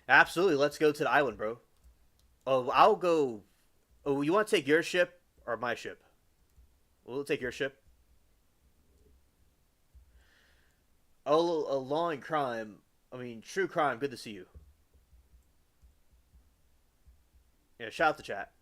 Absolutely. Let's go to the island, bro. Oh, I'll go. Oh, you want to take your ship or my ship? We'll take your ship. Oh, a law and crime. I mean, true crime. Good to see you. Yeah, shout out the chat.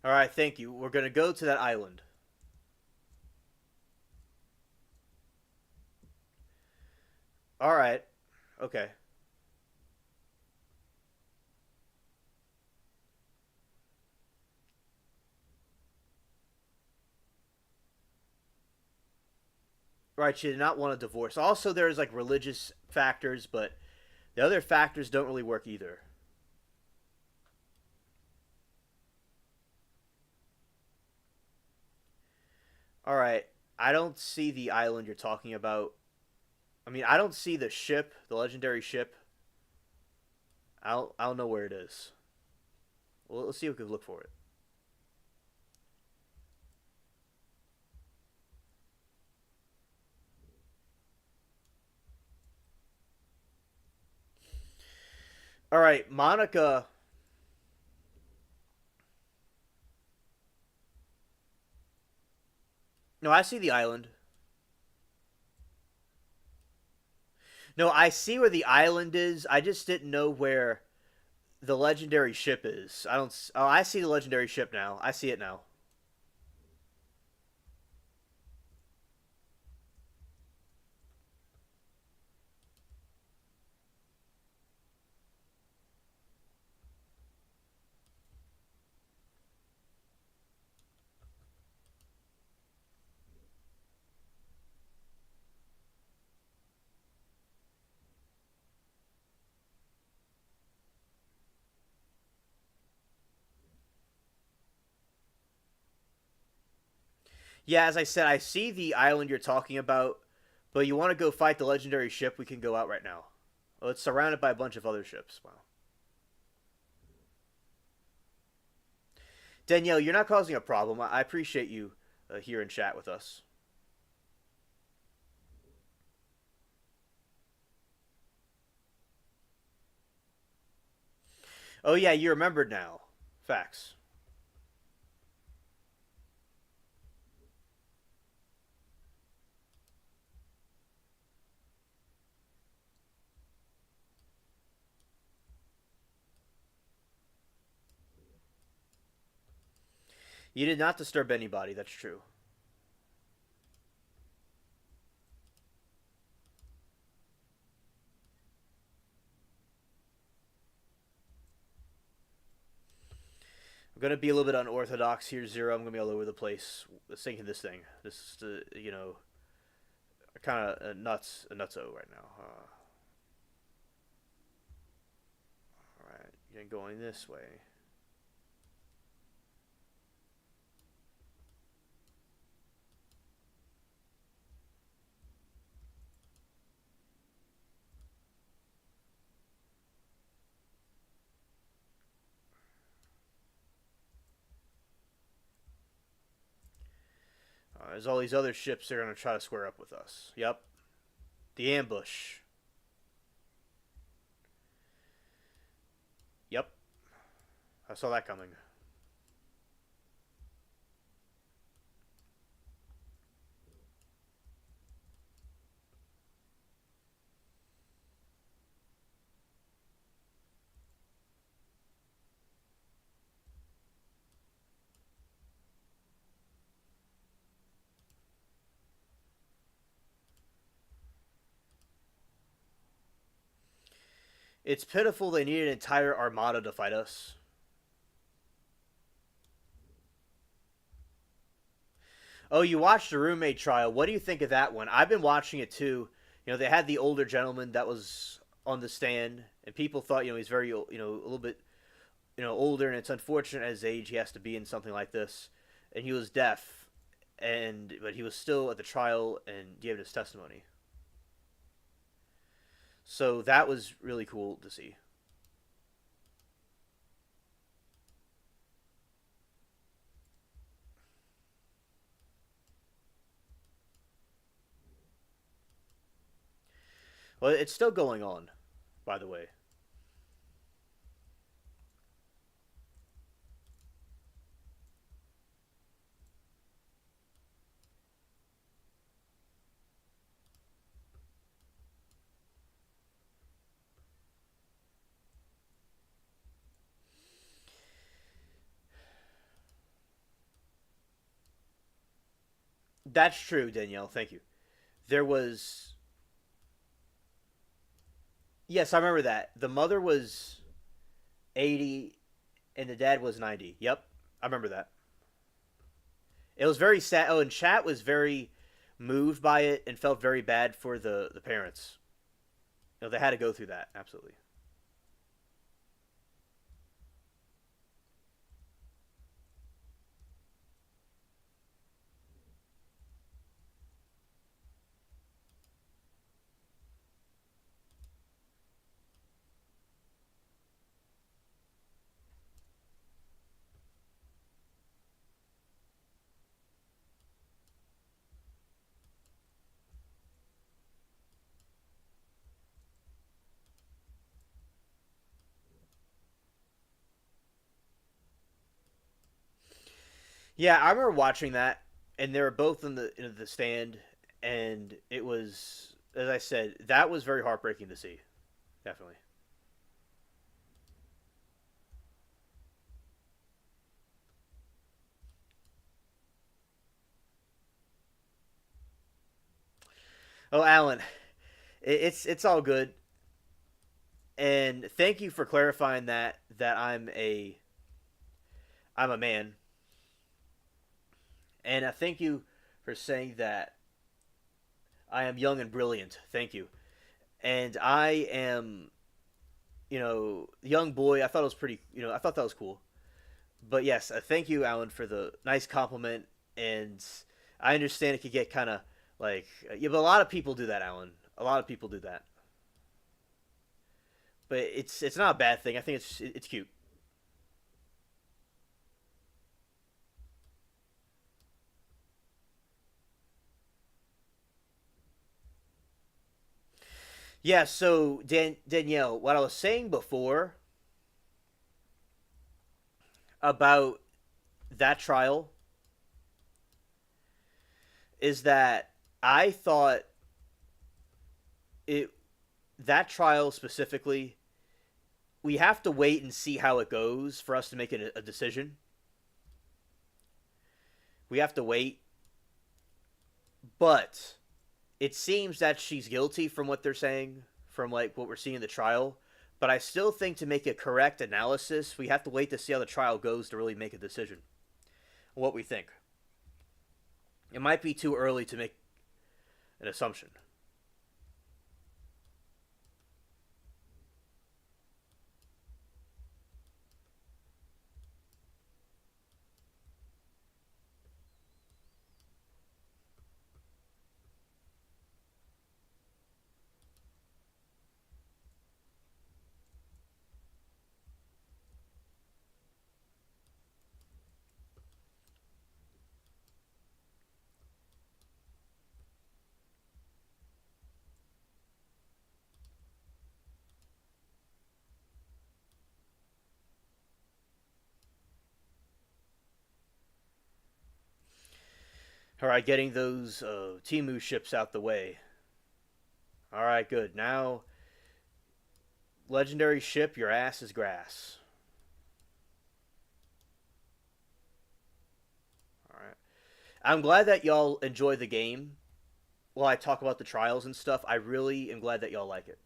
All right, thank you. We're gonna go to that island. All right. Okay. Right. She did not want a divorce. Also, there's like religious factors, but the other factors don't really work either. All right. I don't see the island you're talking about. I mean, I don't see the ship, the legendary ship. I don't know where it is. Well, let's see if we can look for it. All right, Monica. No, I see the island. No, I see where the island is. I just didn't know where the legendary ship is. I don't. Oh, I see the legendary ship now. I see it now. Yeah, as I said, I see the island you're talking about, but you want to go fight the legendary ship? We can go out right now. Well, it's surrounded by a bunch of other ships. Wow. Danielle, you're not causing a problem. I appreciate you here in chat with us. Oh yeah, you remembered now. Facts. You did not disturb anybody. That's true. I'm gonna be a little bit unorthodox here, Zero. I'm gonna be all over the place thinking this thing. This is kind of a nutso right now. All right, you're going this way. There's all these other ships that are gonna try to square up with us. Yep, the ambush. Yep, I saw that coming. It's pitiful they need an entire armada to fight us. Oh, you watched the roommate trial. What do you think of that one? I've been watching it too. They had the older gentleman that was on the stand, and people thought, he's very, a little bit, older, and it's unfortunate at his age he has to be in something like this. And he was deaf, but he was still at the trial and gave his testimony. So that was really cool to see. Well, it's still going on, by the way. That's true, Danielle. Thank you. There was. Yes, I remember that. The mother was 80 and the dad was 90. Yep, I remember that. It was very sad. Oh, and chat was very moved by it and felt very bad for the parents. They had to go through that. Absolutely. Yeah, I remember watching that, and they were both in the stand, and it was, as I said, that was very heartbreaking to see. Definitely. Oh, Alan, it's all good, and thank you for clarifying that I'm a man, and I thank you for saying that I am young and brilliant. Thank you, and I am young boy. I thought it was pretty. I thought that was cool. But yes, thank you, Alan, for the nice compliment. And I understand it could get kind of like yeah, but a lot of people do that, Alan. A lot of people do that. But it's not a bad thing. I think it's cute. Yeah. So Danielle, what I was saying before about that trial is that I thought it that trial specifically, we have to wait and see how it goes for us to make a decision. We have to wait. But it seems that she's guilty from what they're saying, from like what we're seeing in the trial. But I still think to make a correct analysis, we have to wait to see how the trial goes to really make a decision. What we think. It might be too early to make an assumption. All right, getting those Timu ships out the way. All right, good. Now, legendary ship, your ass is grass. All right. I'm glad that y'all enjoy the game. While I talk about the trials and stuff, I really am glad that y'all like it.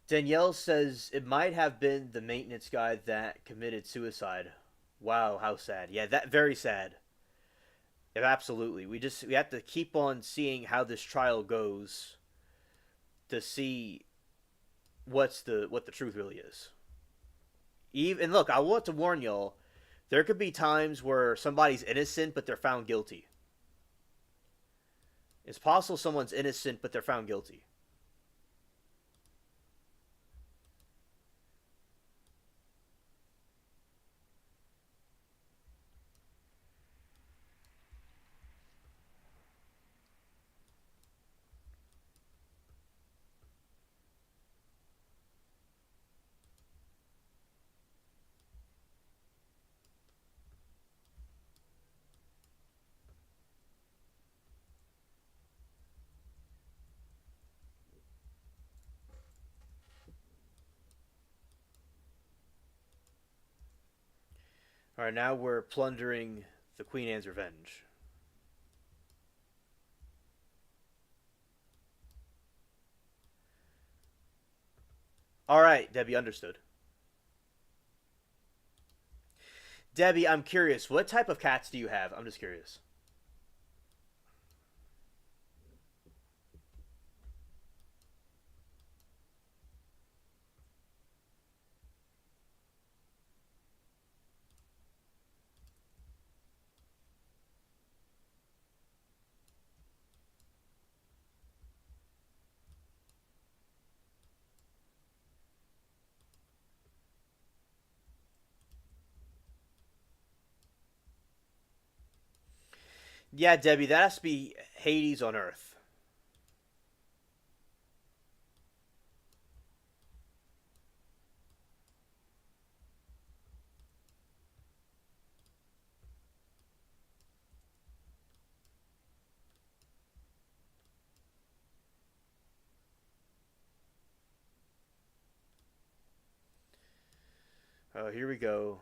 Danielle says it might have been the maintenance guy that committed suicide. Wow, how sad. Yeah, that very sad. Yeah, absolutely. We have to keep on seeing how this trial goes to see what the truth really is. Even and look, I want to warn y'all, there could be times where somebody's innocent but they're found guilty. It's possible someone's innocent but they're found guilty. All right, now we're plundering the Queen Anne's Revenge. All right, Debbie, understood. Debbie, I'm curious. What type of cats do you have? I'm just curious. Yeah, Debbie, that has to be Hades on Earth. Oh, here we go.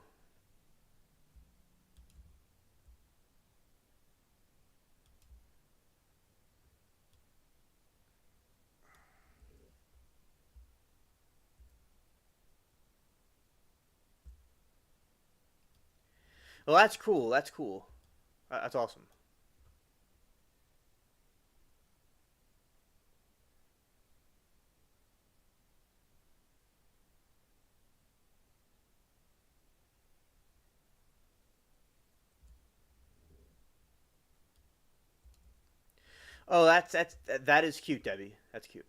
Well, that's cool. That's cool. That's awesome. Oh, that is cute, Debbie. That's cute.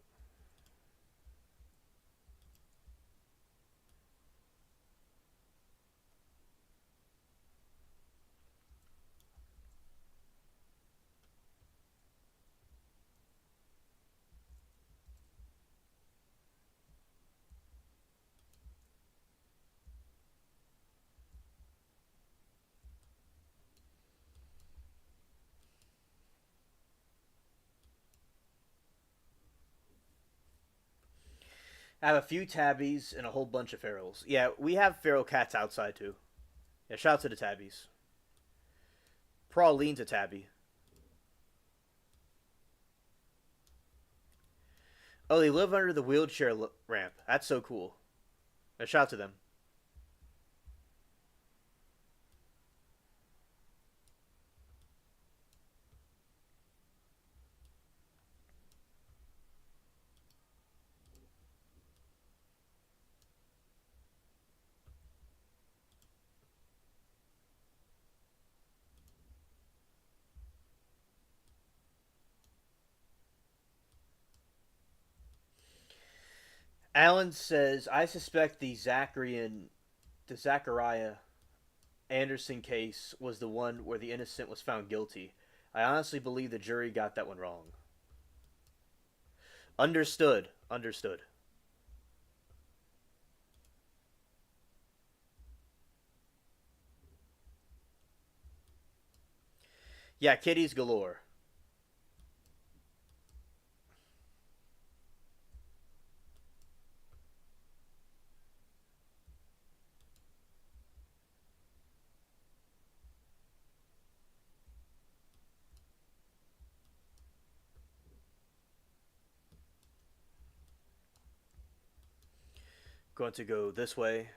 I have a few tabbies and a whole bunch of ferals. Yeah, we have feral cats outside too. Yeah, shout out to the tabbies. Prauline's a tabby. Oh, they live under the wheelchair ramp. That's so cool. Yeah, shout out to them. Alan says, I suspect the Zachariah Anderson case was the one where the innocent was found guilty. I honestly believe the jury got that one wrong. Understood. Understood. Yeah, kitties galore. Going to go this way.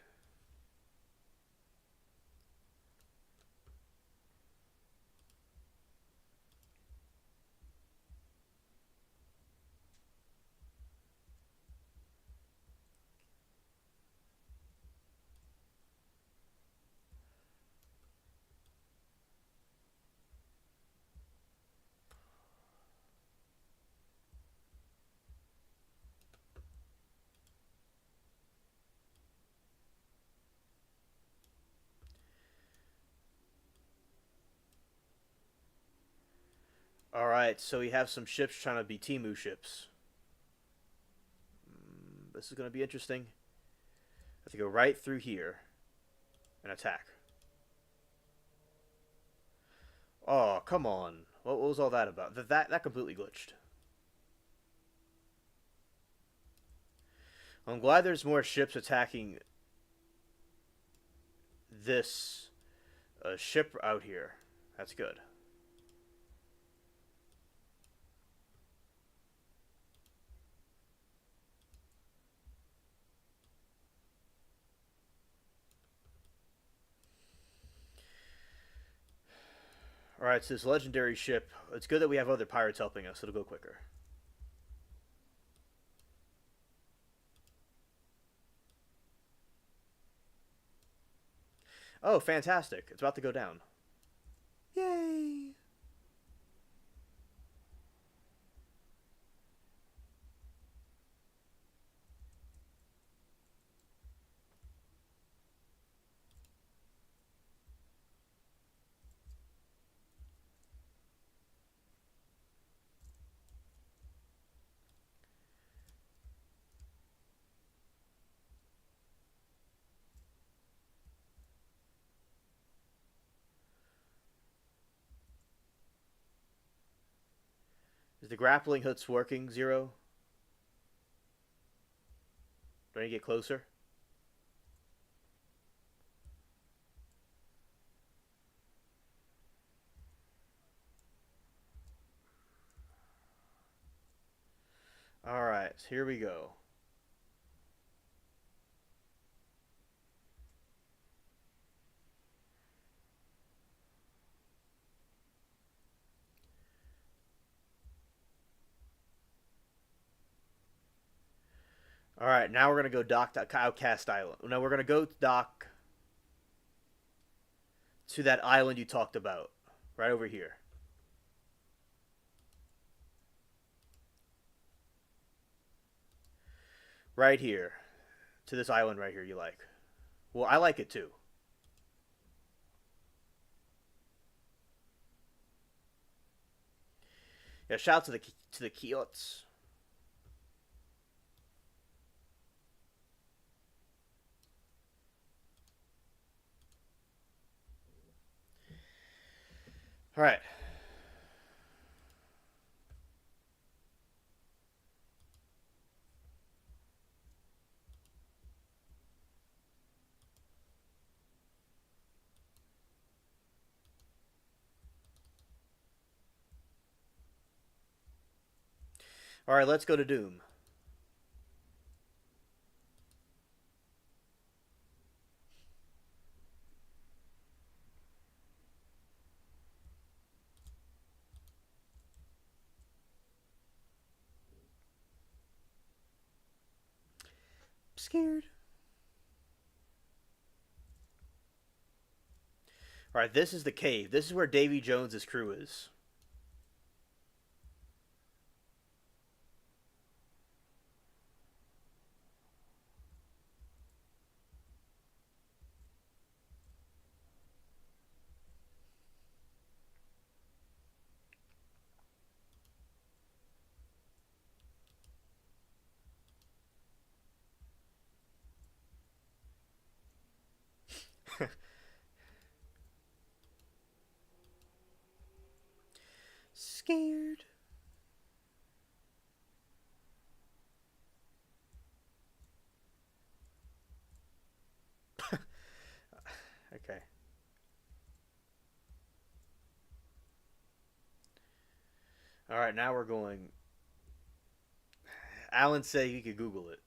All right, so we have some ships trying to be Timu ships. This is going to be interesting. I have to go right through here and attack. Oh, come on. What was all that about? That completely glitched. I'm glad there's more ships attacking this ship out here. That's good. All right, so this legendary ship. It's good that we have other pirates helping us. It'll go quicker. Oh, fantastic! It's about to go down. Yay! Is the grappling hooks working, Zero? Do I need to get closer? All right, here we go. All right, now we're gonna go dock to Outcast Island. No, we're gonna go dock to that island you talked about, right over here. Right here, to this island right here. You like? Well, I like it too. Yeah, shout out to the Kiots. All right. All right, let's go to Doom. Scared. All right, this is the cave. This is where Davy Jones's crew is. Scared. Okay. All right, now we're going. Alan said you could Google it.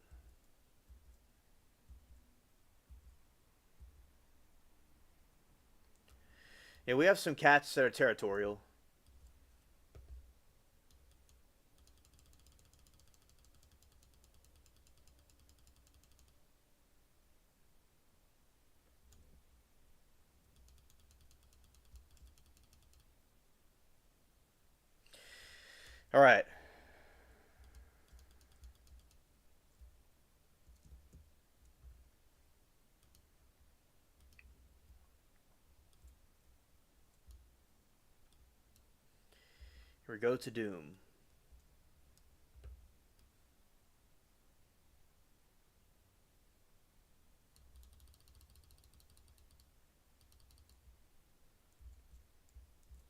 Yeah, we have some cats that are territorial. All right. Here we go to Doom.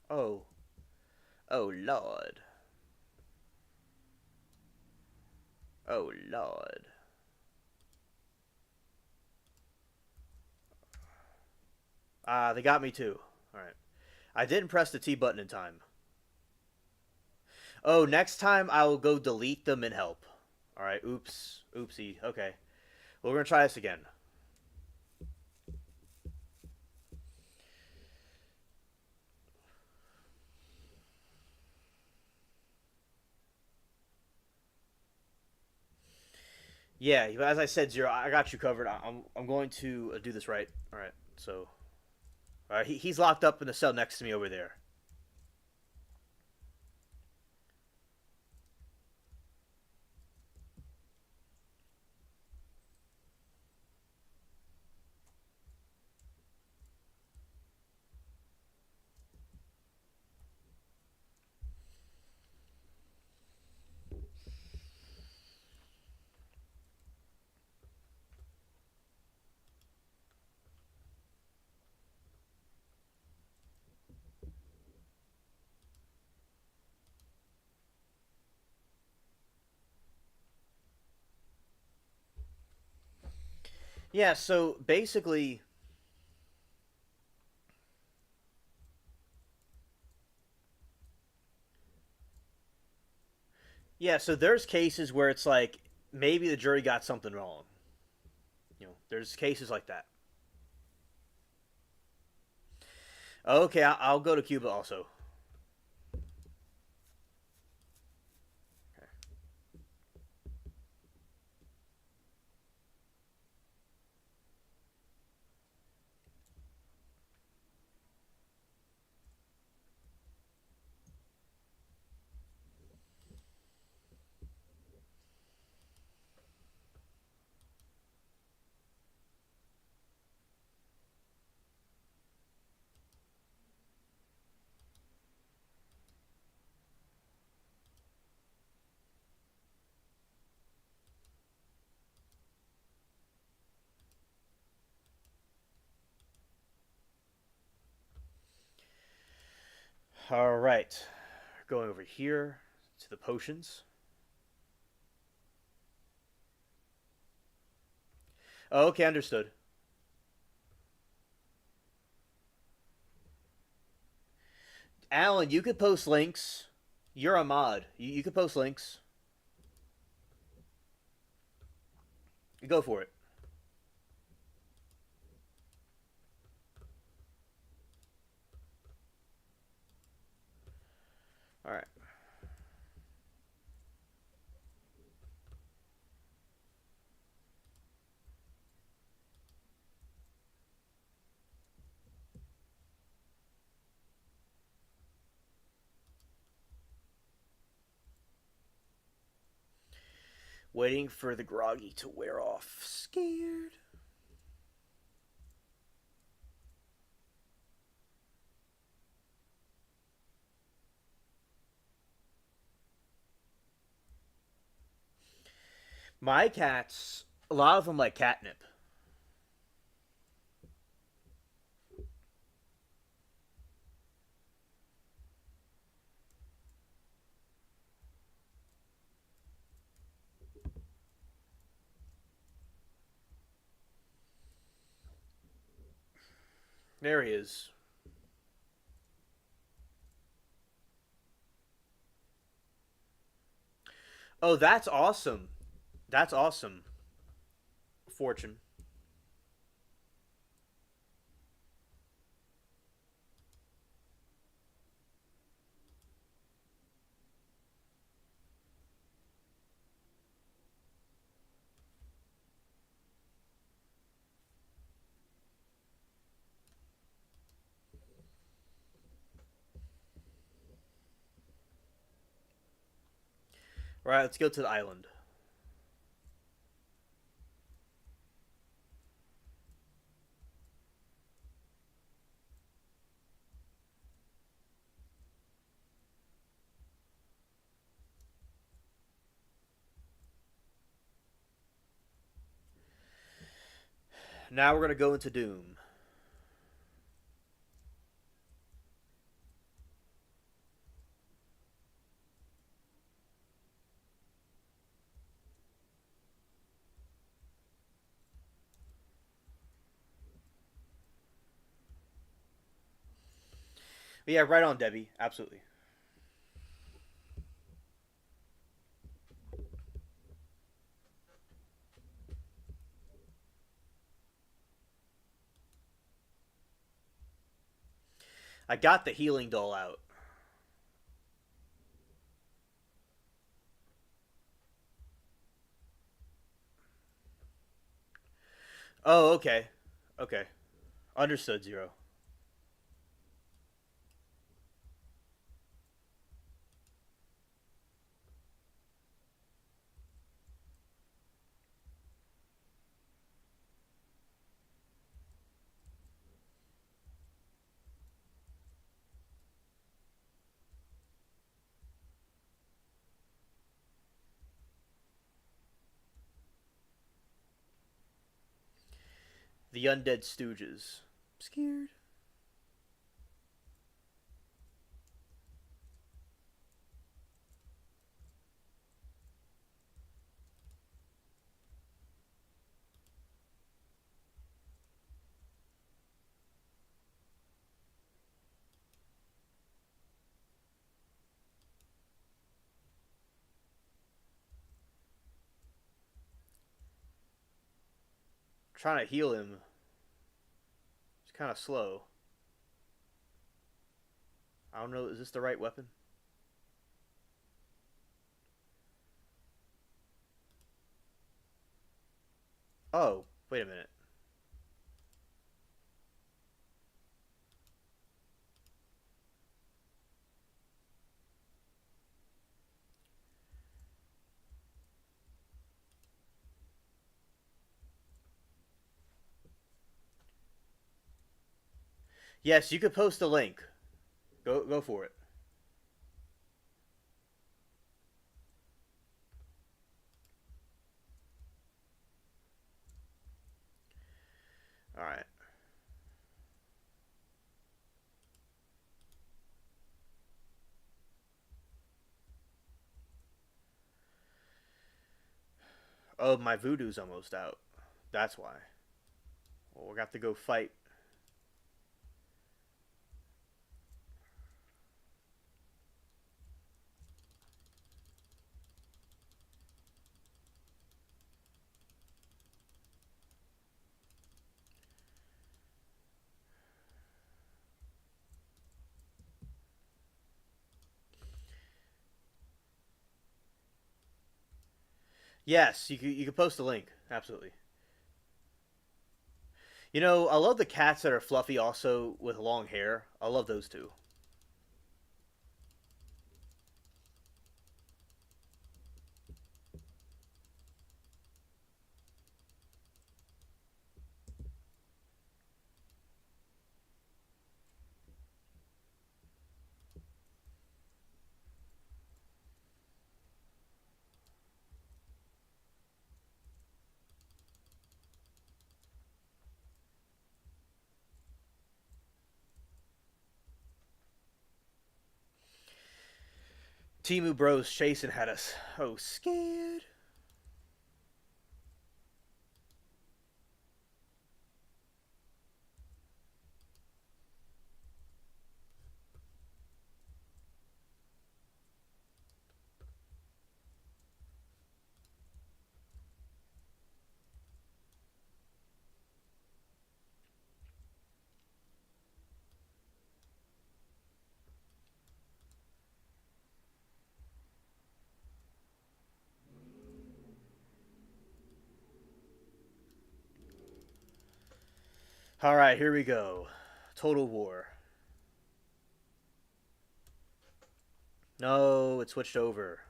Oh. Oh, Lord. Oh, Lord. Ah, they got me too. All right. I didn't press the T button in time. Oh, next time I will go delete them and help. All right. Oops. Oopsie. Okay. Well, we're gonna try this again. Yeah, as I said, Zero, I got you covered. I'm going to do this right. All right. So, all right, he's locked up in the cell next to me over there. Yeah. So basically, yeah. So there's cases where it's like maybe the jury got something wrong. There's cases like that. Okay, I'll go to Cuba also. All right, going over here to the potions. Okay, understood. Alan, you could post links. You're a mod. You could post links. Go for it. All right. Waiting for the groggy to wear off. Scared. My cats, a lot of them like catnip. There he is. Oh, that's awesome. That's awesome. Fortune. All right, let's go to the island. Now we're gonna go into Doom. But yeah, right on, Debbie. Absolutely. I got the healing doll out. Oh, okay. Okay. Understood, Zero. The Undead Stooges. Scared. Trying to heal him. It's kind of slow. I don't know. Is this the right weapon? Oh, wait a minute. Yes, you could post a link. Go for it. All right. Oh, my voodoo's almost out. That's why. Well, we got to go fight. Yes, you could post a link. Absolutely. You know, I love the cats that are fluffy, also with long hair. I love those two. Timu Bros chasing had us. Oh, scared. All right, here we go. Total War. No, it switched over.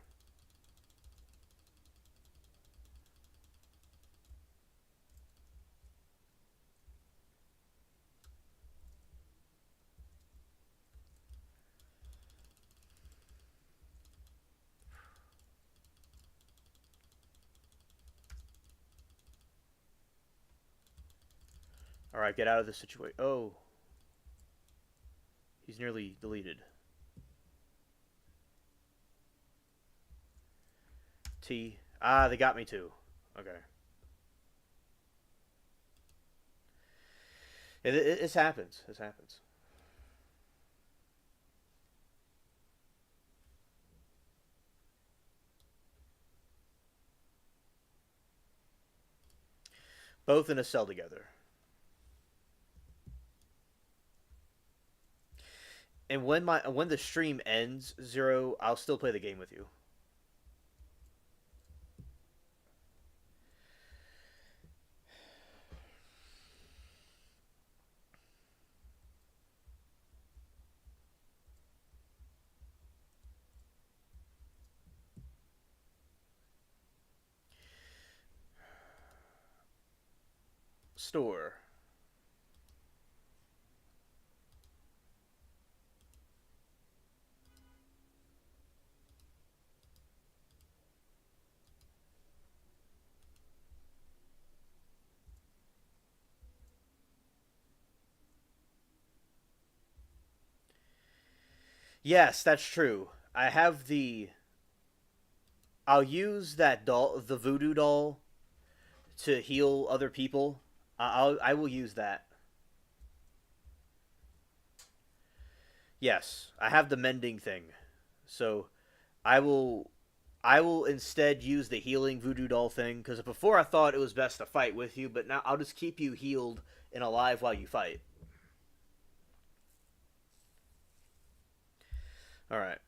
All right, get out of this situation. Oh, he's nearly deleted. T. Ah, they got me too. Okay. This happens. This happens. Both in a cell together. And when the stream ends, Zero, I'll still play the game with you. Store. Yes, that's true. I have the. I'll use that doll, the voodoo doll, to heal other people. I will use that. Yes, I have the mending thing, so I will. I will instead use the healing voodoo doll thing because before I thought it was best to fight with you, but now I'll just keep you healed and alive while you fight. All right.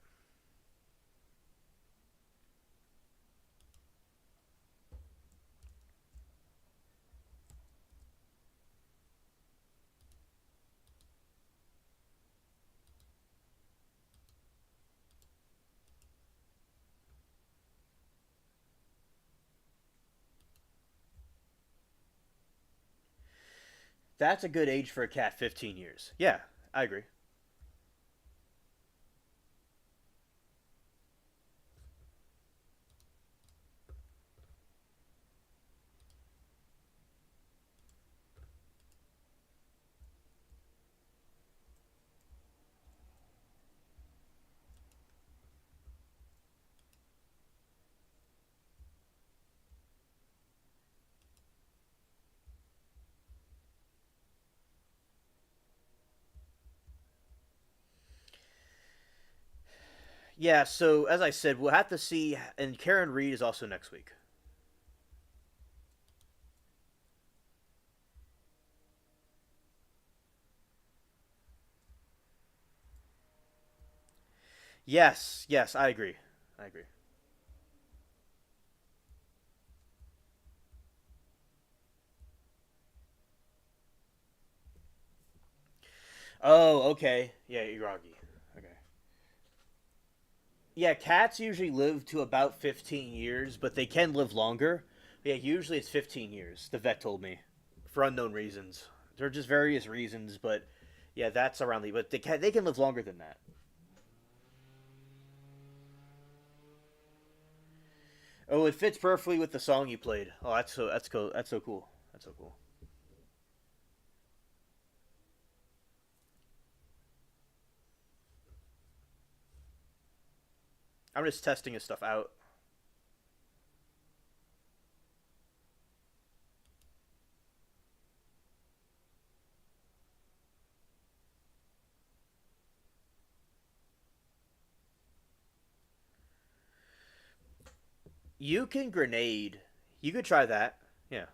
That's a good age for a cat. 15 years. Yeah, I agree. Yeah, so as I said, we'll have to see. And Karen Reed is also next week. Yes, yes, I agree. I agree. Oh, okay. Yeah, Iragi. Okay. Yeah, cats usually live to about 15 years, but they can live longer. Yeah, usually it's 15 years, the vet told me, for unknown reasons. There are just various reasons, but yeah, that's around the. But they can live longer than that. Oh, it fits perfectly with the song you played. Oh, that's cool. That's so cool. That's so cool. I'm just testing his stuff out. You can grenade. You could try that. Yeah.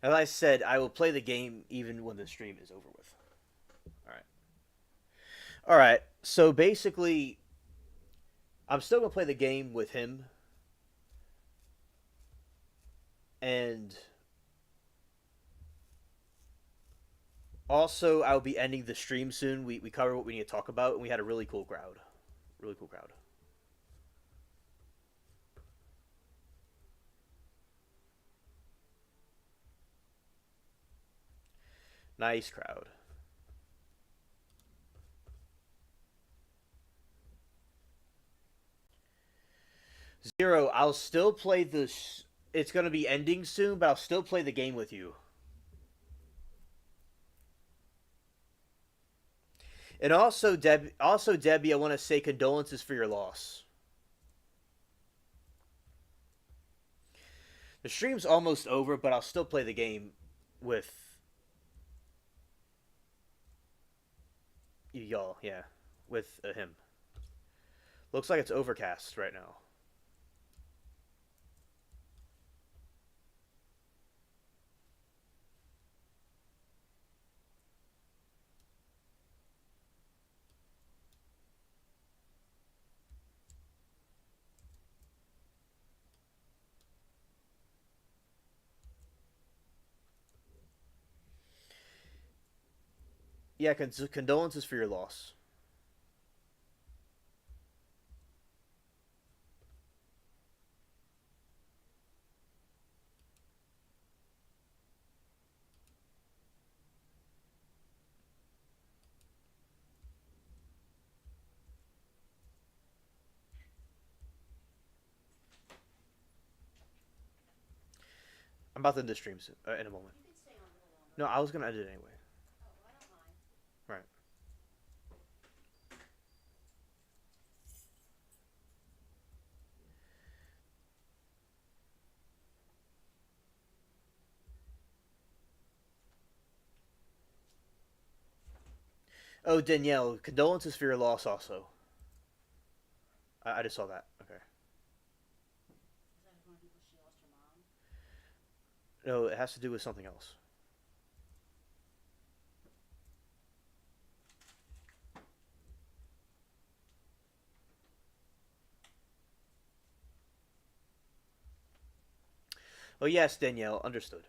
As I said, I will play the game even when the stream is over with. All right. All right. So basically, I'm still gonna play the game with him, and also I'll be ending the stream soon. We covered what we need to talk about, and we had a really cool crowd. Really cool crowd. Nice crowd. Zero. I'll still play this. It's gonna be ending soon, but I'll still play the game with you. And also Debbie, I want to say condolences for your loss. The stream's almost over, but I'll still play the game with y'all. Yeah, with him. Looks like it's overcast right now. Yeah, condolences for your loss. I'm about to end the stream soon, in a moment. No, I was gonna end it anyway. Right. Oh, Danielle, condolences for your loss. Also, I just saw that. Okay. No, it has to do with something else. Oh yes, Danielle, understood.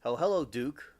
Oh, hello, Duke.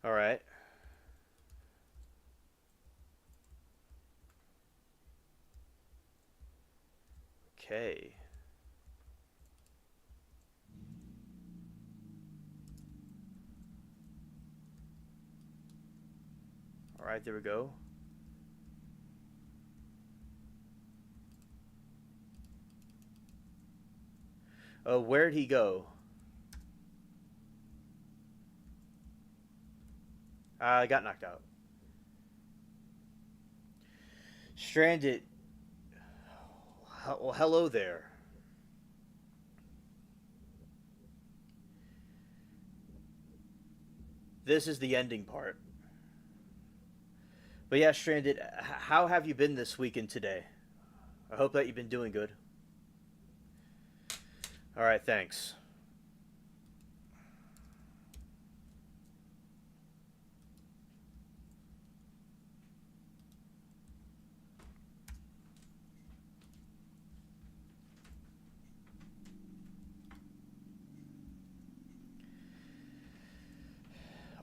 All right. Okay. All right, there we go. Oh, where'd he go? I got knocked out. Stranded. Well, hello there. This is the ending part. But yeah, Stranded, how have you been this weekend today? I hope that you've been doing good. All right, thanks.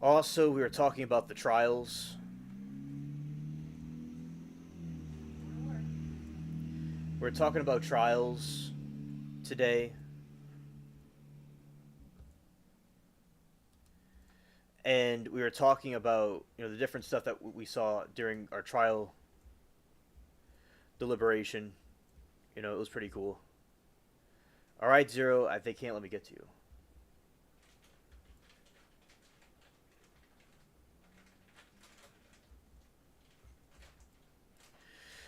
Also, we were talking about the trials. We're talking about trials today, and we were talking about the different stuff that we saw during our trial deliberation. It was pretty cool. All right, Zero, they can't let me get to you.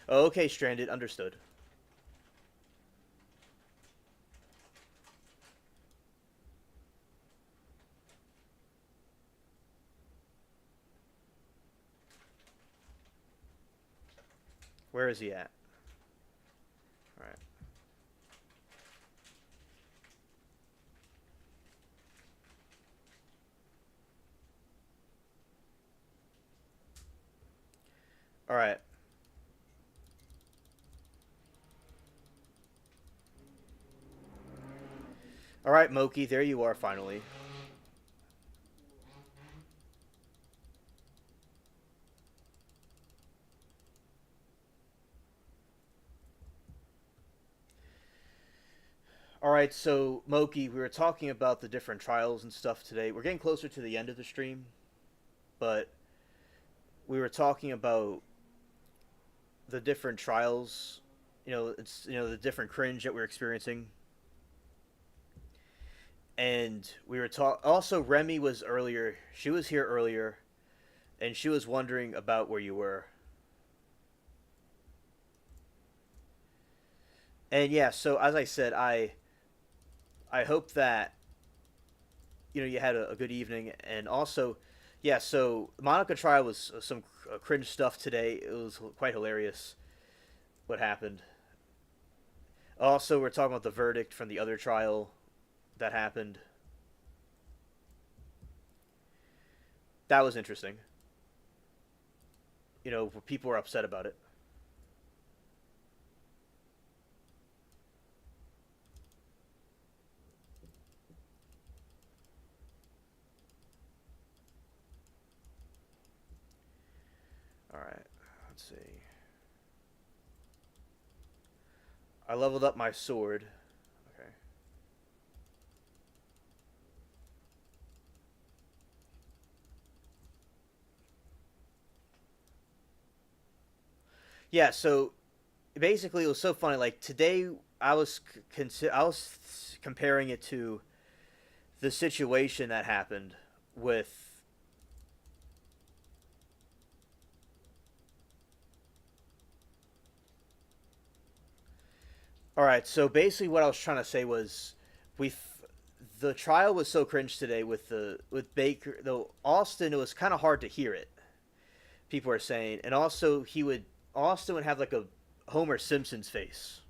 Oh, okay, Stranded, understood. Where is he at? All right. All right. All right, Moki, there you are finally. All right, so Moki, we were talking about the different trials and stuff today. We're getting closer to the end of the stream, but we were talking about the different trials. It's the different cringe that we're experiencing, and we were talk. Also, Remy was earlier. She was here earlier, and she was wondering about where you were. And yeah, so as I said, I hope that you had a good evening, and also, yeah. So Monica trial was some cringe stuff today. It was quite hilarious what happened. Also, we're talking about the verdict from the other trial that happened. That was interesting. People were upset about it. All right, let's see. I leveled up my sword. Okay. Yeah. So basically, it was so funny. Like today, I was comparing it to the situation that happened with. All right. So basically, what I was trying to say was, we, the trial was so cringe today with Baker. Though Austin, it was kind of hard to hear it. People are saying, and also Austin would have like a Homer Simpson's face.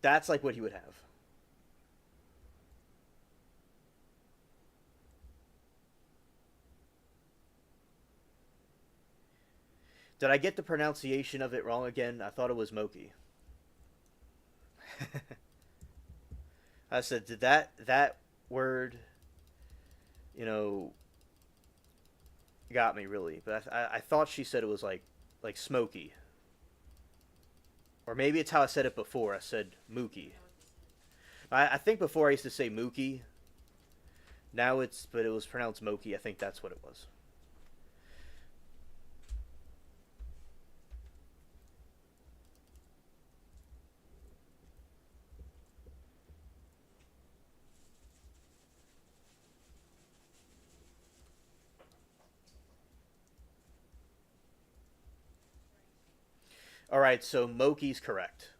That's like what he would have. Did I get the pronunciation of it wrong again? I thought it was Moki. I said, did that word you know, got me really. But I thought she said it was like smoky, or maybe it's how I said it before. I said mookie. I think before I used to say mookie. Now it's but it was pronounced moki. I think that's what it was. All right, so moki's correct.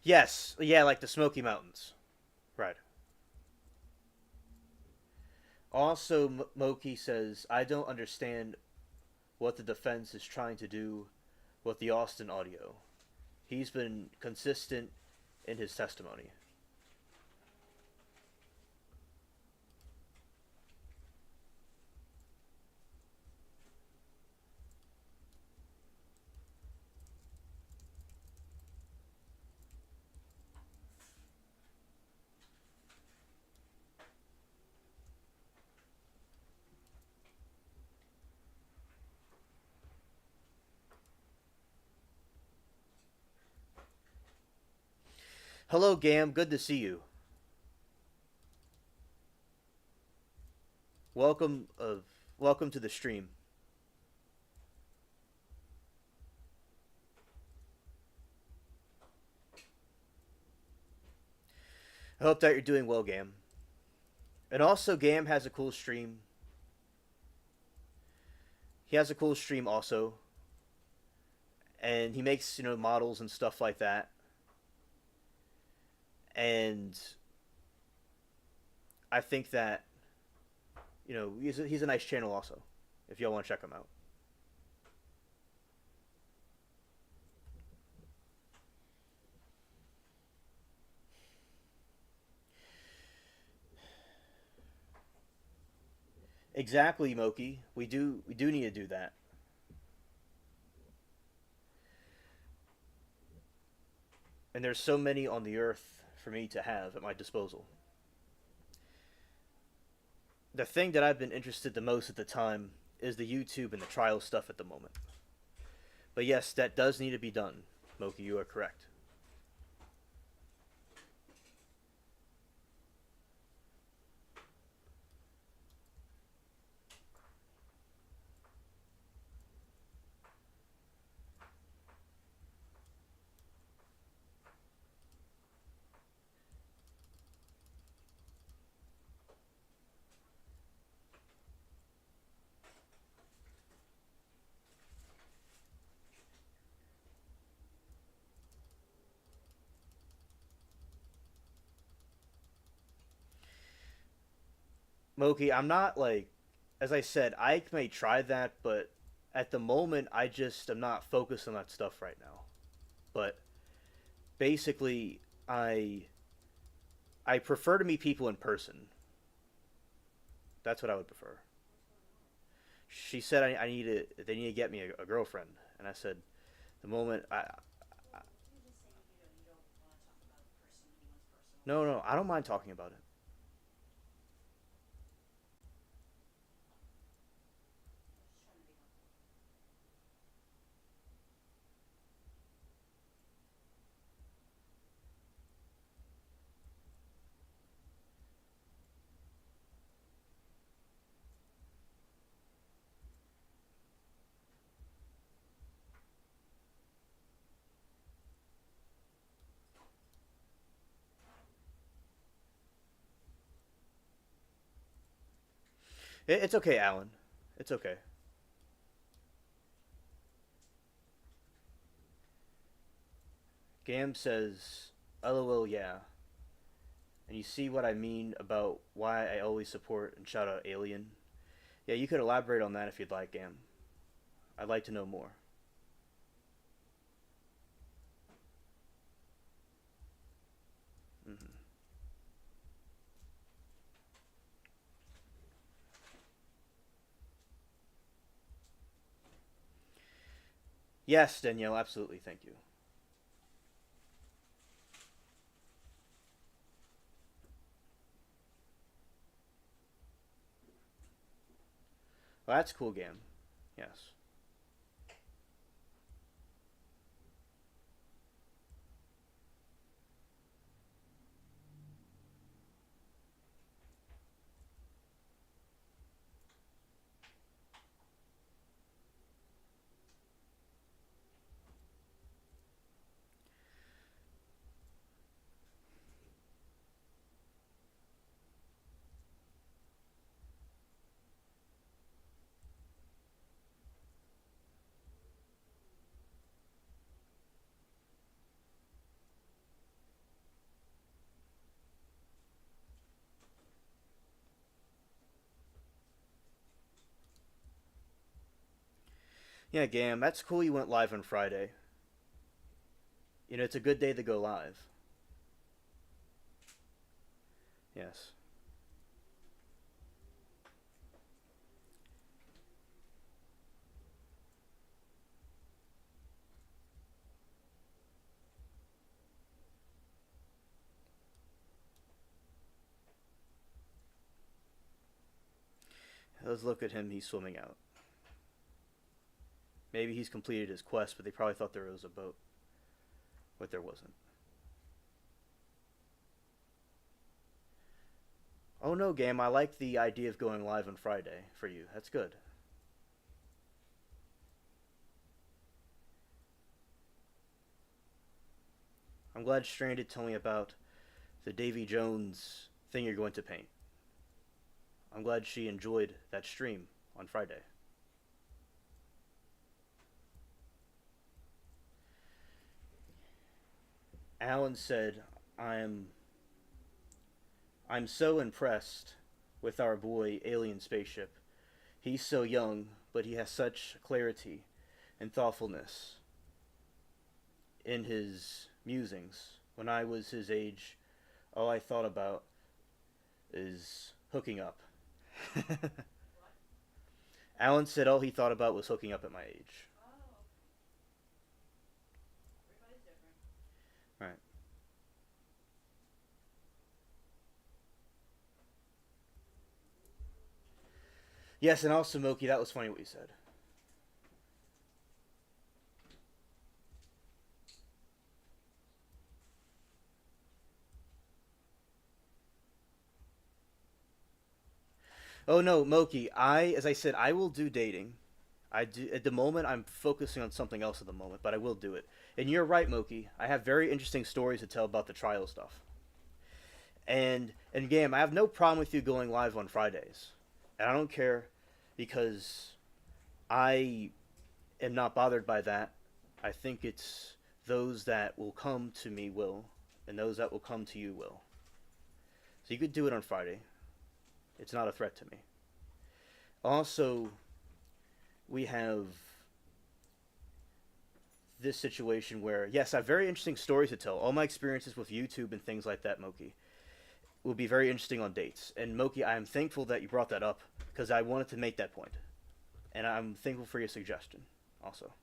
Yes, yeah, like the Smoky Mountains. Right. Also, Moki says, I don't understand what the defense is trying to do with the Austin audio. He's been consistent in his testimony. Hello, Gam. Good to see you. Welcome, welcome to the stream. I hope that you're doing well, Gam. And also, Gam has a cool stream. He has a cool stream also, and he makes models and stuff like that. And I think that he's a nice channel also. If y'all want to check him out. Exactly, Moki. We do need to do that. And there's so many on the earth for me to have at my disposal. The thing that I've been interested the most at the time is the YouTube and the trial stuff at the moment. But yes, that does need to be done. Moki, you are correct. Moki, I'm not like, as I said, I may try that, but at the moment, I just am not focused on that stuff right now. But basically, I prefer to meet people in person. That's what I would prefer. She said I need to. They need to get me a girlfriend, and I said the moment I no no I don't mind talking about it. It's okay, Alan. It's okay. Gam says, "LOL, yeah." And you see what I mean about why I always support and shout out Alien. Yeah, you could elaborate on that if you'd like, Gam. I'd like to know more. Mm-hmm. Yes, Danielle, absolutely. Thank you. Well, that's cool, Gam. Yes. Yeah, Gam, that's cool you went live on Friday. You know, it's a good day to go live. Yes. Let's look at him. He's swimming out. Maybe he's completed his quest, but they probably thought there was a boat, but there wasn't. Oh no, Gam, I like the idea of going live on Friday for you. That's good. I'm glad Stranded told me about the Davy Jones thing you're going to paint. I'm glad she enjoyed that stream on Friday. Alan said, "I'm I'm so impressed with our boy Alien Spaceship. He's so young, but he has such clarity and thoughtfulness in his musings. When I was his age, all I thought about is hooking up." Alan said all he thought about was hooking up at my age. Right. Yes, and also Moki, that was funny what you said. Oh no, Moki, as I said, I will do dating. I do at the moment. I'm focusing on something else at the moment, but I will do it. And you're right, Moki. I have very interesting stories to tell about the trial stuff. And Gam, I have no problem with you going live on Fridays, and I don't care because I am not bothered by that. I think it's those that will come to me will, and those that will come to you will. So you could do it on Friday. It's not a threat to me. Also, we have this situation where, yes, I have very interesting stories to tell. All my experiences with YouTube and things like that, Moki, will be very interesting on dates. And Moki, I am thankful that you brought that up because I wanted to make that point. And I'm thankful for your suggestion also.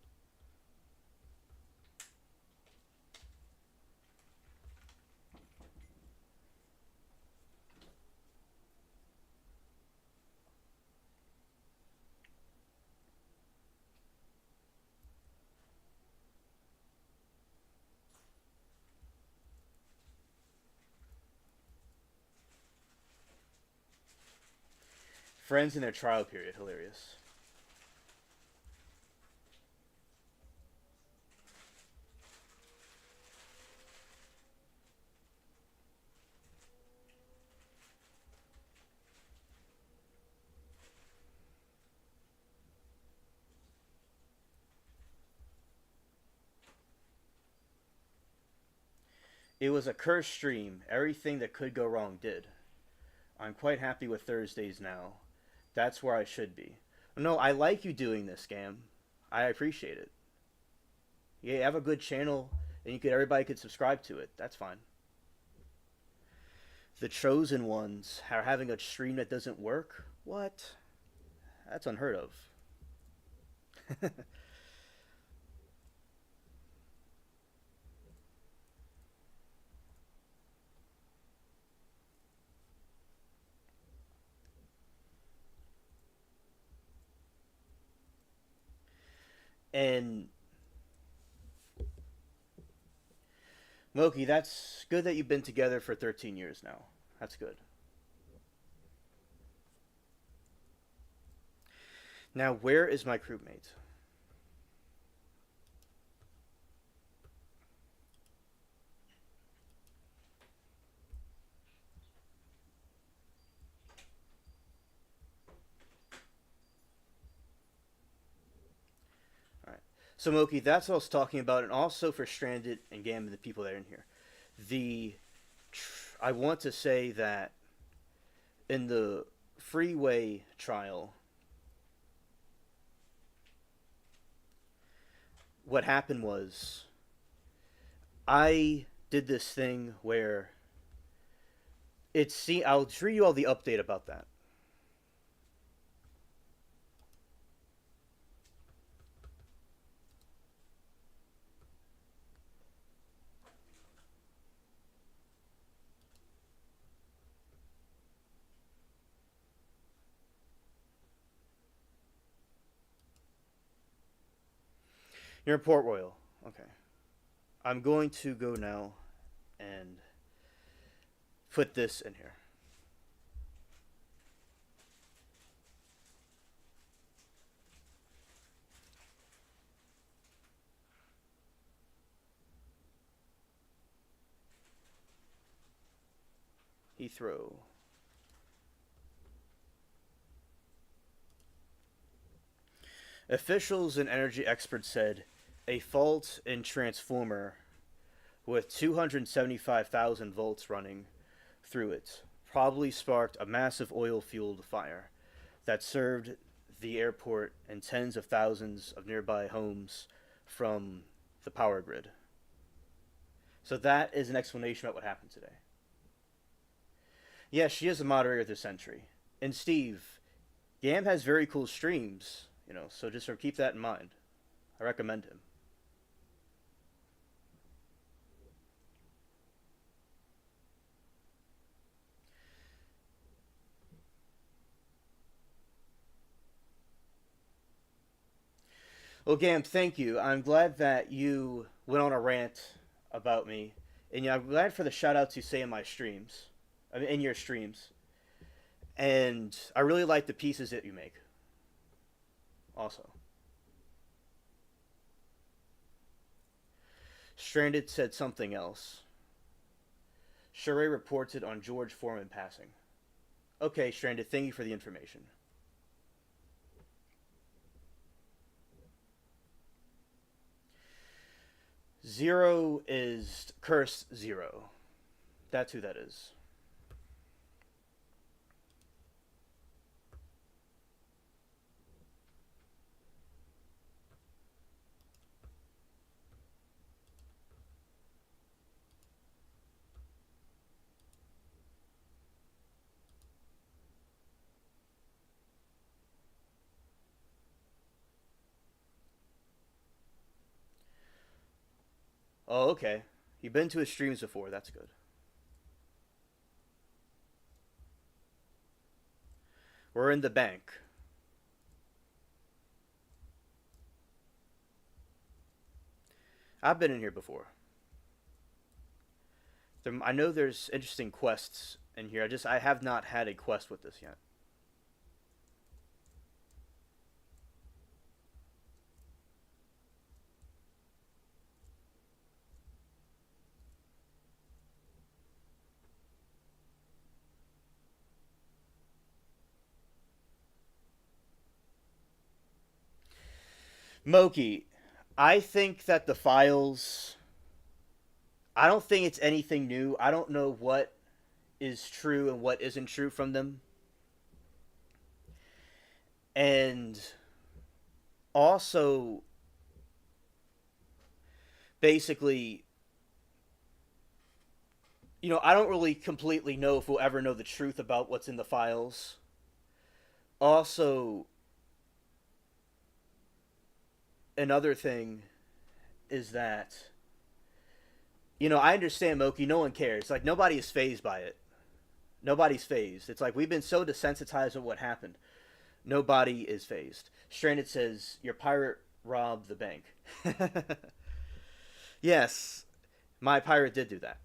Friends in their trial period, hilarious. It was a cursed stream. Everything that could go wrong did. I'm quite happy with Thursdays now. That's where I should be. No, I like you doing this, Gam. I appreciate it. Yeah, you have a good channel, and everybody could subscribe to it. That's fine. The chosen ones are having a stream that doesn't work. What? That's unheard of. And Moki, that's good that you've been together for 13 years now. That's good. Now, where is my crewmate? All right. So, Moki, that's what I was talking about, and also for Stranded and Gam, the people that are in here. The I want to say that in the freeway trial, what happened was I did this thing where it's see. I'll read you all the update about that. You're in Port Royal. Okay. I'm going to go now and put this in here. Heathrow. Officials and energy experts said a fault in transformer with 275,000 volts running through it probably sparked a massive oil fueled fire that served the airport and tens of thousands of nearby homes from the power grid. So that is an explanation about what happened today. Yes, she is a moderator this century. And Steve, Gam has very cool streams, so just sort of keep that in mind. I recommend him. Well, Gam, thank you. I'm glad that you went on a rant about me, and I'm glad for the shout outs you say in my streams, I mean, in your streams, and I really like the pieces that you make. Also, Stranded said something else. Sheree reported on George Foreman passing. Okay, Stranded, thank you for the information. Zero is Curse Zero. That's who that is. Oh, okay. You've been to his streams before. That's good. We're in the bank. I've been in here before. I know there's interesting quests in here. I have not had a quest with this yet. Moki, I think that the files I don't think it's anything new. I don't know what is true and what isn't true from them. And also, basically, I don't really completely know if we'll ever know the truth about what's in the files. Also, another thing is that, I understand, Moki, no one cares. Like, nobody is phased by it. Nobody's phased. It's like we've been so desensitized with what happened. Nobody is phased. Stranded says, your pirate robbed the bank. Yes, my pirate did do that.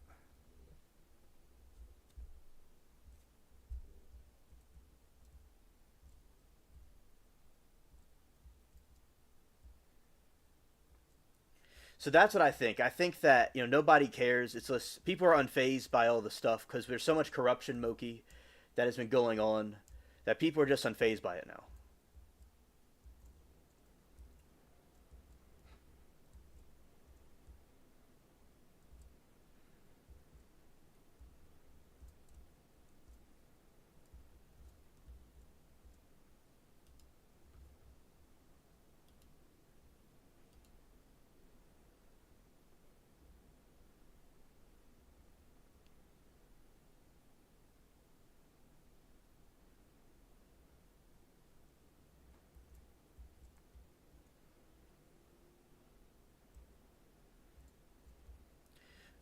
So that's what I think. I think that nobody cares. It's just people are unfazed by all the stuff because there's so much corruption, Moki, that has been going on that people are just unfazed by it now.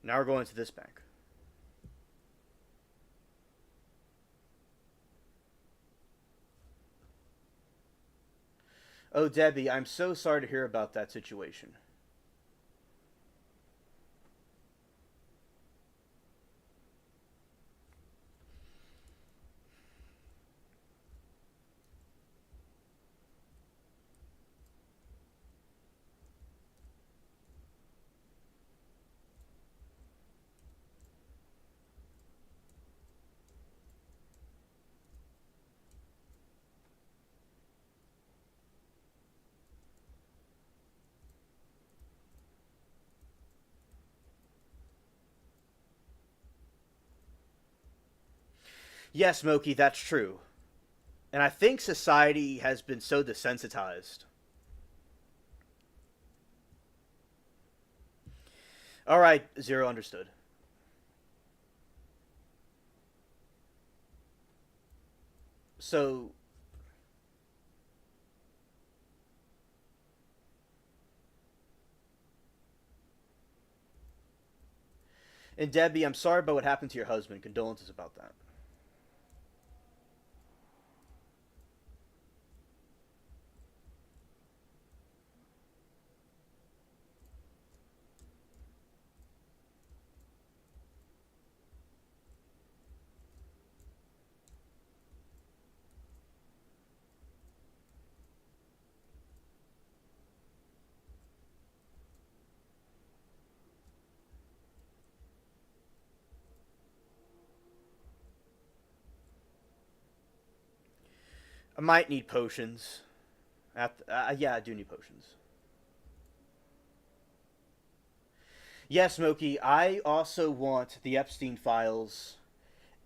Now we're going to this bank. Oh, Debbie, I'm so sorry to hear about that situation. Yes, Moki, that's true. And I think society has been so desensitized. All right, Zero, understood. So, and Debbie, I'm sorry about what happened to your husband. Condolences about that. I might need potions. Yeah, I do need potions. Yes, Moki, I also want the Epstein files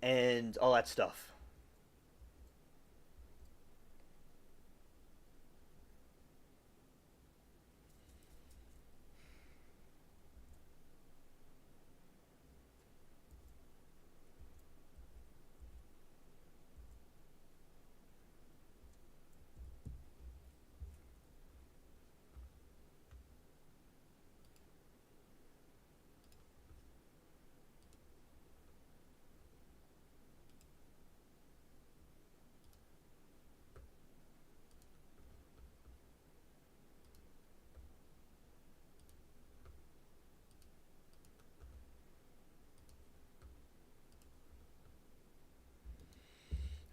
and all that stuff.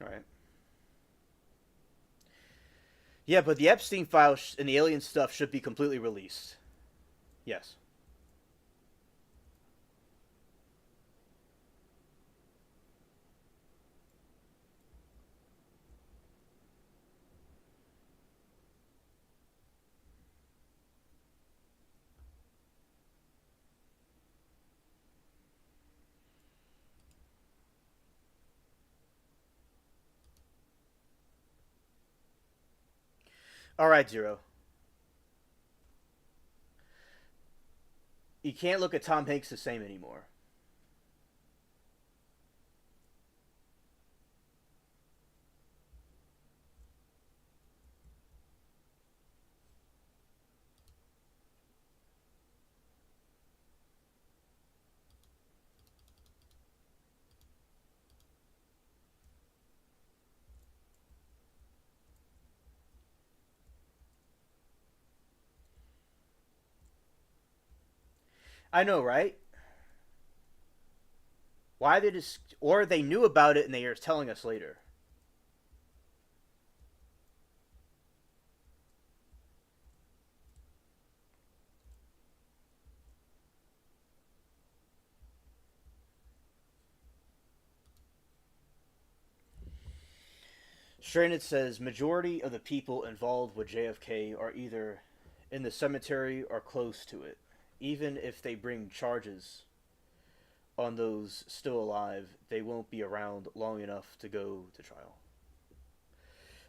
All right. Yeah, but the Epstein files and the alien stuff should be completely released. Yes. All right, Zero. You can't look at Tom Hanks the same anymore. I know, right? Why they just, or they knew about it and they are telling us later. Stranded says majority of the people involved with JFK are either in the cemetery or close to it. Even if they bring charges on those still alive, they won't be around long enough to go to trial.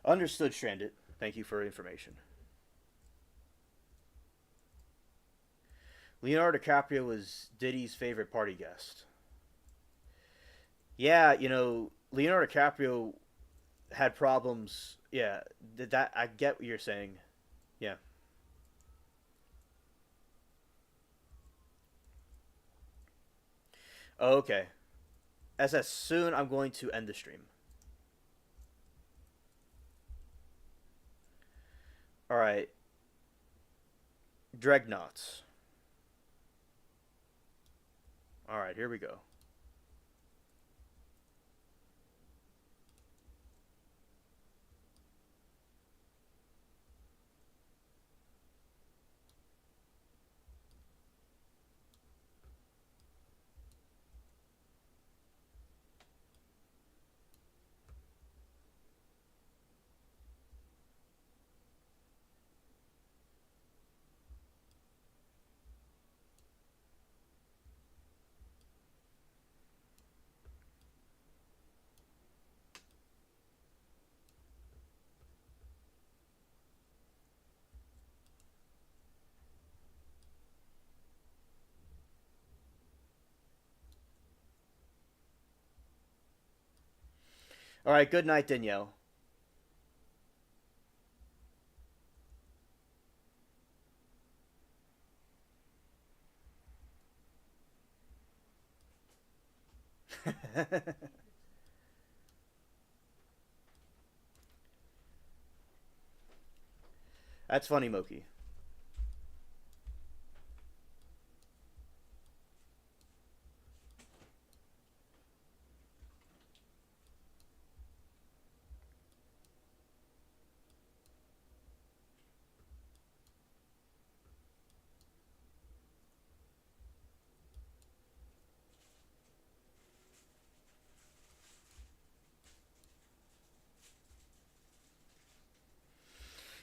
Understood, Stranded. Thank you for information. Leonardo DiCaprio was Diddy's favorite party guest. Yeah, Leonardo DiCaprio had problems. Yeah, that I get what you're saying. Yeah. Oh, okay. As soon I'm going to end the stream. All right, Dreadnoughts. All right, here we go. All right, good night, Danielle. That's funny, Moki.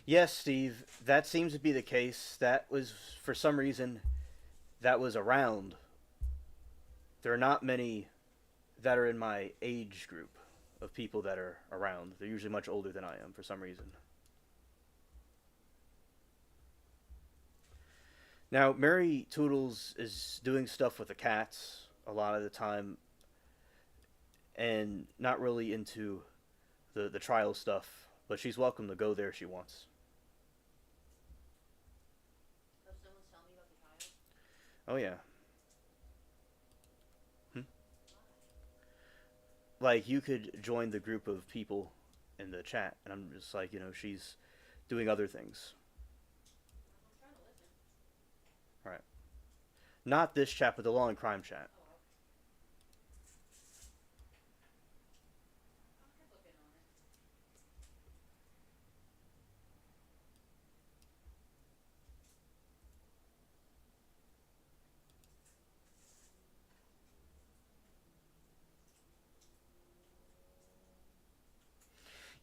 Yes, Steve, that seems to be the case. That was, for some reason, that was around. There are not many that are in my age group of people that are around. They're usually much older than I am for some reason. Now, Mary Toodles is doing stuff with the cats a lot of the time and not really into the trial stuff, but she's welcome to go there if she wants. Oh, yeah. Hmm? Like, you could join the group of people in the chat, and I'm just like, she's doing other things. All right. Not this chat, but the Law and Crime chat.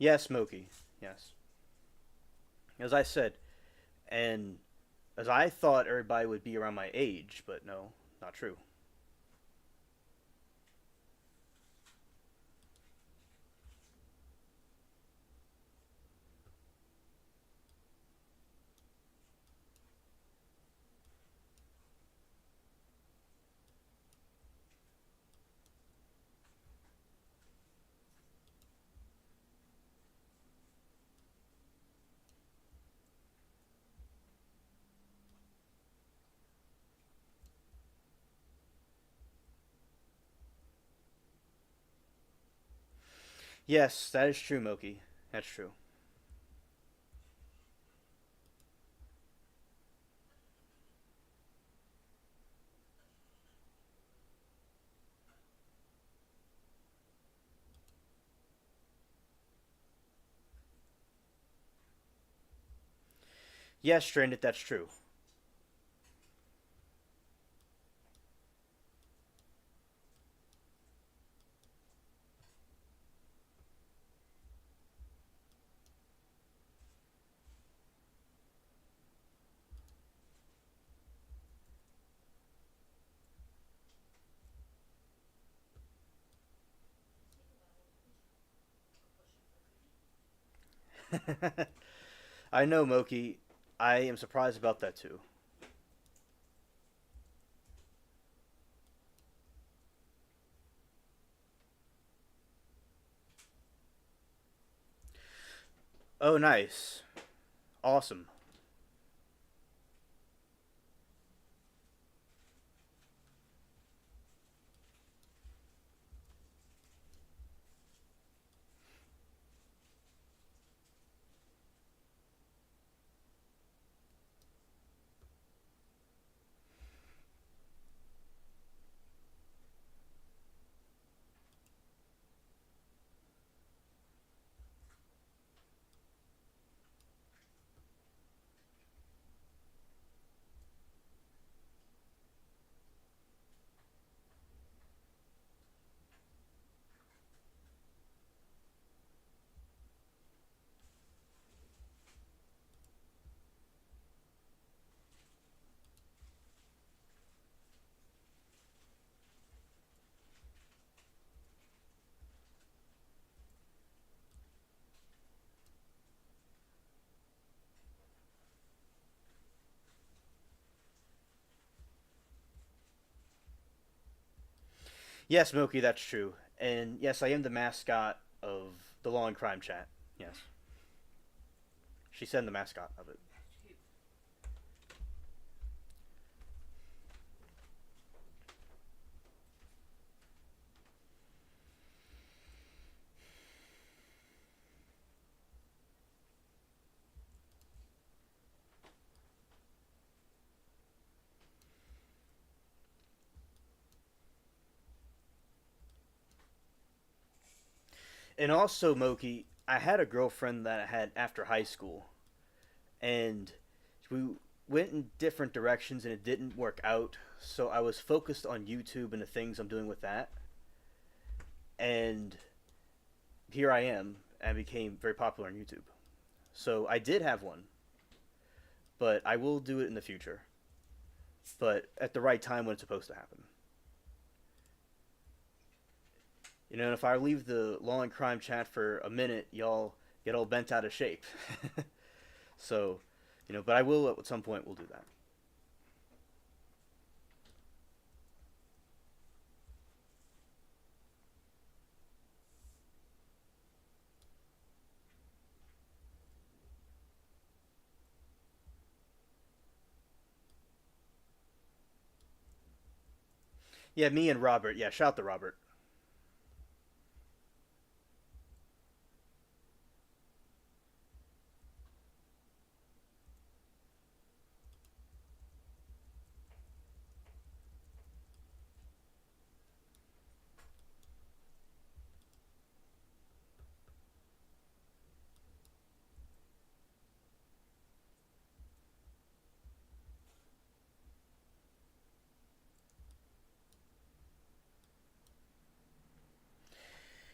Yes, Smokey. Yes. As I said, and as I thought everybody would be around my age, but no, not true. Yes, that is true, Moki. That's true. Yes, Stranded, that's true. I know, Moki. I am surprised about that too. Oh, nice. Awesome. Yes, Moki, that's true. And yes, I am the mascot of the Law and Crime Chat. Yes. She said the mascot of it. And also, Moki, I had a girlfriend that I had after high school, and we went in different directions and it didn't work out. So I was focused on YouTube and the things I'm doing with that. And here I am and became very popular on YouTube. So I did have one, but I will do it in the future. But at the right time when it's supposed to happen. You know, if I leave the Law and Crime Chat for a minute, y'all get all bent out of shape. So, but I will at some point. We'll do that. Yeah, me and Robert. Yeah, shout to Robert.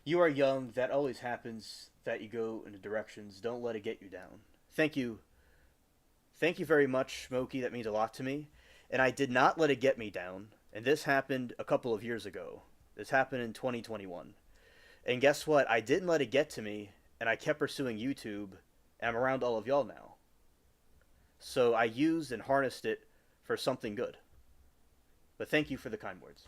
You are young. That always happens. That you go into directions. Don't let it get you down. Thank you. Thank you very much, Smokey. That means a lot to me. And I did not let it get me down. And this happened a couple of years ago. This happened in 2021. And guess what? I didn't let it get to me, and I kept pursuing YouTube, and I'm around all of y'all now. So I used and harnessed it for something good. But thank you for the kind words.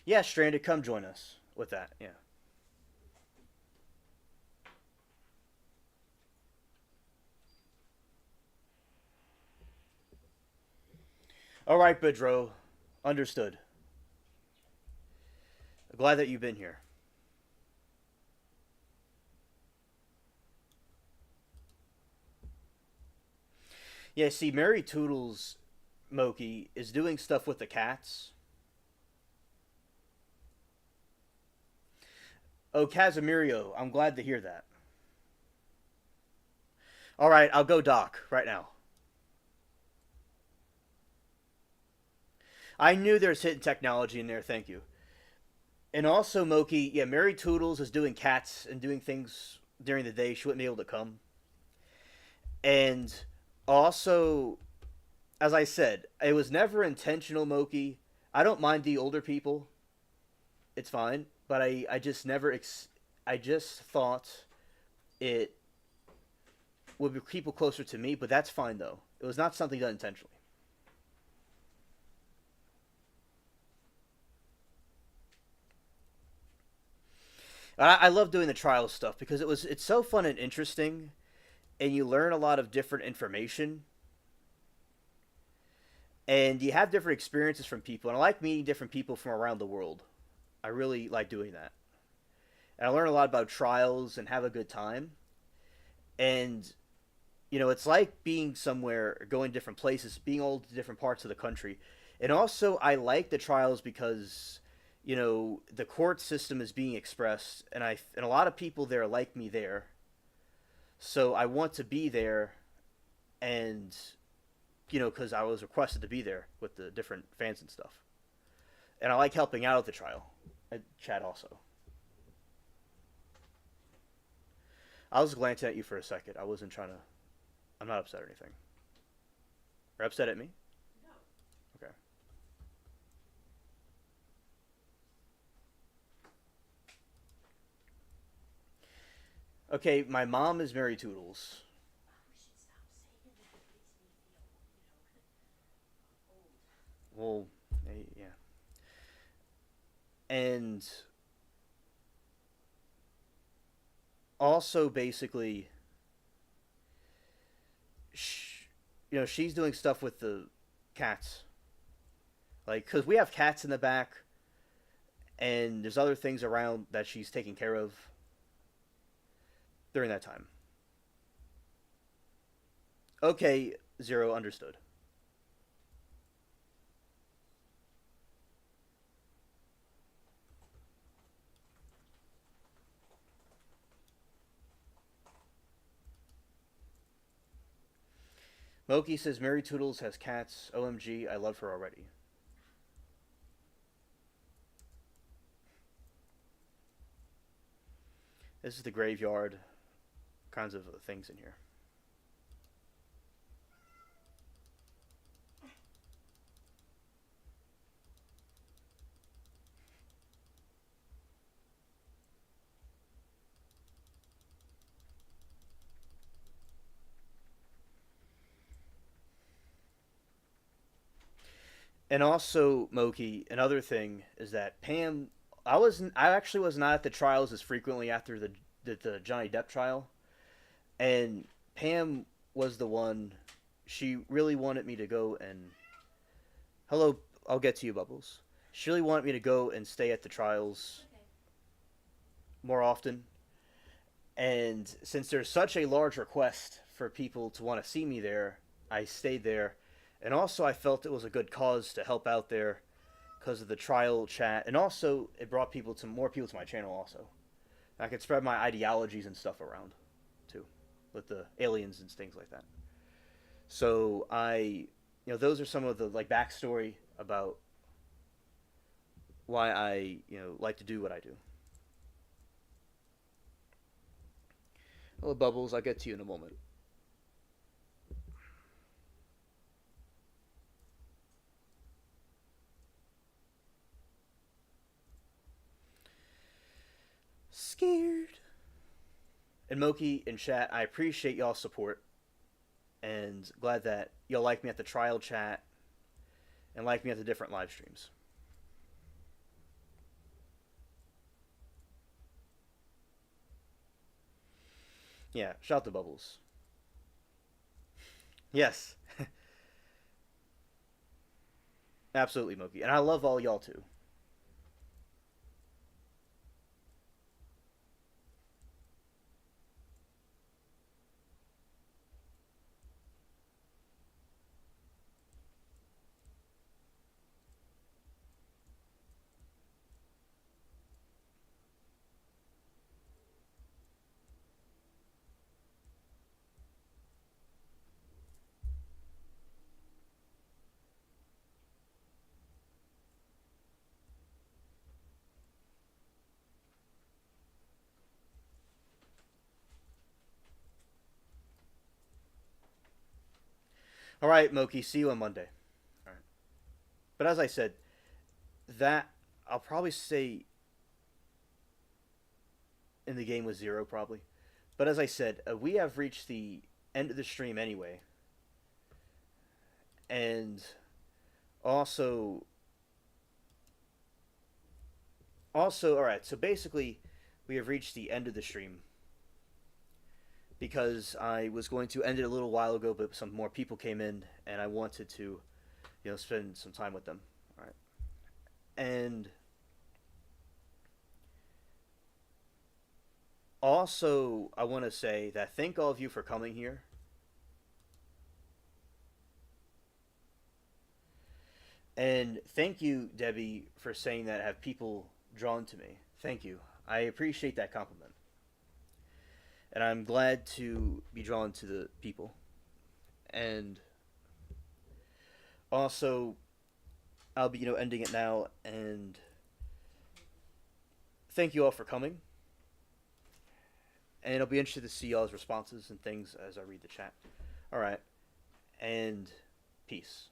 Yeah, Stranded, come join us with that. Yeah. All right, Bedro. Understood. Glad that you've been here. Yeah, see, Mary Toodles Moki is doing stuff with the cats. Oh, Casimirio, I'm glad to hear that. All right, I'll go doc right now. I knew there's hidden technology in there. Thank you. And also, Moki, yeah, Mary Toodles is doing cats and doing things during the day. She wouldn't be able to come. And also, as I said, it was never intentional, Moki. I don't mind the older people. It's fine. But I just never. I just thought it would be people closer to me, but that's fine, though. It was not something done intentionally. I love doing the trial stuff because it's so fun and interesting, and you learn a lot of different information, and you have different experiences from people. And I like meeting different people from around the world. I really like doing that, and I learn a lot about trials and have a good time. And it's like being somewhere, going different places, being all to different parts of the country. And also, I like the trials because the court system is being expressed, and a lot of people there like me there. So I want to be there, and because I was requested to be there with the different fans and stuff, and I like helping out at the trial. Chat also. I was glancing at you for a second. I wasn't trying to. I'm not upset or anything. You're upset at me? Okay. Okay, my mom is Mary Toodles. Well, yeah. And also, basically, she's doing stuff with the cats. Like, because we have cats in the back, and there's other things around that she's taking care of during that time. Okay, Zero, understood. Moki says Mary Toodles has cats. OMG, I love her already. This is the graveyard. Kinds of things in here. And also, Moki, another thing is that Pam. I actually was not at the trials as frequently after the Johnny Depp trial, and Pam was the one. She really wanted me to go and hello. I'll get to you, Bubbles. She really wanted me to go and stay at the trials more often, and since there's such a large request for people to want to see me there, I stayed there, and also I felt it was a good cause to help out there because of the trial chat, and also it brought more people to my channel. Also, I could spread my ideologies and stuff around too, with the aliens and things like that. So those are some of the like backstory about why I like to do what I do. Hello, Bubbles. I'll get to you in a moment. Scared. And Moki and chat, I appreciate y'all's support and glad that y'all like me at the trial chat and like me at the different live streams. Yeah, shout to Bubbles. Yes. Absolutely, Moki. And I love all y'all too. All right, Moki. See you on Monday. All right. But as I said, that I'll probably say in the game was zero probably. But as I said, we have reached the end of the stream anyway, and also all right. So basically, we have reached the end of the stream because I was going to end it a little while ago, but some more people came in, and I wanted to, spend some time with them. All right, and also I want to say that thank all of you for coming here, and thank you, Debbie, for saying that have people drawn to me. Thank you. I appreciate that compliment, and I'm glad to be drawn to the people. And also, I'll be ending it now, and thank you all for coming. And I'll be interested to see y'all's responses and things as I read the chat. All right, and peace.